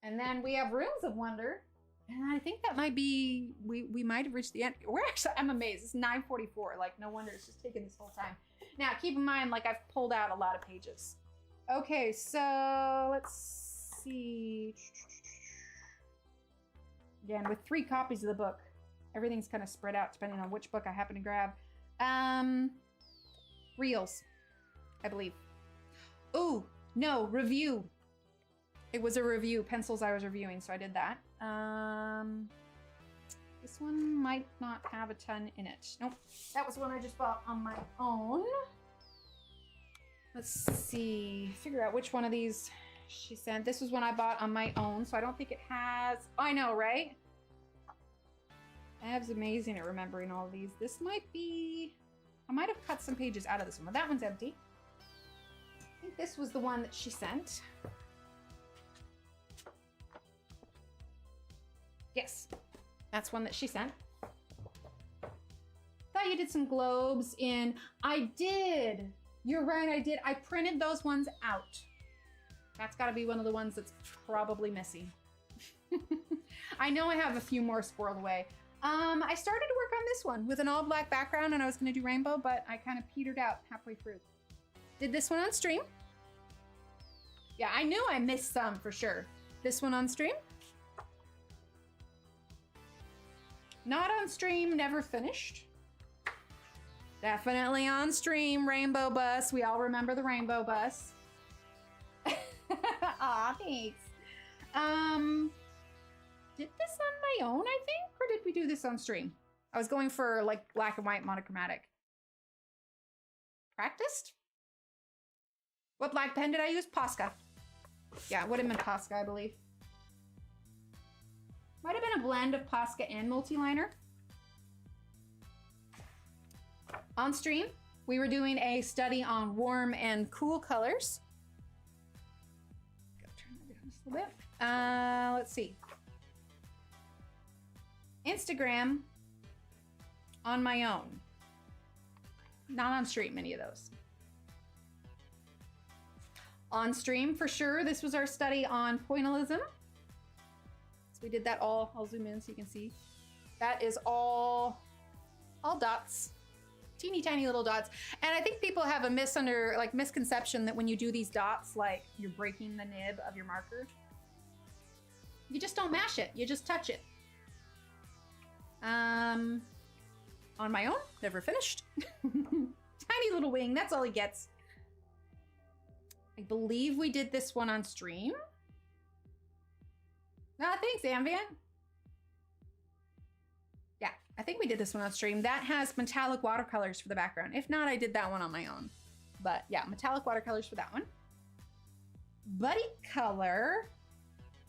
And then we have Rooms of Wonder. And I think that might be, we might have reached the end. We're actually, I'm amazed. It's 9:44. Like, no wonder it's just taken this whole time. Now, keep in mind, like, I've pulled out a lot of pages. Okay, so let's see. Again, with 3 copies of the book, everything's kind of spread out depending on which book I happen to grab. Reels, I believe. Oh, no, review. It was a review, pencils I was reviewing, so I did that. This one might not have a ton in it. Nope, that was one I just bought on my own. Let's see, figure out which one of these she sent. This was one I bought on my own, so I don't think it has, I know, right? Ev's amazing at remembering all of these. This might be, I might have cut some pages out of this one, but that one's empty. I think this was the one that she sent. Yes, that's one that she sent. Thought you did some globes in, I did. You're right, I did. I printed those ones out. That's gotta be one of the ones that's probably missing. I know I have a few more squirreled away. I started to work on this one with an all black background and I was gonna do rainbow, but I kind of petered out halfway through. Did this one on stream. Yeah, I knew I missed some for sure. This one on stream. Not on stream, never finished. Definitely on stream, Rainbow Bus. We all remember the Rainbow Bus. Aw, thanks. Did this on my own, I think? Or did we do this on stream? I was going for like black and white monochromatic. Practiced? What black pen did I use? Posca. Yeah, it would have been Posca, I believe. Might have been a blend of Posca and multi-liner. On stream, we were doing a study on warm and cool colors. Gotta turn that down just a little bit. Let's see. Instagram on my own. Not on stream, many of those. On stream, for sure, this was our study on pointillism. So we did that all, I'll zoom in so you can see. That is all dots. Teeny tiny little dots. And I think people have a misconception that when you do these dots, like you're breaking the nib of your marker. You just don't mash it, you just touch it. On my own, never finished. Tiny little wing, that's all he gets. I believe we did this one on stream. Thanks, Ambient. Yeah, I think we did this one on stream. That has metallic watercolors for the background. If not, I did that one on my own. But yeah, metallic watercolors for that one. Buddy color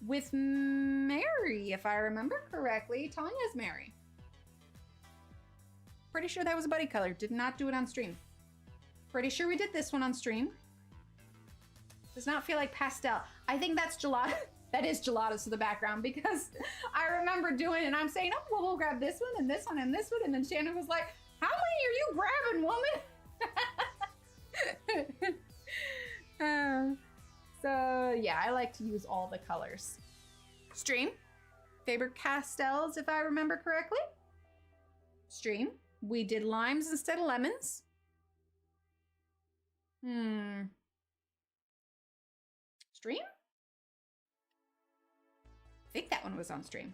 with Mary, if I remember correctly. Tanya's Mary. Pretty sure that was a buddy color. Did not do it on stream. Pretty sure we did this one on stream. Does not feel like pastel. I think that's gelato. That is gelatos to the background because I remember doing it and I'm saying, oh, well, we'll grab this one and this one and this one. And then Shannon was like, how many are you grabbing, woman? So yeah, I like to use all the colors. Stream, favorite pastels, if I remember correctly. Stream, we did limes instead of lemons. Stream? I think that one was on stream.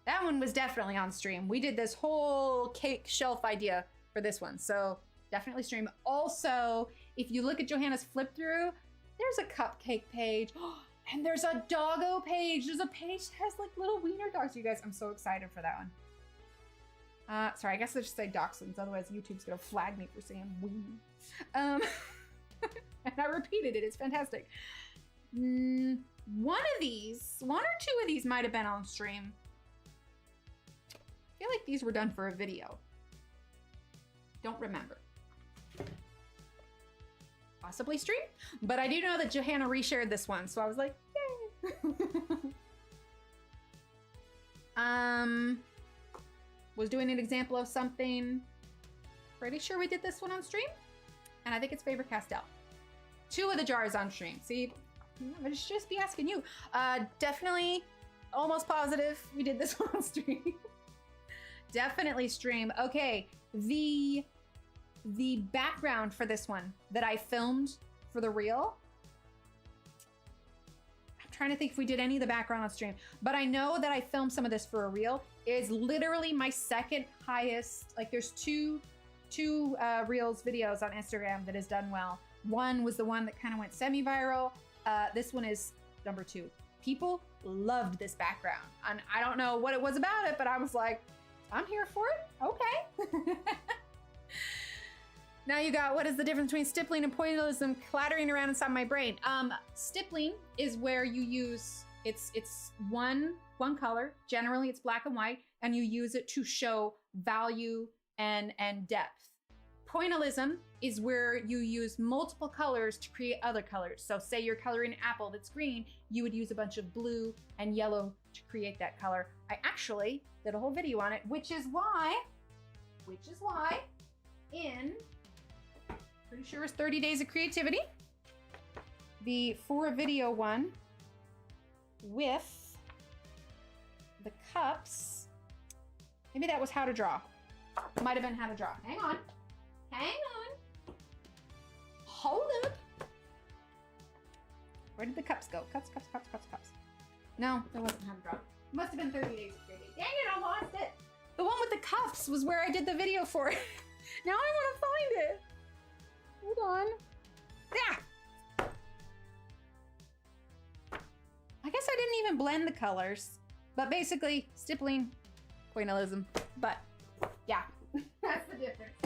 That one was definitely on stream. We did this whole cake shelf idea for this one, so definitely stream. Also, if you look at Johanna's flip through, there's a cupcake page, and there's a doggo page. There's a page that has like little wiener dogs. You guys, I'm so excited for that one. Sorry, I guess I should say dachshunds, otherwise YouTube's gonna flag me for saying wiener. And I repeated it, it's fantastic. One or two of these might have been on stream. I feel like these were done for a video. Don't remember. Possibly stream, but I do know that Johanna reshared this one, so I was like, yay. Was doing an example of something. Pretty sure we did this one on stream, and I think it's favorite pastel. 2 of the jars on stream. See, I should just be asking you. Definitely, almost positive we did this one on stream. Definitely stream. Okay, the background for this one that I filmed for the reel. I'm trying to think if we did any of the background on stream, but I know that I filmed some of this for a reel. It is literally my second highest. Like there's two reels videos on Instagram that has done well. One was the one that kind of went semi-viral. This one is number 2. People loved this background. And I don't know what it was about it, but I was like, I'm here for it. Okay. Now you got, what is the difference between stippling and pointillism clattering around inside my brain? Stippling is where you use, it's one color. Generally it's black and white, and you use it to show value and depth. Pointillism is where you use multiple colors to create other colors. So say you're coloring an apple that's green, you would use a bunch of blue and yellow to create that color. I actually did a whole video on it, which is why in, pretty sure it's 30 Days of Creativity, the 4-video one with the cups, maybe that was how to draw. Might have been how to draw. Hang on. Hold up. Where did the cups go? Cups. No, that wasn't how to draw. It must have been 30 Days of Creativity. Dang it, I lost it. The one with the cups was where I did the video for it. Now I want to find it. Hold on. Yeah. I guess I didn't even blend the colors, but basically stippling, pointillism, but yeah, that's the difference.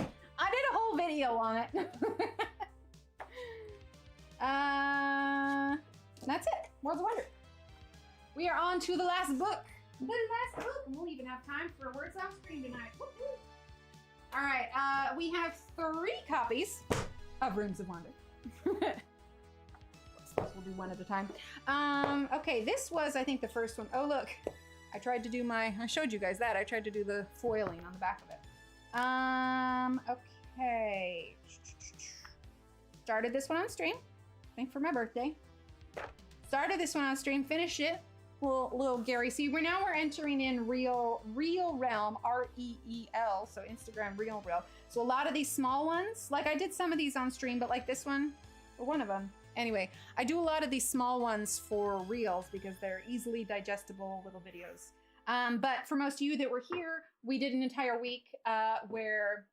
I did a whole video on it. That's it. Worlds of Wonder. We are on to the last book. The last book. We'll even have time for Words on Screen tonight. Woo-hoo. All right. We have 3 copies of Rooms of Wonder. We'll do one at a time. Okay, this was, I think, the first one. Oh, look. I tried to do I showed you guys that. I tried to do the foiling on the back of it. Okay. Started this one on stream. I think for my birthday. Started this one on stream, finished it. Little Gary C. We're entering in Real Realm, REEL, so Instagram Real. So a lot of these small ones, like I did some of these on stream, but like this one, or one of them. Anyway, I do a lot of these small ones for reels because they're easily digestible little videos. But for most of you that were here, we did an entire week where,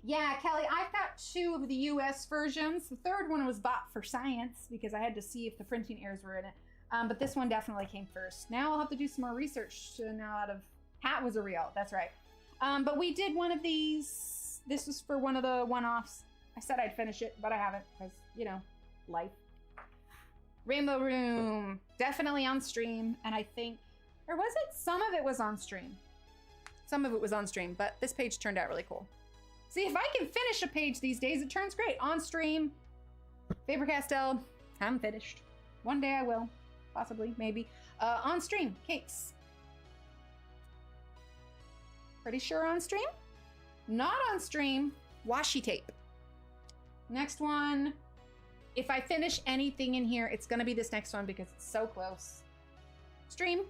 yeah, Kelly, I've got 2 of the US versions. The 3rd one was bought for science because I had to see if the printing errors were in it. But this one definitely came first. Now I'll have to do some more research to know out of Hat was a reel. That's right. But we did one of these. This was for one of the one-offs. I said I'd finish it, but I haven't because, you know, life. Rainbow Room, definitely on stream. And I think, or was it? Some of it was on stream. Some of it was on stream, but this page turned out really cool. See, if I can finish a page these days, it turns great. On stream, Faber-Castell, I'm finished. One day I will, possibly, maybe. On stream, cakes. Pretty sure on stream. Not on stream, washi tape. Next one, if I finish anything in here, it's gonna be this next one because it's so close. Stream,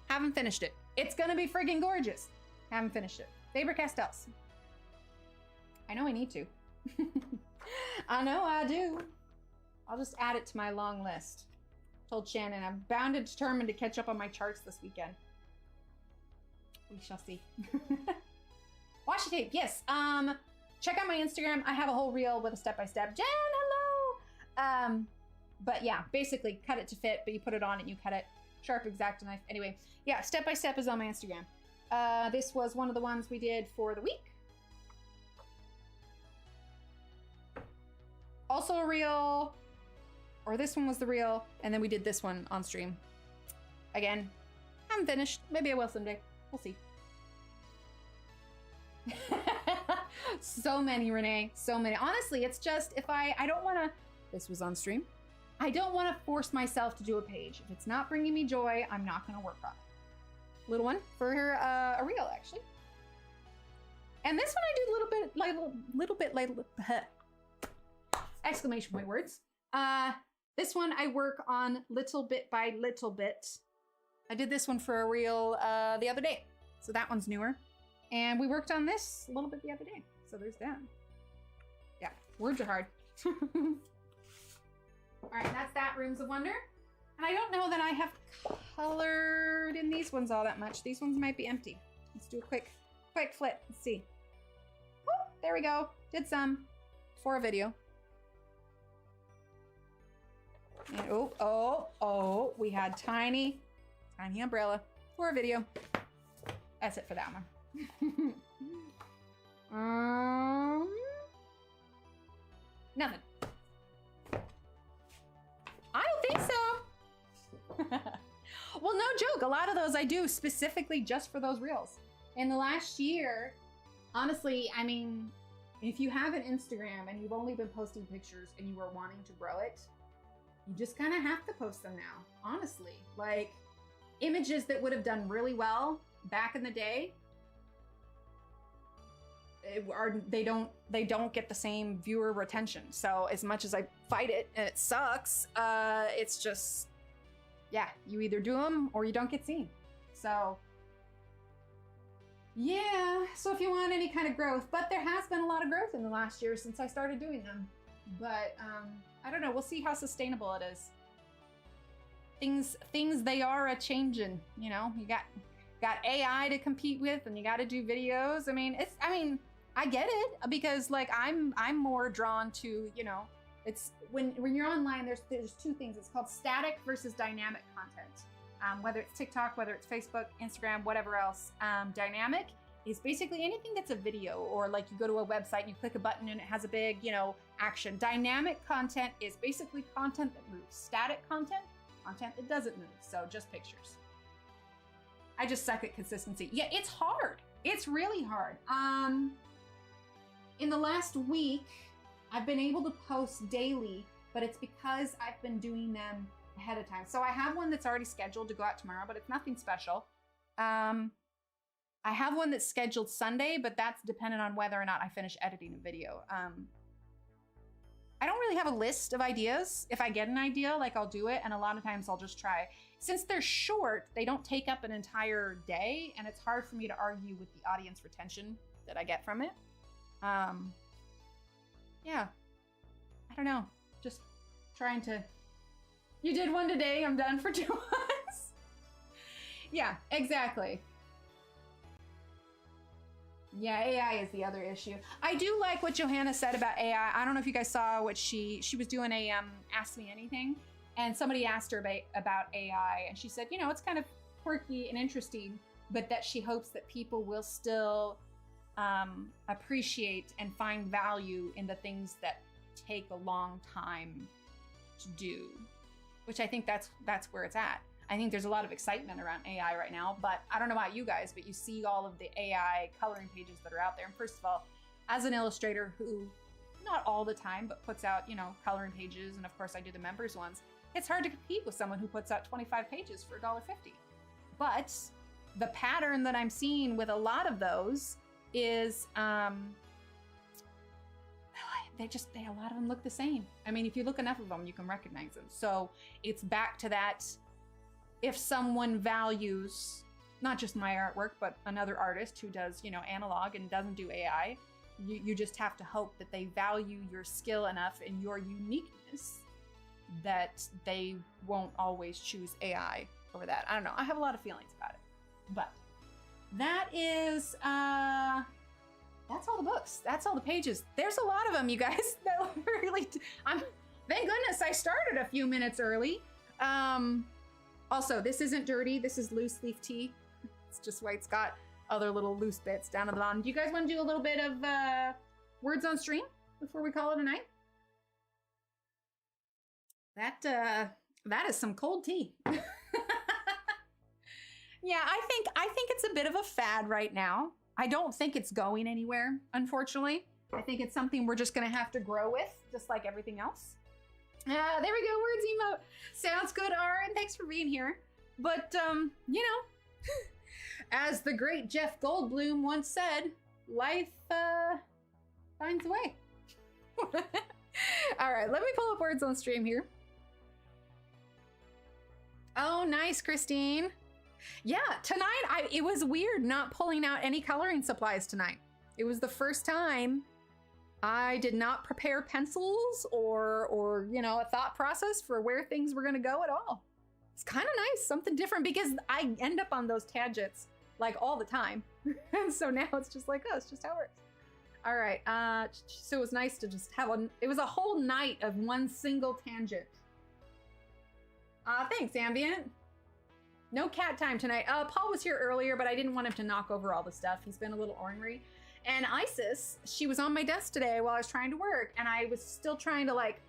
haven't finished it. It's gonna be friggin' gorgeous. Haven't finished it. Faber-Castells. I know I need to. I know I do. I'll just add it to my long list. Told Shannon I'm bound and determined to catch up on my charts this weekend. We shall see. Washi tape, yes. Check out my Instagram. I have a whole reel with a step-by-step. Jen, hello! But yeah, basically cut it to fit, but you put it on and you cut it. Sharp X-Acto knife. Anyway, yeah, step-by-step is on my Instagram. This was one of the ones we did for the week. Also a reel, or this one was the reel, and then we did this one on stream. Again, haven't finished. Maybe I will someday. We'll see. So many, Renee. So many. Honestly, it's just if I don't want to. This was on stream. I don't want to force myself to do a page. If it's not bringing me joy, I'm not going to work on it. Little one for a reel, actually. And this one I do little bit exclamation point words. This one I work on little bit by little bit. I did this one for a reel the other day. So that one's newer. And we worked on this a little bit the other day. So there's that. Yeah, words are hard. All right, that's that, Rooms of Wonder. And I don't know that I have colored in these ones all that much. These ones might be empty. Let's do a quick flip. Let's see. Oh, there we go. Did some for a video. And we had tiny umbrella for a video. That's it for that one. Nothing. I don't think so. Well, no joke. A lot of those I do specifically just for those reels. In the last year, honestly, I mean, if you have an Instagram and you've only been posting pictures and you are wanting to grow it, you just kind of have to post them now, honestly. Like, images that would have done really well back in the day, they don't get the same viewer retention. So as much as I fight it and it sucks, it's just, yeah, you either do them or you don't get seen. So yeah, so if you want any kind of growth, but there has been a lot of growth in the last year since I started doing them. But I don't know, we'll see how sustainable it is. Things they are a changing, you know. You got AI to compete with, and you got to do videos. I mean, I get it, because like I'm more drawn to, you know, it's when you're online, there's two things. It's called static versus dynamic content. Whether it's TikTok, whether it's Facebook, Instagram, whatever else. Dynamic is basically anything that's a video, or like you go to a website and you click a button and it has a big, you know, action. Dynamic content is basically content that moves. Static content that doesn't move. So just pictures. I just suck at consistency. Yeah, it's hard. It's really hard. In the last week, I've been able to post daily, but it's because I've been doing them ahead of time. So I have one that's already scheduled to go out tomorrow, but it's nothing special. I have one that's scheduled Sunday, but that's dependent on whether or not I finish editing a video. I don't really have a list of ideas. If I get an idea, like I'll do it, and a lot of times I'll just try. Since they're short, they don't take up an entire day, and it's hard for me to argue with the audience retention that I get from it. Yeah, I don't know, just trying to, you did one today, I'm done for 2 months. Yeah, exactly. Yeah, AI is the other issue. I do like what Johanna said about AI. I don't know if you guys saw what she was doing a Ask Me Anything, and somebody asked her about AI, and she said, you know, it's kind of quirky and interesting, but that she hopes that people will still appreciate and find value in the things that take a long time to do, which I think that's where it's at. I think there's a lot of excitement around AI right now, but I don't know about you guys, but you see all of the AI coloring pages that are out there. And first of all, as an illustrator who, not all the time, but puts out, you know, coloring pages, and of course I do the members ones, it's hard to compete with someone who puts out 25 pages for $1.50. But the pattern that I'm seeing with a lot of those is, a lot of them look the same. I mean, if you look enough of them, you can recognize them. So it's back to that. If someone values not just my artwork, but another artist who does, you know, analog and doesn't do AI, you just have to hope that they value your skill enough and your uniqueness that they won't always choose AI over that. I don't know. I have a lot of feelings about it, but that is, that's all the books. That's all the pages. There's a lot of them, you guys. That really, thank goodness I started a few minutes early. Also, this isn't dirty. This is loose leaf tea. It's just why it's got other little loose bits down at the bottom. Do you guys want to do a little bit of words on stream before we call it a night? That is some cold tea. Yeah, I think it's a bit of a fad right now. I don't think it's going anywhere, unfortunately. I think it's something we're just gonna have to grow with, just like everything else. There we go, words emote. Sounds good, Aaron. Thanks for being here. But, you know, as the great Jeff Goldblum once said, life finds a way. All right, let me pull up words on stream here. Oh, nice, Christine. Yeah, tonight, it was weird not pulling out any coloring supplies tonight. It was the first time I did not prepare pencils or you know, a thought process for where things were gonna go at all. It's kind of nice, something different, because I end up on those tangents like all the time. And so now it's just like, oh, it's just how it works. All right, so it was nice to just have it was a whole night of one single tangent. Thanks, Ambient. No cat time tonight. Paul was here earlier, but I didn't want him to knock over all the stuff. He's been a little ornery. And Isis, she was on my desk today while I was trying to work, and I was still trying to like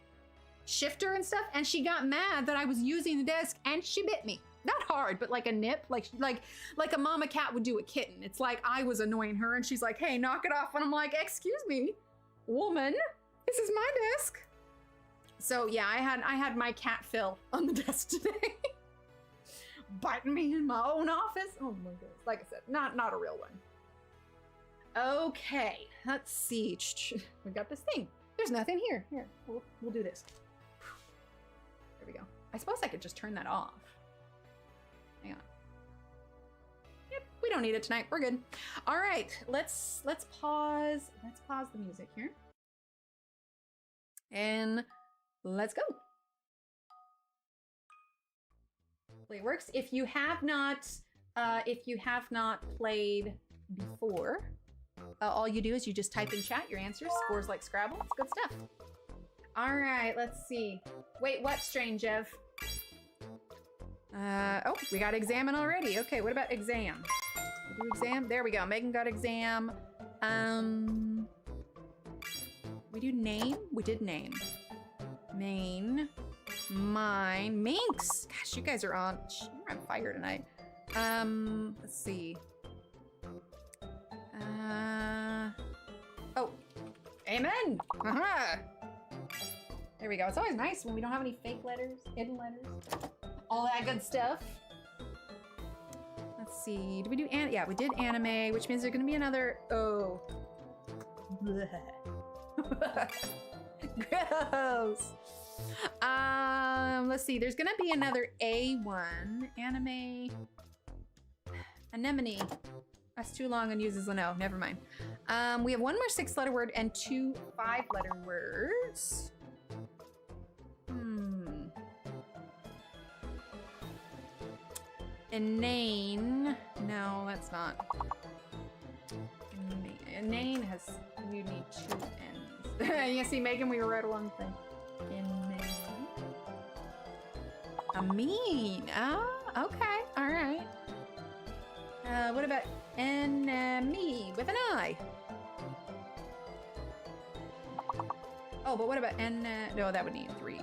shift her and stuff, and she got mad that I was using the desk, and she bit me. Not hard, but like a nip, like a mama cat would do a kitten. It's like I was annoying her, and she's like, "Hey, knock it off!" And I'm like, "Excuse me, woman, this is my desk." So yeah, I had my cat Phil on the desk today. Biting me in my own office. Oh my goodness. Like I said, not a real one. Okay, let's see. We got this thing. There's nothing here. Here, we'll do this. There we go. I suppose I could just turn that off. Hang on. Yep, we don't need it tonight. We're good. All right, let's pause. Let's pause the music here. And let's go. Play works. If you have not played before, all you do is you just type in chat your answers. Scores like Scrabble. It's good stuff. All right, let's see. Wait, what, Strange Ev? Oh, we got examine already. Okay, what about exam? We'll do exam. There we go. Megan got exam. We do name. We did name. Main. Mine. Minx. Gosh, you guys are on. You're on fire tonight. Let's see. Oh, amen. There we go. It's always nice when we don't have any fake letters, hidden letters, all that good stuff. Let's see. Did we do yeah, we did anime, which means there's gonna be another gross. Let's see. There's gonna be another A1 anime. Anemone. That's too long and uses an O. Never mind. We have one more 6-letter word and 2 5-letter words. Inane. No, that's not. Inane has. You need 2 N's. You see, Megan, we were right along the thing. Inane. Amean. Oh, okay. All right. What about enemy with an I? Oh, but what about no, that would need 3.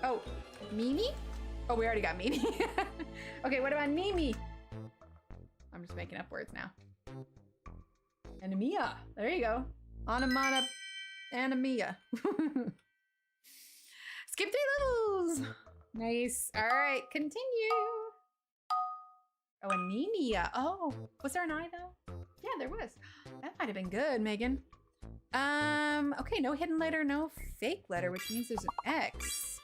Oh, Mimi? Oh, we already got Mimi. Okay, what about Mimi? I'm just making up words now. Anemia. There you go. Onomata. Anemia. Skip 3 levels. Nice. All right, continue. Oh, anemia. Oh, was there an I though? Yeah, there was. That might have been good, Megan. Okay, no hidden letter, no fake letter, which means there's an X.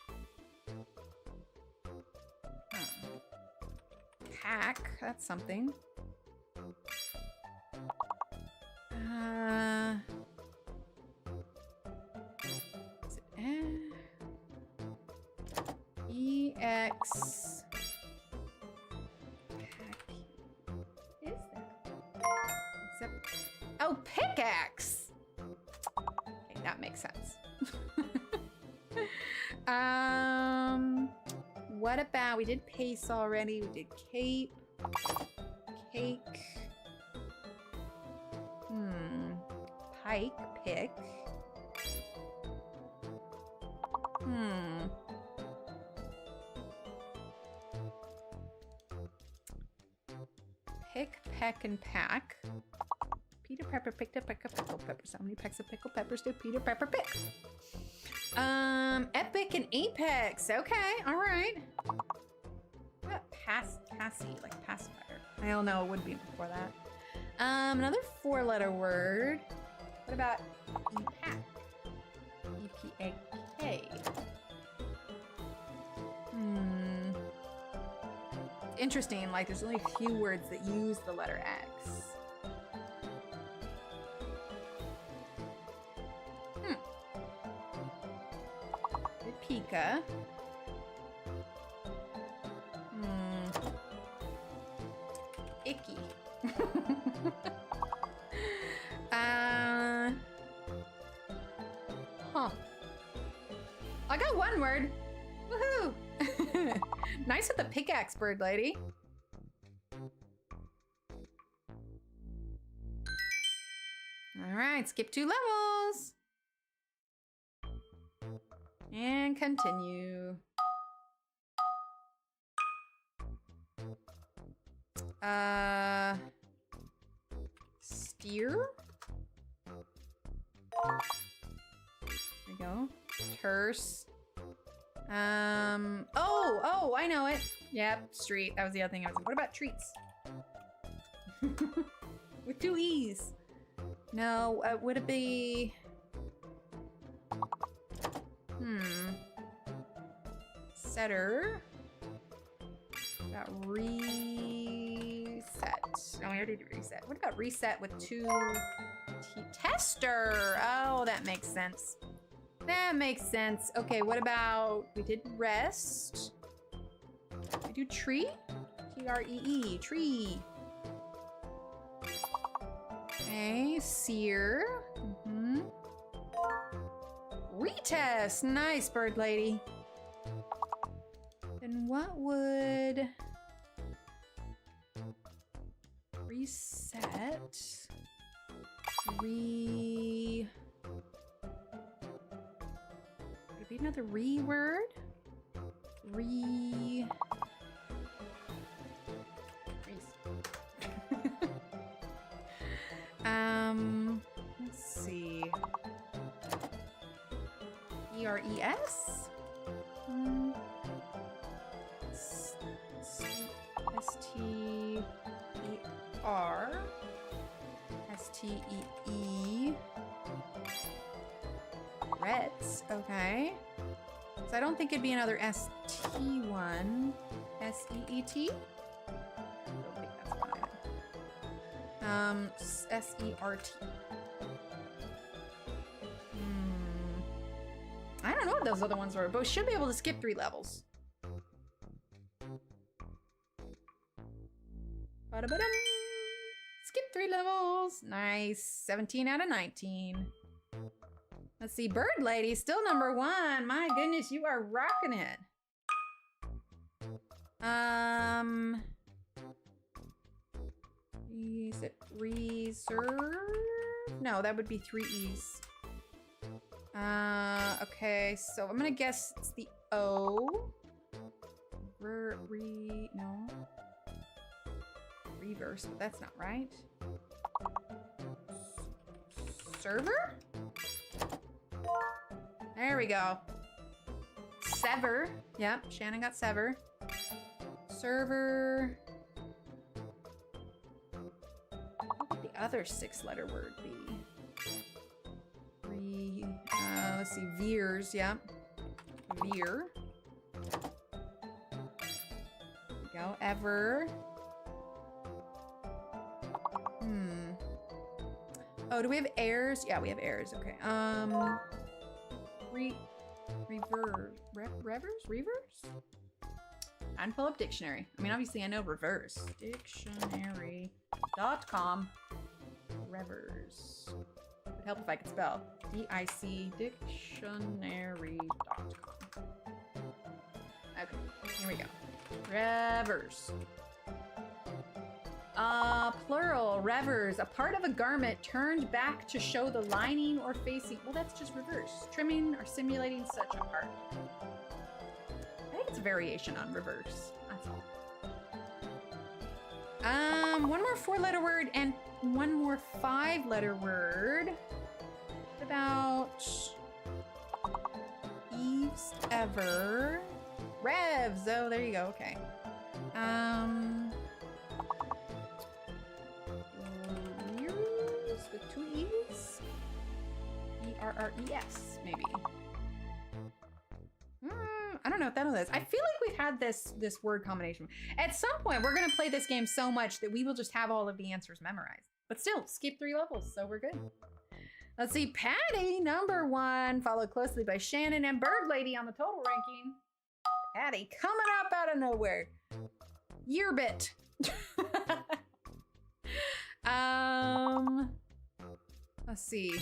Pack, that's something. Is it EX? Is that? Except, oh, pickaxe. Okay, that makes sense. What about, we did pace already, we did cape, cake, pike, pick, pick, peck, and pack. Peter Pepper picked a peck of pickled peppers. How many pecks of pickled peppers did Peter Pepper pick? Epic and apex. Okay, all right. What about passy, like pacifier? I don't know, it would be before that. Another 4-letter word. What about epack? E-P-A-K. Interesting, like there's only a few words that use the letter X. Pika. Icky. Oh, one word. Woohoo! Nice with the pickaxe, bird lady. All right, skip 2 levels. And continue. Steer? There we go. Terse. Oh, I know it. Yep, street. That was the other thing I was like, what about treats? With 2 E's. No, would it be... Setter. Got reset. Oh, we already did reset. What about reset with 2 tester? Oh, that makes sense. That makes sense. Okay, what about, we did rest. We do tree? T-R-E-E, tree. Okay, sear. Retest, nice bird lady. Then what would reset? Would it be another re-word? Let's see. E-R-E-S? S-T-E-R. S-T-E-E. Reds, okay. So I don't think it'd be another S-T one. S-E-E-T? I don't think that's right. S-E-R-T. I don't know what those other ones were, but we should be able to skip 3 levels. Ba-da-ba-dum. Skip 3 levels. Nice. 17 out of 19. Let's see. Bird Lady, still number 1. My goodness, you are rocking it. Is it reserve? No, that would be 3 E's. Okay, so I'm gonna guess it's the O. No. Reverse, but that's not right. Server? There we go. Sever. Yep, Shannon got sever. Server. What would the other 6-letter word be? Let's see, veers, yeah. Veer. There we go, ever. Oh, do we have airs? Yeah, we have airs, okay. Reverse? And pull up dictionary. I mean, obviously I know reverse. Dictionary.com. Reverse. Would help if I could spell. D-I-C dictionary.com. Okay, here we go. Reverse. Plural, revers, a part of a garment turned back to show the lining or facing. Well, that's just reverse. Trimming or simulating such a part. I think it's a variation on reverse. That's all. One more 4-letter word and one more 5-letter word. What about Eve's ever? Revs. Oh, there you go. Okay. With 2 E's? E-R-R-E-S, maybe. I don't know what that is. I feel like we've had this word combination. At some point, we're gonna play this game so much that we will just have all of the answers memorized. But still, skip 3 levels, so we're good. Let's see, Patty, number 1, followed closely by Shannon and Bird Lady on the total ranking. Patty, coming up out of nowhere. Yearbit. Let's see.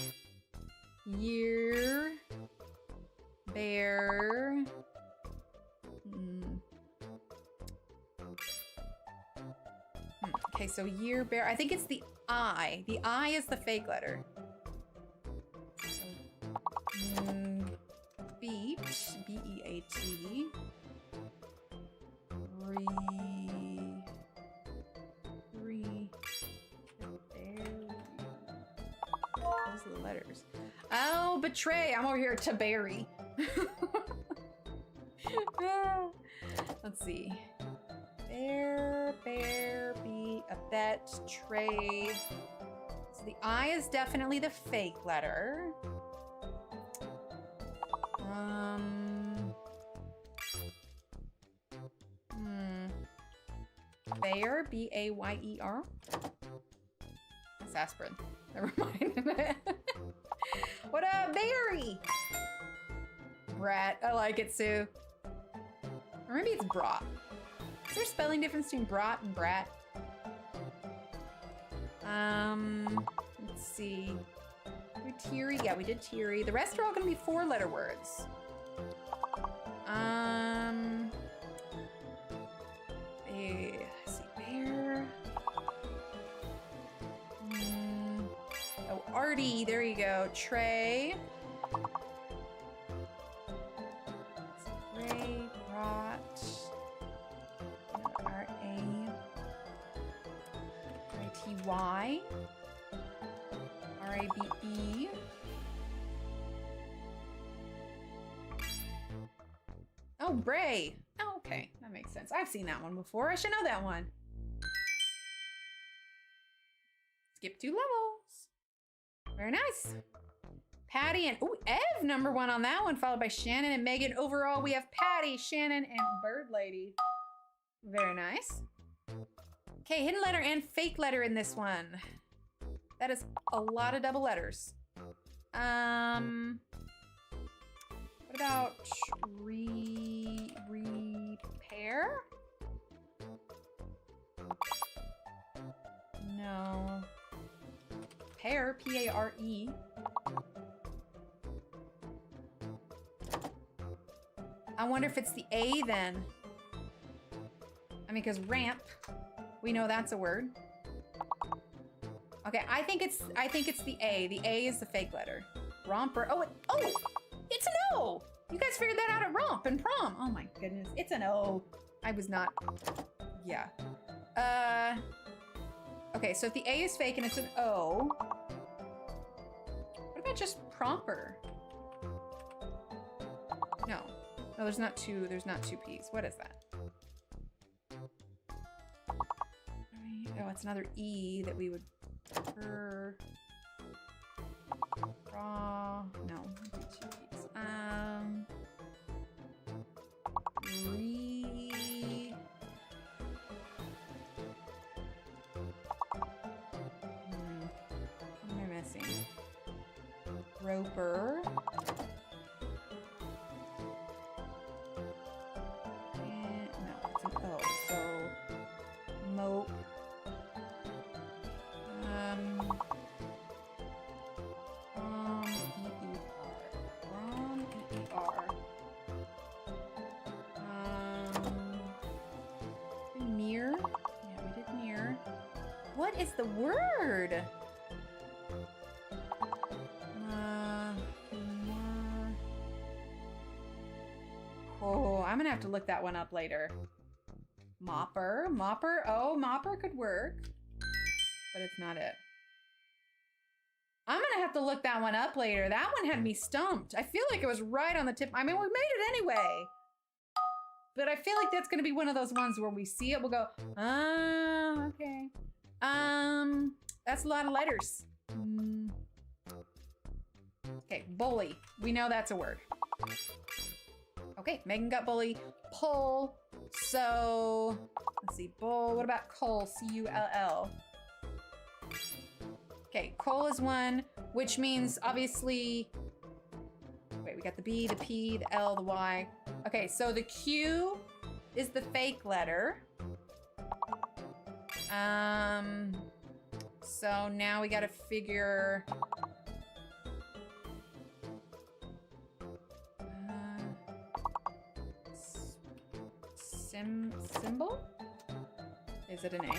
Year. Bear. Okay, so year bear. I think it's the I. The I is the fake letter. So, beat. B-E-A-T. Those are the letters. Oh, betray. I'm over here to bury. Let's see. Bear, be a bet, trade. So the I is definitely the fake letter. Bayer, B-A-Y-E-R. That's aspirin. Never mind. What up, Barry? Brat. I like it, Sue. Or maybe it's brat. Is there a spelling difference between brat and brat? Let's see. Teary. Yeah, we did teary. The rest are all gonna be 4-letter words. Let's see. Bear. Oh, Artie. There you go. Trey. Ray. Rot. R-A-I-T-Y. R-A-B-E. Oh, Bray. Oh, okay. That makes sense. I've seen that one before. I should know that one. Skip 2 levels. Very nice. Patty and, ooh, Ev #1 on that one, followed by Shannon and Megan. Overall, we have Patty, Shannon, and Bird Lady. Very nice. Okay, hidden letter and fake letter in this one. That is a lot of double letters. What about repair? No. Pair, P-A-R-E. I wonder if it's the A then. I mean, because ramp, we know that's a word. Okay, I think it's the A. The A is the fake letter. Romper. Oh, it's an O. You guys figured that out at romp and prom. Oh my goodness, it's an O. I was not. Yeah. Okay, so if the A is fake and it's an O, what about just promper? No, there's not two. There's not 2 P's. What is that? Oh, it's another E that we would. Raw. No, 2 P's. What am I missing? Roper. And, no, it's an O. So, mope. Mirror. Yeah, we did mirror. What is the word? Oh, I'm gonna have to look that one up later. Mopper. Oh, mopper could work, but it's not it. I'm gonna have to look that one up later. That one had me stumped. I feel like it was right on the tip. I mean, we made it anyway. But I feel like that's gonna be one of those ones where we see it, we'll go, okay. That's a lot of letters. Okay, bully. We know that's a word. Okay, Megan got bully. Pull. So, let's see, bull. What about cull? C-U-L-L. Okay, cull is one, which means obviously, wait, we got the B, the P, the L, the Y. Okay, so the Q is the fake letter. So now we gotta figure. Is it an A?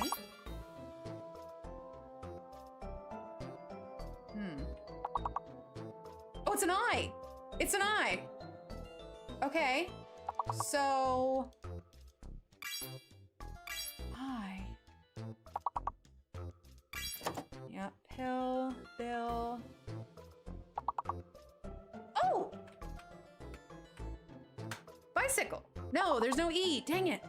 Oh, it's an I. It's an I. Okay. So I. Yep. Pill, bill. Oh! Bicycle. No, there's no E. Dang it.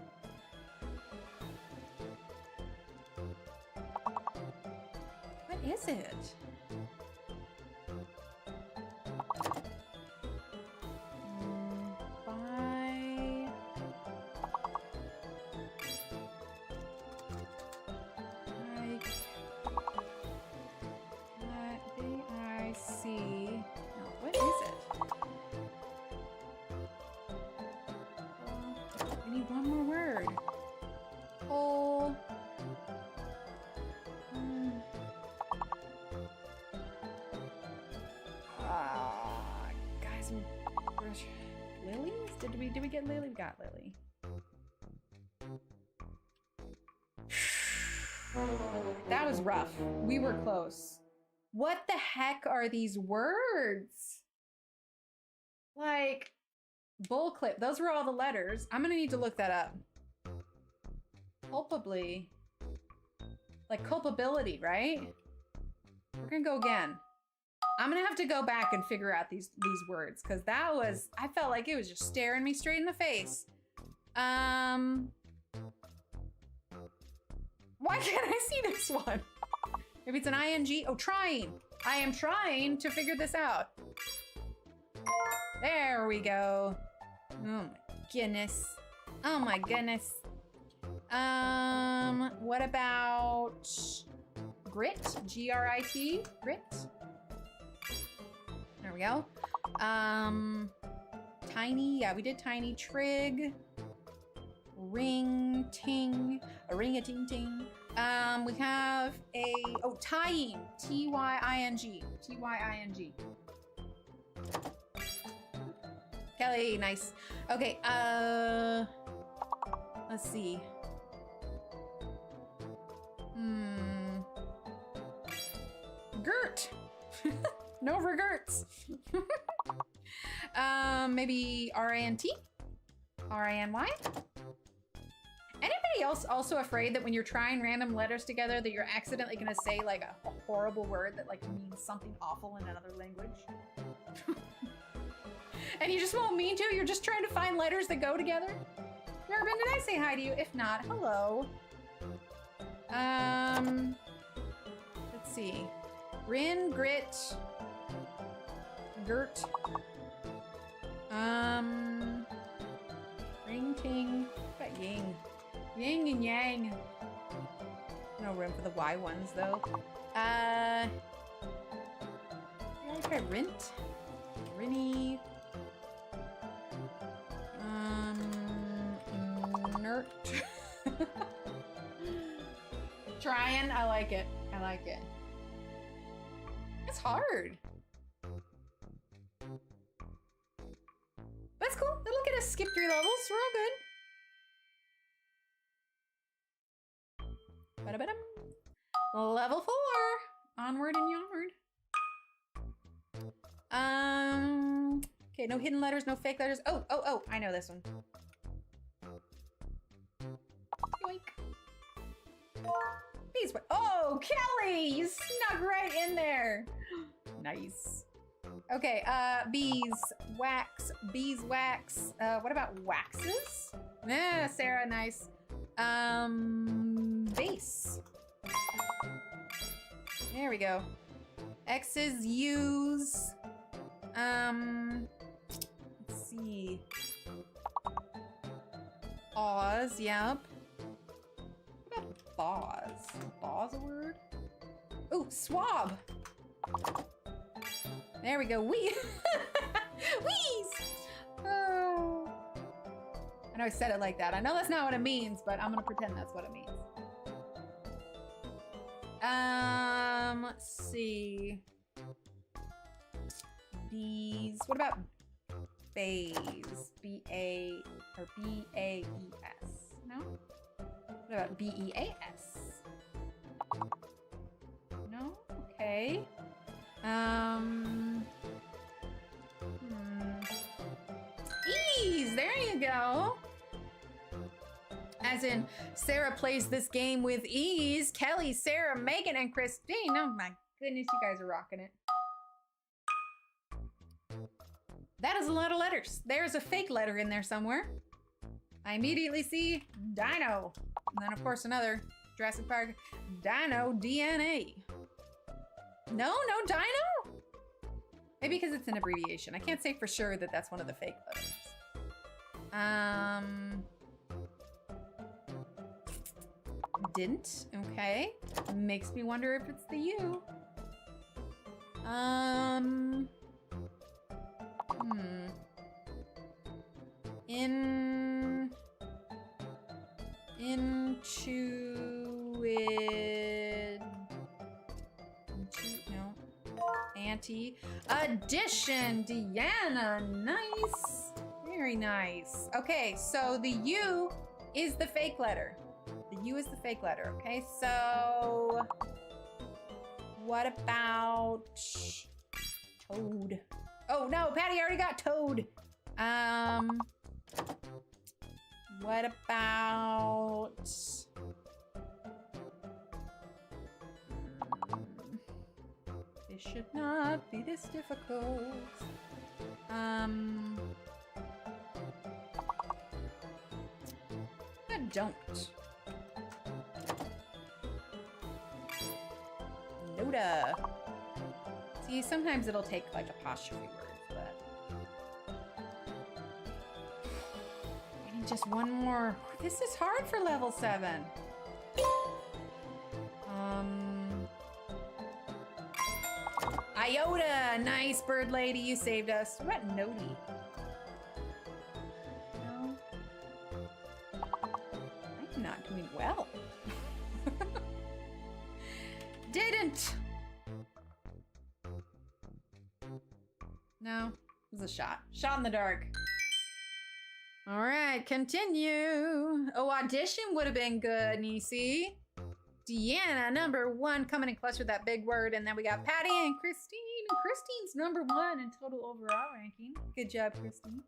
What is it? Lilies? Did we get Lily? We got Lily. That was rough. We were close. What the heck are these words? Like, bullclip. Those were all the letters. I'm gonna need to look that up. Culpably. Like culpability, right? We're gonna go again. I'm gonna have to go back and figure out these words, because that was, I felt like it was just staring me straight in the face. Why can't I see this one? Maybe it's an ing. Oh, trying. I am trying to figure this out. There we go. Oh my goodness. Oh my goodness. What about grit? G-R-I-T? Grit? There we go. Tiny. Yeah, we did tiny. Trig. Ring. Ting. A ring-a-ting-ting. We have a, oh, tying. T-Y-I-N-G. T-Y-I-N-G. Kelly, nice. Okay, let's see. Gert. No regrets. Maybe R-A-N-T? R-A-N-Y? Anybody else also afraid that when you're trying random letters together that you're accidentally gonna say like a horrible word that like means something awful in another language? And you just won't mean to? You're just trying to find letters that go together? Urban, did I say hi to you? If not, hello. Let's see. Rin, grit, Gert. Ring, ting. What about ying? Yin and yang. No room for the Y ones though. Yeah, I try rint. Rinny. Nert. Trying. I like it. I like it. It's hard. That's cool. It'll get us skip 3 levels. We're all good. Ba-da-ba-dum. Level 4. Onward and onward. Okay, no hidden letters, no fake letters. Oh, I know this one. Yoink. Bees. Oh, Kelly, you snuck right in there. Nice. Okay, beeswax. What about waxes? Yeah, Sarah, nice. Base. There we go. X's, U's. Let's see. Awes, yep. What about baws? Baws a word? Ooh, swab. There we go. Wheeze. Oh. I know I said it like that. I know that's not what it means, but I'm gonna pretend that's what it means. Let's see. Bees. What about bays? B-A or B-A-E-S? No? What about B-E-A-S? No? Okay. Ease! There you go. As in, Sarah plays this game with ease. Kelly, Sarah, Megan, and Christine. Oh my goodness, you guys are rocking it. That is a lot of letters. There's a fake letter in there somewhere. I immediately see Dino. And then, of course, another Jurassic Park. Dino DNA. No Dino? Maybe because it's an abbreviation. I can't say for sure that that's one of the fake letters. Didn't. Okay. Makes me wonder if it's the U. No. Auntie. Addition. Deanna. Nice. Very nice. Okay, so the U is the fake letter. The U is the fake letter. Okay, so what about Toad? Oh no, Patty already got Toad. What about this should not be this difficult. I don't. Noda. See, sometimes it'll take like apostrophe words, but I need just one more. This is hard for level 7. Iota, nice bird lady, you saved us. What about Nodi? No. I'm not doing well. Didn't. No, it was a shot. Shot in the dark. All right, continue. Oh, audition would have been good, Nisi. Deanna, number 1, coming in clutch with that big word. And then we got Patty and Christine. And Christine's number 1 in total overall ranking. Good job, Christine.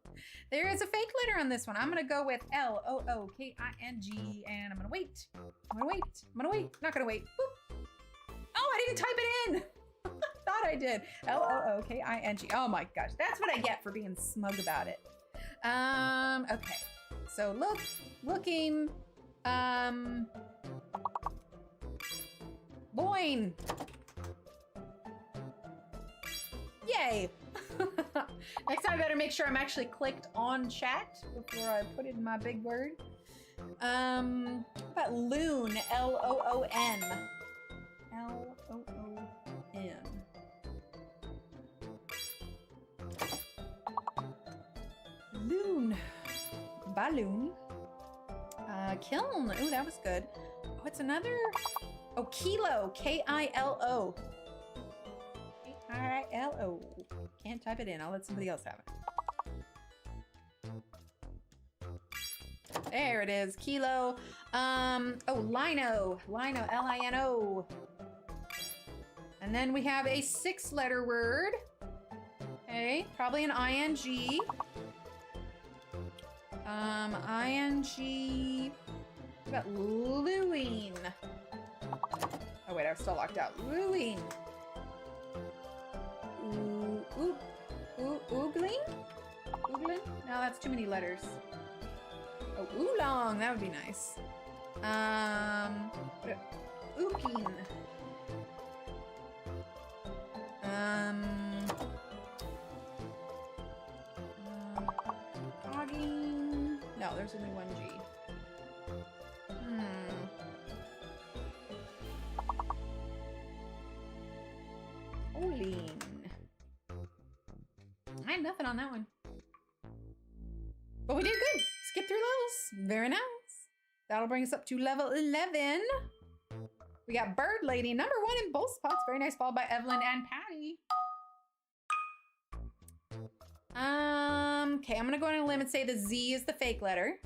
There is a fake letter on this one. I'm going to go with L-O-O-K-I-N-G. And I'm going to wait. I'm going to wait. I'm going to wait. Not going to wait. Boop. Oh, I didn't type it in. Thought I did. L-O-O-K-I-N-G. Oh my gosh. That's what I get for being smug about it. Okay. So looking, Boing. Yay. Next time I better make sure I'm actually clicked on chat before I put in my big word. What about loon? L-O-O-N. L-O-O-N. Loon. Balloon. Kiln. Ooh, that was good. Oh, it's another. Oh, kilo. K-I-L-O. K-I-L-O. Can't type it in. I'll let somebody else have it. There it is. Kilo. Oh, lino. Lino. L-I-N-O. And then we have a 6-letter word. Okay. Probably an I-N-G. I-N-G. What about lewing? Oh wait, I'm still locked out. Lewing. Oogling? Oogling? No, that's too many letters. Oh, oolong. That would be nice. Ooking. Hogging. No, there's only one G. Oline. I had nothing on that one. But we did good. Skip through levels. Very nice. That'll bring us up to level 11. We got Bird Lady, number 1 in both spots. Very nice, followed by Evelyn and Patty. Okay, I'm gonna go on a limb and say the Z is the fake letter.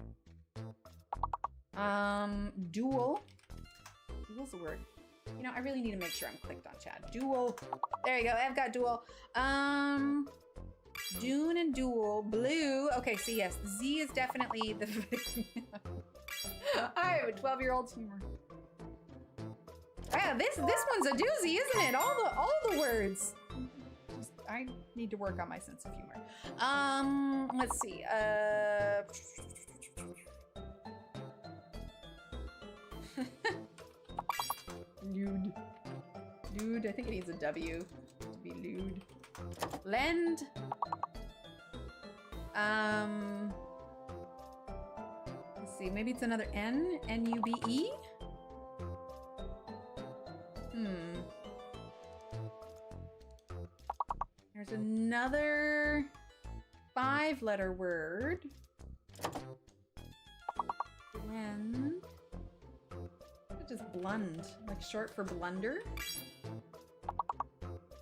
Dual. Dual's a word. You know, I really need to make sure I'm clicked on chat. Dual. There you go. I've got dual. Dune and dual. Blue. Okay, so yes, Z is definitely the. I have a 12-year-old's humor. Wow, this one's a doozy, isn't it? All the words. I need to work on my sense of humor. Let's see. Lewd. Lewd. I think it needs a W to be lewd. Lend. Let's see. Maybe it's another N. N-U-B-E. There's another 5-letter word. Blend. Just blund, like short for blunder.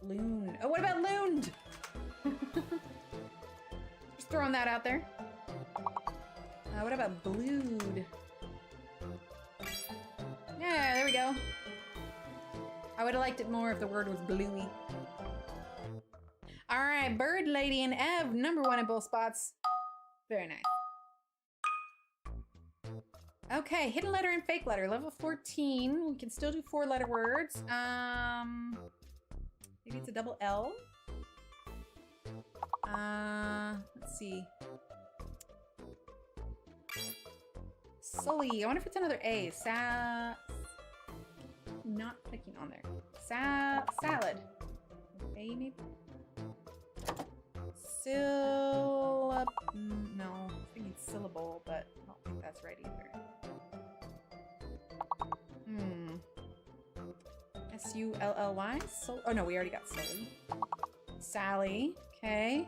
Loon. Oh, what about looned? Just throwing that out there. What about blued? Yeah, there we go. I would have liked it more if the word was bluey. All right, Bird Lady and Ev, #1 in both spots. Very nice. Okay, hidden letter and fake letter, level 14. We can still do 4-letter words. Maybe it's a double L. Let's see. Sully. I wonder if it's another A. Not clicking on there. Salad. A maybe? No, I think it's syllable, but I don't think that's right either. S-U-L-L-Y? Oh no, we already got Sully. Sally. Okay.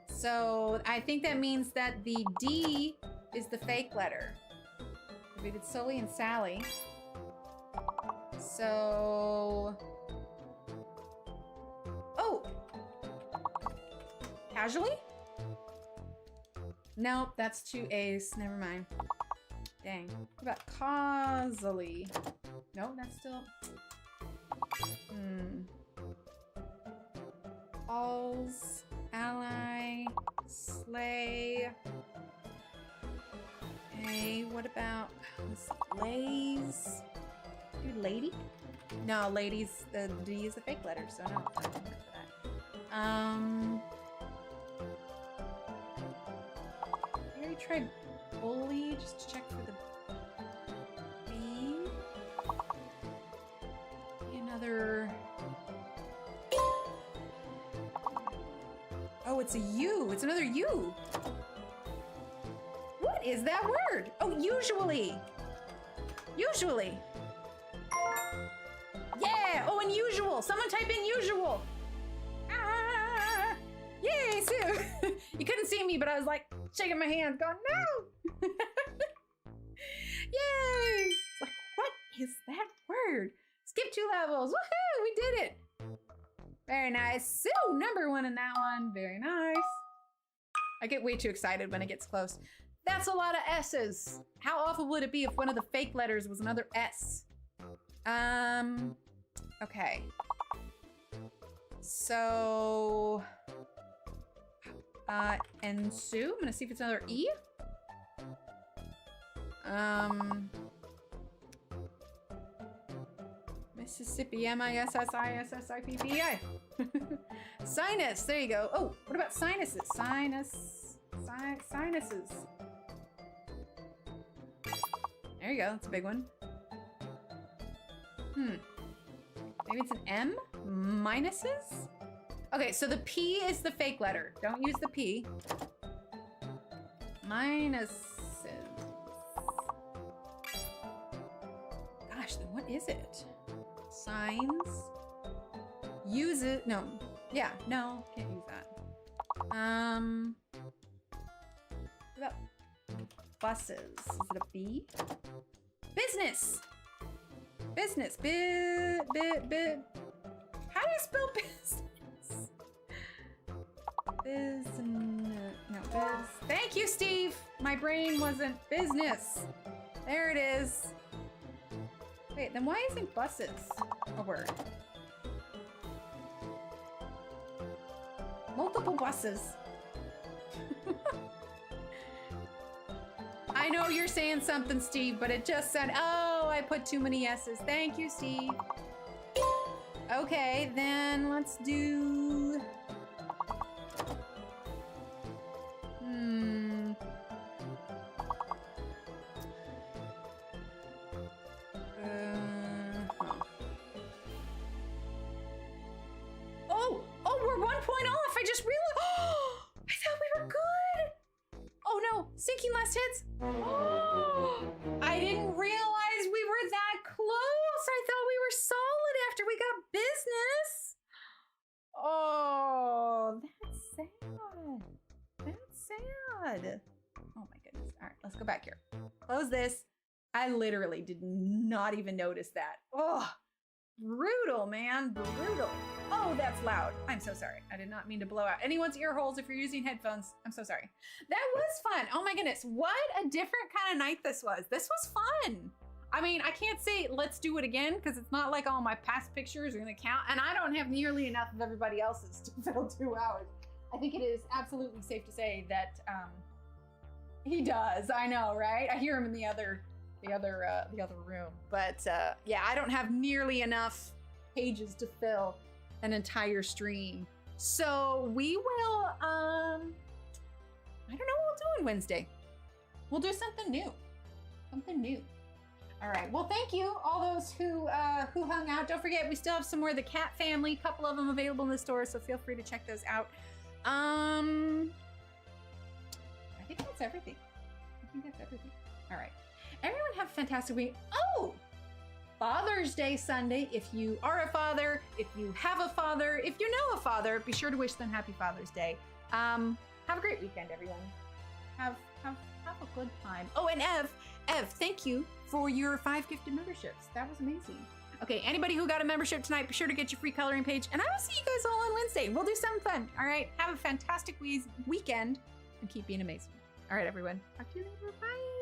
So I think that means that the D is the fake letter. We did Sully and Sally. So... Oh! Casually? Nope, that's 2 A's. Never mind. Dang. What about causally? No, that's still... Alls, ally, slay. Okay, what about lays? Dude, lady? No, ladies, the D is a fake letter, so no. I don't remember that. I already tried bully just to check for the B. Another. Oh, it's a U. It's another U. What is that word? Oh, usually. Usually. Yeah! Oh, unusual! Someone type in usual! Ah! Yay, Sue! You couldn't see me, but I was like shaking my hands, going, no! Yay! It's like, what is that word? Skip 2 levels! Woohoo! We did it! Very nice. Sue, #1 in that one. Very nice. I get way too excited when it gets close. That's a lot of S's. How awful would it be if one of the fake letters was another S? Okay. So, and Sue, I'm gonna see if it's another E. Mississippi, M-I-S-S-I-S-S-I-P-P-I. Sinus, there you go. Oh, what about sinuses? Sinuses. There you go, that's a big one. Maybe it's an M? Minuses? Okay, so the P is the fake letter. Don't use the P. Minuses. Gosh, then what is it? Signs. Use it. No. Yeah, no, can't use that. What about buses? Is it a B? Business. Business. How do you spell business? Business. No, biz. Thank you, Steve. My brain wasn't business. There it is. Wait, then why isn't buses a word? Multiple buses. I know you're saying something, Steve, but it just said, oh, I put too many S's. Thank you, Steve. Okay, then let's do... Oh, we're 1 point off. I just realized. Oh, I thought we were good. Oh no, sinking last hits. Oh, I didn't realize we were that close. I thought we were solid after we got business. Oh, that's sad. That's sad. Oh my goodness. All right, let's go back here. Close this. I literally did not even notice that. Oh, brutal, man, brutal. Oh, that's loud. I'm so sorry. I did not mean to blow out anyone's ear holes if you're using headphones. I'm so sorry. That was fun. Oh my goodness. What a different kind of night this was. This was fun. I mean, I can't say let's do it again because it's not like all my past pictures are going to count. And I don't have nearly enough of everybody else's to fill 2 hours. I think it is absolutely safe to say that he does. I know, right? I hear him in the other room. But yeah, I don't have nearly enough pages to fill an entire stream. So we will, I don't know what we'll do on Wednesday. We'll do something new. Something new. All right, well, thank you, all those who hung out. Don't forget, we still have some more of the cat family, a couple of them available in the store, so feel free to check those out. I think that's everything. All right. Everyone have a fantastic week. Oh! Father's Day Sunday. If you are a father, if you have a father, if you know a father, be sure to wish them happy Father's Day. Have a great weekend, everyone. Have a good time. Oh, and Ev, thank you for your 5 gifted memberships. That was amazing. Okay, anybody who got a membership tonight, be sure to get your free coloring page. And I will see you guys all on Wednesday. We'll do something fun. All right, have a fantastic weekend and keep being amazing. All right, everyone. Talk to you later. Bye.